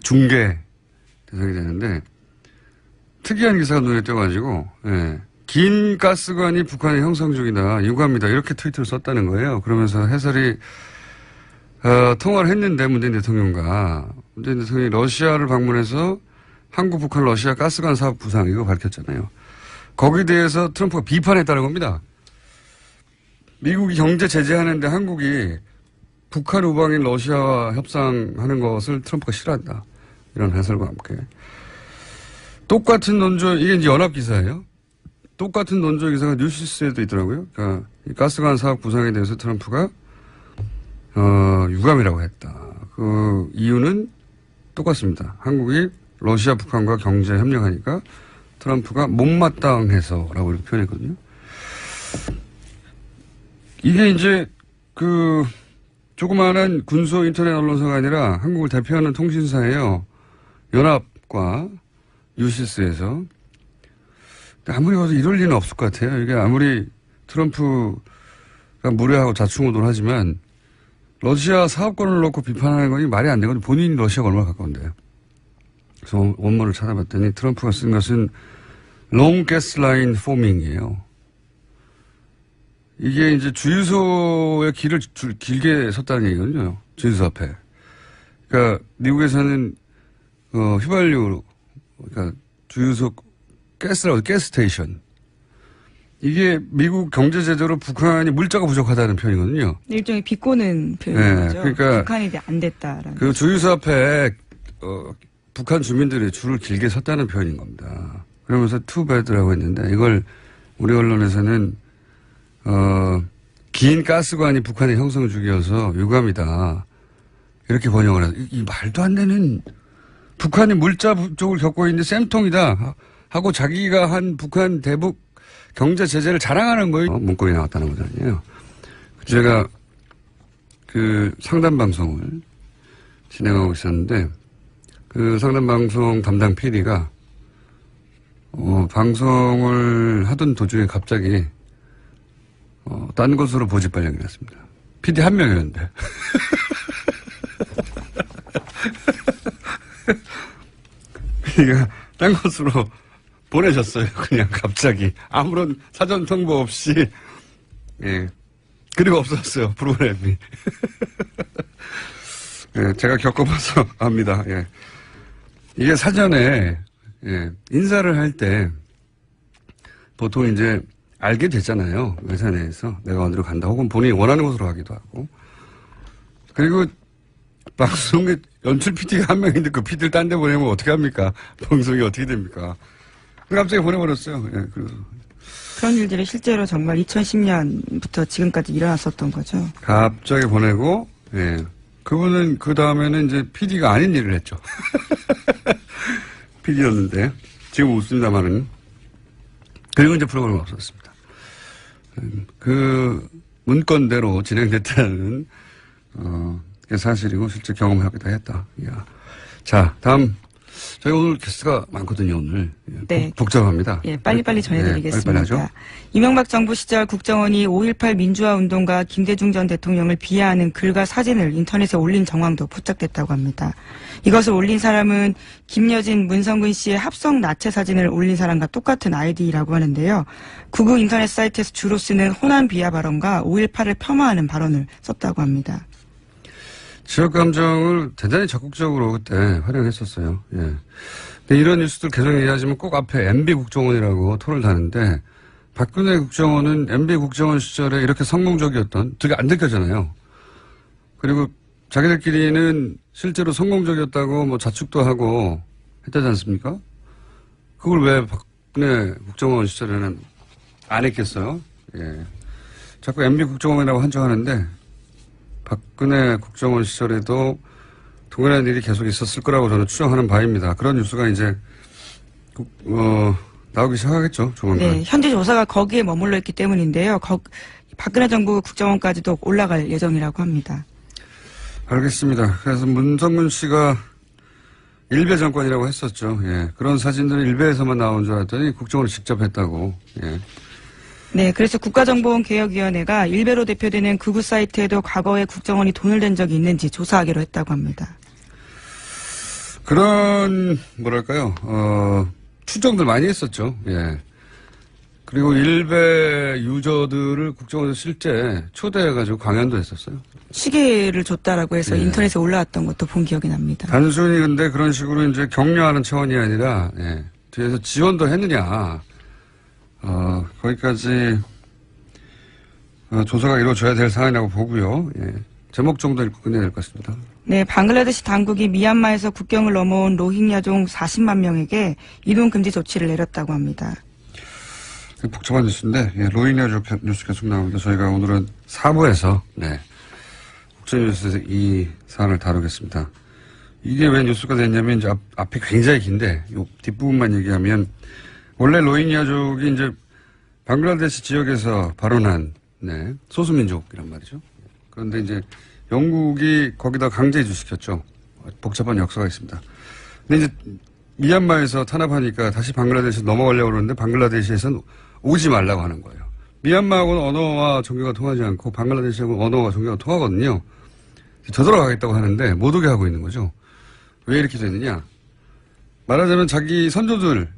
중계 대상이 되는데 특이한 기사가 눈에 띄어가지고, 예. 긴 가스관이 북한의 형성 중이다. 유감이다. 이렇게 트위터를 썼다는 거예요. 그러면서 해설이 통화를 했는데 문재인 대통령이 러시아를 방문해서 한국, 북한, 러시아 가스관 사업 부상 이거 밝혔잖아요. 거기에 대해서 트럼프가 비판했다는 겁니다. 미국이 경제 제재하는데 한국이 북한 우방인 러시아와 협상하는 것을 트럼프가 싫어한다. 이런 해설과 함께. 똑같은 논조, 이게 이제 연합기사예요. 똑같은 논조 기사가 뉴시스에도 있더라고요. 그러니까 이 가스관 사업 부상에 대해서 트럼프가 유감이라고 했다. 그 이유는 똑같습니다. 한국이 러시아, 북한과 경제 협력하니까 트럼프가 못마땅해서라고 이렇게 표현했거든요. 이게 이제 그 조그마한 군소 인터넷 언론사가 아니라 한국을 대표하는 통신사예요. 연합과 뉴시스에서. 아무리 봐도 이럴 리는 없을 것 같아요. 이게 아무리 트럼프가 무례하고 자충우돌 하지만 러시아 사업권을 놓고 비판하는 건 말이 안 되거든요. 본인이 러시아가 얼마나 가까운데요. 그래서 원문을 찾아봤더니 트럼프가 쓴 것은 Long Gas Line Forming이에요. 이게 이제 주유소의 길을 길게 섰다는 얘기거든요. 주유소 앞에. 그러니까 미국에서는 휘발유, 그러니까 주유소 가스 스테이션. 이게 미국 경제 제재로 북한이 물자가 부족하다는 표현이거든요. 일종의 비꼬는 표현이죠. 네, 그러니까 북한이 안 됐다라는. 그 주유소 앞에 북한 주민들이 줄을 길게 섰다는 표현인 겁니다. 그러면서 투배드라고 했는데 이걸 우리 언론에서는 긴 가스관이 북한의 형성 중이어서 유감이다. 이렇게 번역을 해서 이 말도 안 되는 북한이 물자 부족을 겪고 있는데 쌤통이다. 하고 자기가 한 북한 대북 경제 제재를 자랑하는 거예요. 문건이 나왔다는 거잖아요. 제가 그 상담 방송을 진행하고 있었는데 그 상담 방송 담당 PD가 방송을 하던 도중에 갑자기 딴 곳으로 보직 발령이 났습니다. PD 한 명이었는데. PD가 딴 곳으로 보내셨어요. 그냥 갑자기. 아무런 사전 통보 없이. 예. 그리고 없었어요. 프로그램이. 예, 제가 겪어봐서 압니다. 예. 이게 사전에, 예, 인사를 할 때 보통 이제 알게 됐잖아요. 회사 내에서 내가 어디로 간다. 혹은 본인이 원하는 곳으로 가기도 하고. 그리고 방송에 연출 PD가 한 명인데 그 PD를 딴 데 보내면 어떻게 합니까? 방송이 어떻게 됩니까? 갑자기 보내버렸어요. 예, 그런 일들이 실제로 정말 2010년부터 지금까지 일어났었던 거죠. 갑자기 보내고, 예. 그분은 그 다음에는 이제 PD가 아닌 일을 했죠. PD였는데, 지금 웃습니다만은. 그리고 이제 프로그램이 없었습니다. 그 문건대로 진행됐다는, 게 사실이고 실제 경험하기도 했다. 이야. 자, 다음. 저희 오늘 게스트가 많거든요, 오늘. 네. 복잡합니다. 예, 빨리빨리 전해드리겠습니다. 네, 빨리빨리 하죠. 이명박 정부 시절 국정원이 5.18 민주화 운동가 김대중 전 대통령을 비하하는 글과 사진을 인터넷에 올린 정황도 포착됐다고 합니다. 이것을 올린 사람은 김여진, 문성근 씨의 합성 나체 사진을 올린 사람과 똑같은 아이디라고 하는데요. 구글 인터넷 사이트에서 주로 쓰는 호남 비하 발언과 5.18을 폄하하는 발언을 썼다고 합니다. 지역 감정을 대단히 적극적으로 그때 활용했었어요. 예. 근데 이런 뉴스들 계속 얘기하지만 꼭 앞에 MB 국정원이라고 토를 다는데 박근혜 국정원은 MB 국정원 시절에 이렇게 성공적이었던, 되게 안 느껴잖아요. 그리고 자기들끼리는 실제로 성공적이었다고 뭐 자축도 하고 했다지 않습니까? 그걸 왜 박근혜 국정원 시절에는 안 했겠어요? 예. 자꾸 MB 국정원이라고 한정하는데 박근혜 국정원 시절에도 동일한 일이 계속 있었을 거라고 저는 추정하는 바입니다. 그런 뉴스가 이제 나오기 시작하겠죠, 조만간. 네, 현재 조사가 거기에 머물러 있기 때문인데요. 박근혜 정부 국정원까지도 올라갈 예정이라고 합니다. 알겠습니다. 그래서 문성문 씨가 일베 정권이라고 했었죠. 예. 그런 사진들은 일베에서만 나온 줄 알았더니 국정원을 직접 했다고. 예. 네, 그래서 국가정보원개혁위원회가 일베로 대표되는 극우 사이트에도 과거에 국정원이 돈을 댄 적이 있는지 조사하기로 했다고 합니다. 그런 뭐랄까요, 추정들 많이 했었죠. 예. 그리고 일베 유저들을 국정원에서 실제 초대해가지고 강연도 했었어요. 시계를 줬다라고 해서 예. 인터넷에 올라왔던 것도 본 기억이 납니다. 단순히 근데 그런 식으로 이제 격려하는 차원이 아니라, 예. 뒤에서 지원도 했느냐. 거기까지 조사가 이루어져야 될 사안이라고 보고요. 예. 제목 정도 읽고 끝내야 될 것 같습니다. 네, 방글라데시 당국이 미얀마에서 국경을 넘어온 로힝야종 40만 명에게 이동 금지 조치를 내렸다고 합니다. 복잡한 뉴스인데, 예, 로힝야족 뉴스 계속 나오는데 저희가 오늘은 4부에서 국제뉴스에서 이 사안을 다루겠습니다. 이게 왜 뉴스가 됐냐면 이제 앞이 굉장히 긴데 이 뒷부분만 얘기하면, 원래 로힝야족이 이제 방글라데시 지역에서 발원한 소수민족이란 말이죠. 그런데 이제 영국이 거기다 강제 이주시켰죠. 복잡한 역사가 있습니다. 근데 이제 미얀마에서 탄압하니까 다시 방글라데시로 넘어가려고 그러는데 방글라데시에서는 오지 말라고 하는 거예요. 미얀마하고는 언어와 종교가 통하지 않고 방글라데시하고는 언어와 종교가 통하거든요. 되돌아가겠다고 하는데 못 오게 하고 있는 거죠. 왜 이렇게 되느냐. 말하자면 자기 선조들,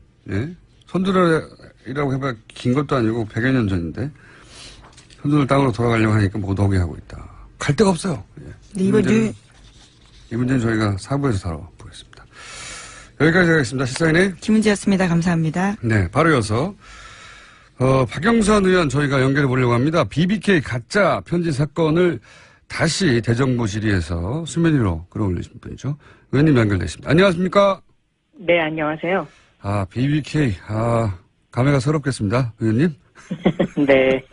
선조들이라고 해봐야 긴 것도 아니고 100여 년 전인데 선조들 땅으로 돌아가려고 하니까 못 오게 하고 있다. 갈 데가 없어요. 예. 네, 이 문제는 저희가 4부에서 다뤄보겠습니다. 여기까지 하겠습니다. 시사인의 김은지였습니다. 감사합니다. 네, 바로 이어서 박영선 의원 저희가 연결해 보려고 합니다. BBK 가짜 편지 사건을 다시 대정부 질의에서 수면 위로 끌어올리신 분이죠. 의원님 연결되십니다. 안녕하십니까? 네, 안녕하세요. BBK, 감회가 새롭겠습니다. 의원님? 네.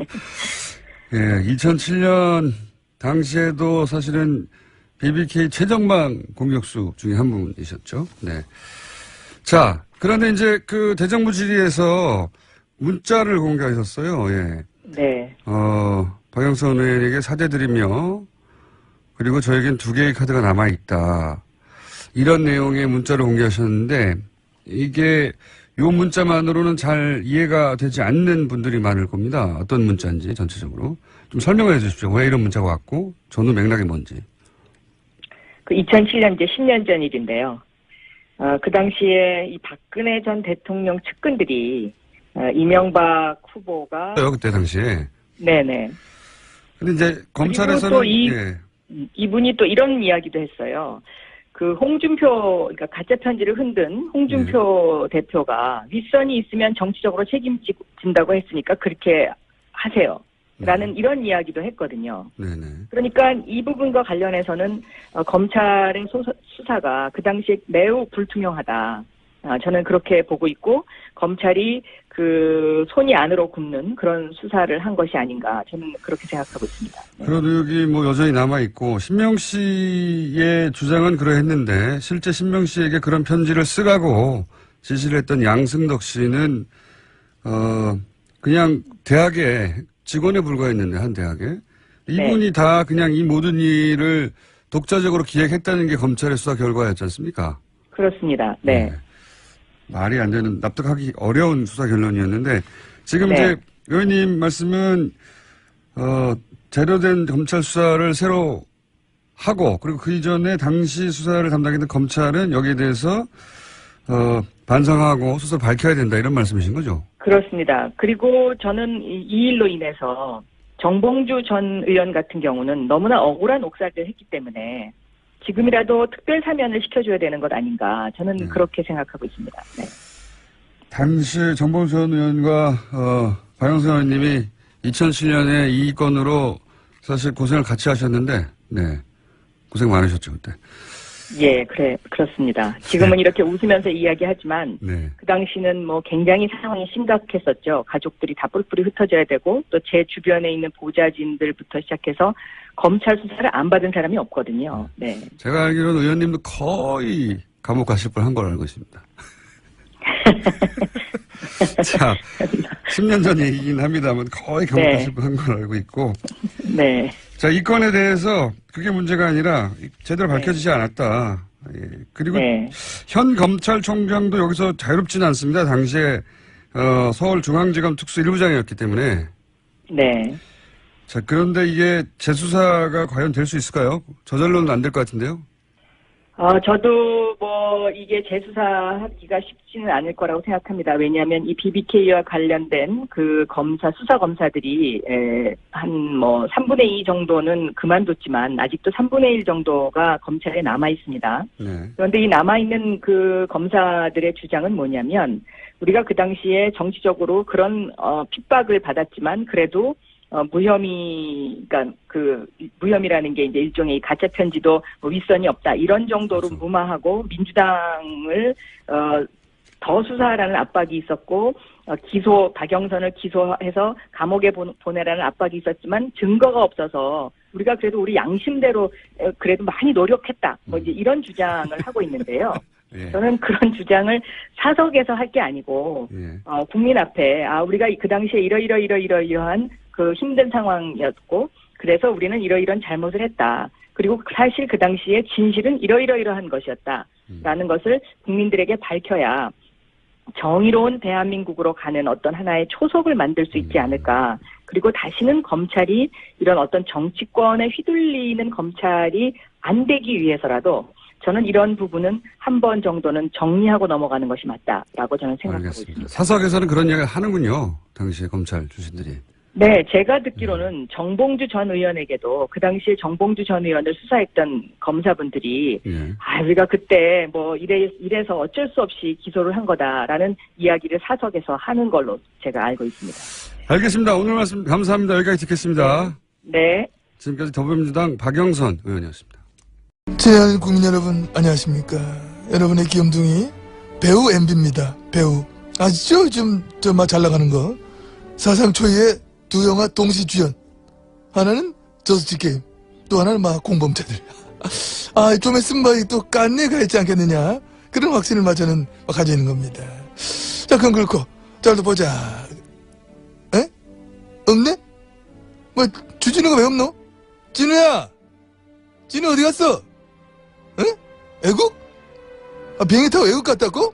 예, 2007년 당시에도 사실은 BBK 최정방 공격수 중에 한 분이셨죠. 네. 자, 그런데 이제 그 대정부 질의에서 문자를 공개하셨어요. 예. 네. 박영선 의원에게 사죄드리며, 그리고 저에겐 2개의 카드가 남아있다. 이런 내용의 문자를 공개하셨는데, 이게 요 문자만으로는 잘 이해가 되지 않는 분들이 많을 겁니다. 어떤 문자인지 전체적으로. 좀 설명해 주십시오. 왜 이런 문자가 왔고, 전후 맥락이 뭔지. 2007년 이제 10년 전 일인데요. 그 당시에 이 박근혜 전 대통령 측근들이 이명박 후보가 그때 당시에. 네네. 근데 이제 검찰에서는 또 이분이 또 이런 이야기도 했어요. 그 홍준표, 그러니까 가짜 편지를 흔든 홍준표 대표가 윗선이 있으면 정치적으로 책임진다고 했으니까 그렇게 하세요. 라는 이런 이야기도 했거든요. 네네. 그러니까 이 부분과 관련해서는 검찰의 수사가 그 당시에 매우 불투명하다. 저는 그렇게 보고 있고, 검찰이 그 손이 안으로 굽는 그런 수사를 한 것이 아닌가, 저는 그렇게 생각하고 있습니다. 네. 그런 의혹이 뭐 여전히 남아있고, 신명 씨의 주장은 그러했는데, 실제 신명 씨에게 그런 편지를 쓰라고 지시를 했던 양승덕 씨는, 그냥 대학에 직원에 불과했는데, 한 대학에. 이분이 네. 다 그냥 이 모든 일을 독자적으로 기획했다는 게 검찰의 수사 결과였지 않습니까? 그렇습니다. 네. 말이 안 되는, 납득하기 어려운 수사 결론이었는데, 지금 네. 이제 의원님 말씀은, 제대로된 검찰 수사를 새로 하고, 그리고 그 이전에 당시 수사를 담당했던 검찰은 여기에 대해서, 반성하고 수사를 밝혀야 된다, 이런 말씀이신 거죠? 그렇습니다. 그리고 저는 이 일로 인해서 정봉주 전 의원 같은 경우는 너무나 억울한 옥살이를 했기 때문에 지금이라도 특별 사면을 시켜줘야 되는 것 아닌가 저는 그렇게 생각하고 있습니다. 네. 당시 정봉주 전 의원과 박영선 의원님이 2007년에 이 건으로 사실 고생을 같이 하셨는데, 네, 고생 많으셨죠 그때. 예, 그렇습니다. 지금은 이렇게 웃으면서 이야기하지만 네. 그 당시는 뭐 굉장히 상황이 심각했었죠. 가족들이 다 뿔뿔이 흩어져야 되고 또 제 주변에 있는 보좌진들부터 시작해서 검찰 수사를 안 받은 사람이 없거든요. 네. 제가 알기로는 의원님도 거의 감옥 가실 뻔한 걸 알고 있습니다. 자, 10년 전 얘기긴 합니다만 거의 감옥 네. 가실 뻔한 걸 알고 있고. 네. 자, 이 건에 대해서 그게 문제가 아니라 제대로 밝혀지지 않았다. 예. 그리고 네. 현 검찰총장도 여기서 자유롭지는 않습니다. 당시에 서울중앙지검 특수 1부장이었기 때문에. 네. 자, 그런데 이게 재수사가 과연 될 수 있을까요? 저절로는 안 될 것 같은데요. 저도 뭐 이게 재수사하기가 쉽지는 않을 거라고 생각합니다. 왜냐하면 이 BBK와 관련된 그 수사 검사들이 한 뭐 3분의 2 정도는 그만뒀지만 아직도 3분의 1 정도가 검찰에 남아 있습니다. 네. 그런데 이 남아 있는 그 검사들의 주장은 뭐냐면 우리가 그 당시에 정치적으로 그런 핍박을 받았지만 그래도 그러니까 무혐의라는 게 이제 일종의 가짜 편지도 뭐 윗선이 없다 이런 정도로 그렇죠. 무마하고 민주당을 더 수사하라는 압박이 있었고 박영선을 기소해서 감옥에 보내라는 압박이 있었지만 증거가 없어서 우리가 그래도 우리 양심대로 그래도 많이 노력했다 뭐 이제 이런 주장을 하고 있는데요. 예. 저는 그런 주장을 사석에서 할 게 아니고 예. 국민 앞에 우리가 그 당시에 이러이러한 그 힘든 상황이었고 그래서 우리는 이러이러한 잘못을 했다. 그리고 사실 그 당시에 진실은 이러이러한 것이었다라는 것을 국민들에게 밝혀야 정의로운 대한민국으로 가는 어떤 하나의 초석을 만들 수 있지 않을까. 그리고 다시는 검찰이 이런 어떤 정치권에 휘둘리는 검찰이 안 되기 위해서라도 저는 이런 부분은 한 번 정도는 정리하고 넘어가는 것이 맞다라고 저는 생각하고 알겠습니다. 있습니다. 사석에서는 그런 이야기를 하는군요. 당시에 검찰 출신들이. 네, 제가 듣기로는 정봉주 전 의원에게도 그 당시에 정봉주 전 의원을 수사했던 검사분들이 예. 우리가 그때 뭐 이래서 어쩔 수 없이 기소를 한 거다라는 이야기를 사석에서 하는 걸로 제가 알고 있습니다. 알겠습니다. 오늘 말씀 감사합니다. 여기까지 듣겠습니다. 네. 지금까지 더불어민주당 박영선 의원이었습니다. 친애하는 국민 여러분 안녕하십니까. 여러분의 귀염둥이 배우 MB입니다. 배우 아시죠? 좀 잘 나가는 거 사상 초유의 두 영화 동시 주연. 하나는 저스트 게임, 또 하나는 공범자들. 좀 있으면 또 깐내가 있지 않겠느냐, 그런 확신을 저는 가지고 있는 겁니다. 자, 그건 그렇고 자, 또 보자. 에? 없네? 주진우가 왜 없노? 진우야, 진우 어디 갔어? 응? 애국? 비행기 타고 애국 갔다고?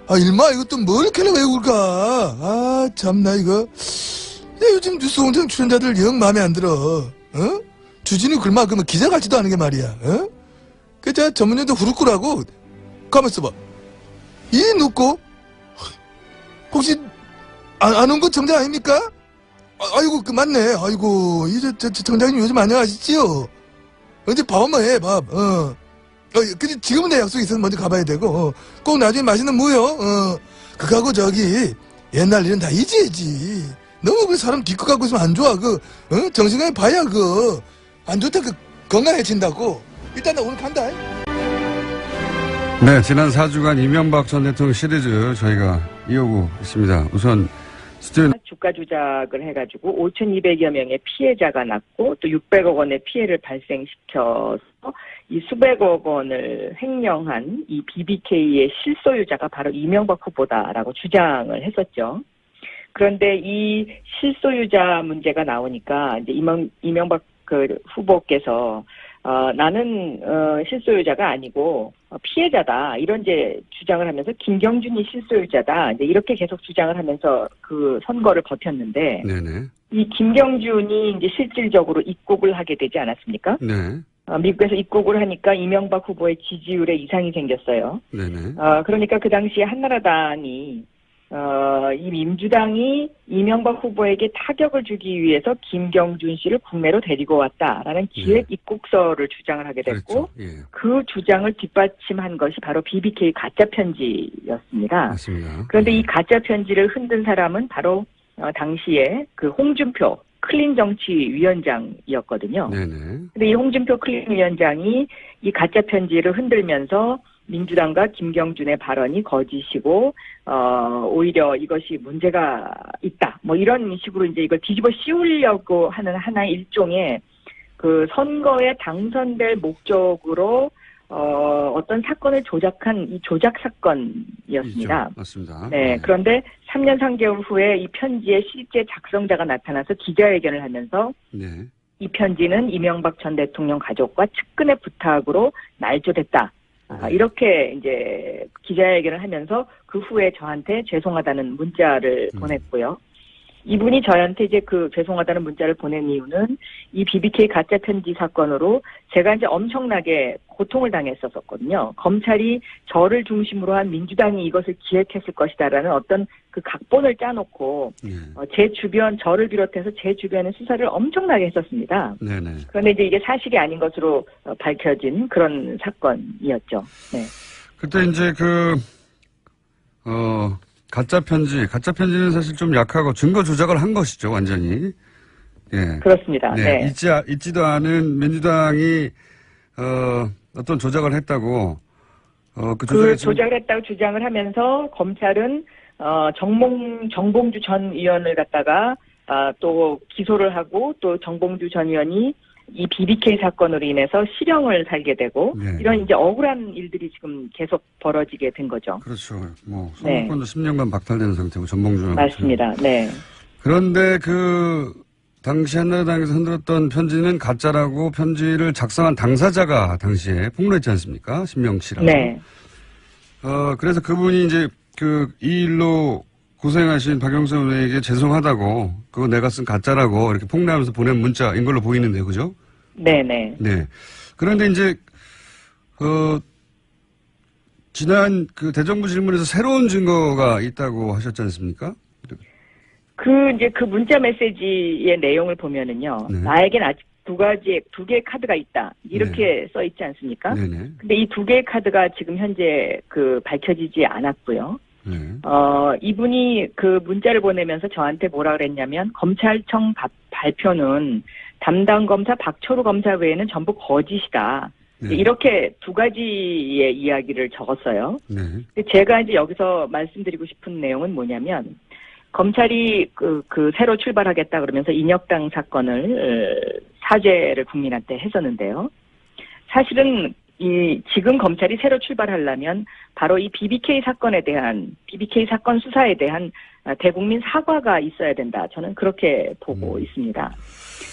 일마 이거 또 뭘 이렇게 외국을 가? 참나 이거. 요즘 뉴스 공장 출연자들 영 마음에 안 들어. 주진우 글마 그러면 기자 같지도 않은 게 말이야. 자 전문연도 후루꾸라고 가만있어 봐. 이 놓고 혹시 안 온 거 정장 아닙니까? 아이고 맞네. 아이고 이제 정장님 요즘 안녕하시지요? 언제 밥 한번 해 밥. 근데 지금은 내 약속이 있어서 먼저 가봐야 되고, 꼭 나중에 맛있는 무요, 그거하고 옛날 일은 다 잊어야지. 너무 사람 뒤끝 갖고 있으면 안 좋아, 정신건강 봐야, 안 좋다, 건강해진다고. 일단 나 오늘 간다. 네, 지난 4주간 이명박 전 대통령 시리즈 저희가 이어오고 있습니다. 우선 스튜디오 주가 조작을 해가지고 5,200여 명의 피해자가 났고 또 600억 원의 피해를 발생시켜서 이 수백억 원을 횡령한 이 BBK의 실소유자가 바로 이명박 후보다라고 주장을 했었죠. 그런데 이 실소유자 문제가 나오니까 이제 이명박 후보께서 나는 실소유자가 아니고 피해자다 이런 이제 주장을 하면서 김경준이 실소유자다 이제 이렇게 계속 주장을 하면서 그 선거를 버텼는데 네네. 이 김경준이 이제 실질적으로 입국을 하게 되지 않았습니까? 네. 미국에서 입국을 하니까 이명박 후보의 지지율에 이상이 생겼어요. 네네. 그러니까 그 당시에 한나라당이 이 민주당이 이명박 후보에게 타격을 주기 위해서 김경준 씨를 국내로 데리고 왔다라는 기획 입국서를 주장을 하게 됐고, 그렇죠. 예. 그 주장을 뒷받침한 것이 바로 BBK 가짜 편지였습니다. 맞습니다. 그런데 이 가짜 편지를 흔든 사람은 바로 당시에 그 홍준표 클린정치위원장이었거든요. 네네. 근데 이 홍준표 클린위원장이 이 가짜 편지를 흔들면서 민주당과 김경준의 발언이 거짓이고 오히려 이것이 문제가 있다. 뭐 이런 식으로 이제 이걸 뒤집어 씌우려고 하는 하나의 일종의 그 선거에 당선될 목적으로 어떤 사건을 조작한 이 조작 사건이었습니다. 이죠. 맞습니다. 네. 그런데 3년 3개월 후에 이 편지의 실제 작성자가 나타나서 기자회견을 하면서 네. 이 편지는 이명박 전 대통령 가족과 측근의 부탁으로 날조됐다. 이렇게 이제 기자회견을 하면서 그 후에 저한테 죄송하다는 문자를 보냈고요. 이분이 저한테 이제 그 죄송하다는 문자를 보낸 이유는 이 BBK 가짜 편지 사건으로 제가 이제 엄청나게 고통을 당했었거든요. 검찰이 저를 중심으로 한 민주당이 이것을 기획했을 것이다라는 어떤 그 각본을 짜놓고 제 주변, 저를 비롯해서 제 주변에 수사를 엄청나게 했었습니다. 네네. 그런데 이제 이게 사실이 아닌 것으로 밝혀진 그런 사건이었죠. 네. 그때 이제 가짜 편지는 사실 좀 약하고 증거 조작을 한 것이죠, 완전히. 예. 그렇습니다. 네. 네. 있지도 않은 민주당이, 어떤 조작을 했다고, 그 조작을 했다고 주장을 하면서 검찰은, 정봉주 전 의원을 갖다가, 또 기소를 하고 또 정봉주 전 의원이 이 BBK 사건으로 인해서 실형을 살게 되고 네. 이런 이제 억울한 일들이 지금 계속 벌어지게 된 거죠. 그렇죠. 뭐 선거권도 10년간 박탈되는 상태고 전봉주. 맞습니다. 네. 그런데 당시 한나라당에서 흔들었던 편지는 가짜라고 편지를 작성한 당사자가 당시에 폭로했지 않습니까? 신명 씨라고. 네. 그래서 그분이 이제 이 일로 고생하신 박영선 의원에게 죄송하다고 그거 내가 쓴 가짜라고 이렇게 폭로하면서 보낸 문자인 걸로 보이는데요, 그죠? 네네. 네. 그런데 이제 지난 대정부 질문에서 새로운 증거가 있다고 하셨지 않습니까? 그 문자 메시지의 내용을 보면은요, 네. 나에겐 아직 두 개의 카드가 있다. 이렇게 써 있지 않습니까? 네네. 근데 이 두 개의 카드가 지금 현재 밝혀지지 않았고요. 네. 이분이 그 문자를 보내면서 저한테 뭐라 그랬냐면, 검찰청 발표는 담당 검사 박철우 검사 외에는 전부 거짓이다. 네. 이렇게 두 가지의 이야기를 적었어요. 네. 근데 제가 이제 여기서 말씀드리고 싶은 내용은 뭐냐면, 검찰이 새로 출발하겠다 그러면서 인혁당 사건을 사죄를 국민한테 했었는데요. 사실은 지금 검찰이 새로 출발하려면 바로 이 BBK 사건 수사에 대한 대국민 사과가 있어야 된다. 저는 그렇게 보고 있습니다.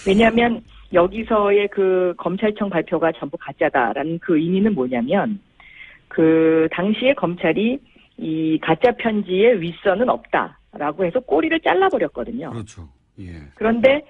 왜냐하면 여기서의 검찰청 발표가 전부 가짜다라는 그 의미는 뭐냐면, 당시에 검찰이 이 가짜 편지의 윗선은 없다라고 해서 꼬리를 잘라버렸거든요. 그렇죠. 예. 그런데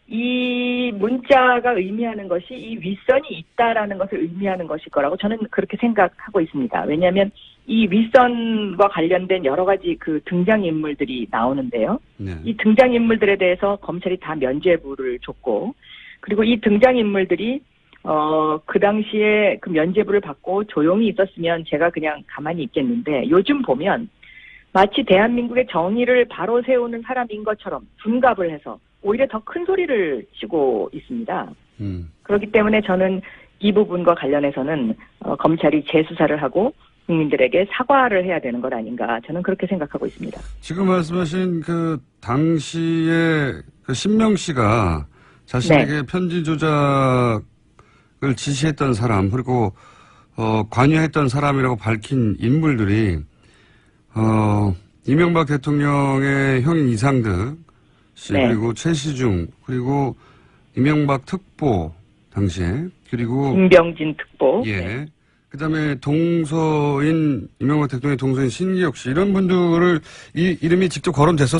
이 문자가 의미하는 것이 이 윗선이 있다라는 것을 의미하는 것일 거라고 저는 그렇게 생각하고 있습니다. 왜냐하면 이 윗선과 관련된 여러 가지 등장인물들이 나오는데요. 네. 이 등장인물들에 대해서 검찰이 다 면죄부를 줬고, 그리고 이 등장인물들이 그 당시에 그 면죄부를 받고 조용히 있었으면 제가 그냥 가만히 있겠는데, 요즘 보면 마치 대한민국의 정의를 바로 세우는 사람인 것처럼 둔갑을 해서 오히려 더 큰 소리를 치고 있습니다. 그렇기 때문에 저는 이 부분과 관련해서는 검찰이 재수사를 하고 국민들에게 사과를 해야 되는 것 아닌가, 저는 그렇게 생각하고 있습니다. 지금 말씀하신 당시에 신명 씨가 자신에게 네. 편지 조작을 지시했던 사람, 그리고 관여했던 사람이라고 밝힌 인물들이 이명박 대통령의 형인 이상득 씨, 네. 그리고 최시중, 그리고 이명박 특보 당시에, 그리고 김병진 특보. 예. 네. 그다음에 이명박 대통령의 동서인 신기혁 씨, 이런 분들을 이름이 직접 거론됐었어요.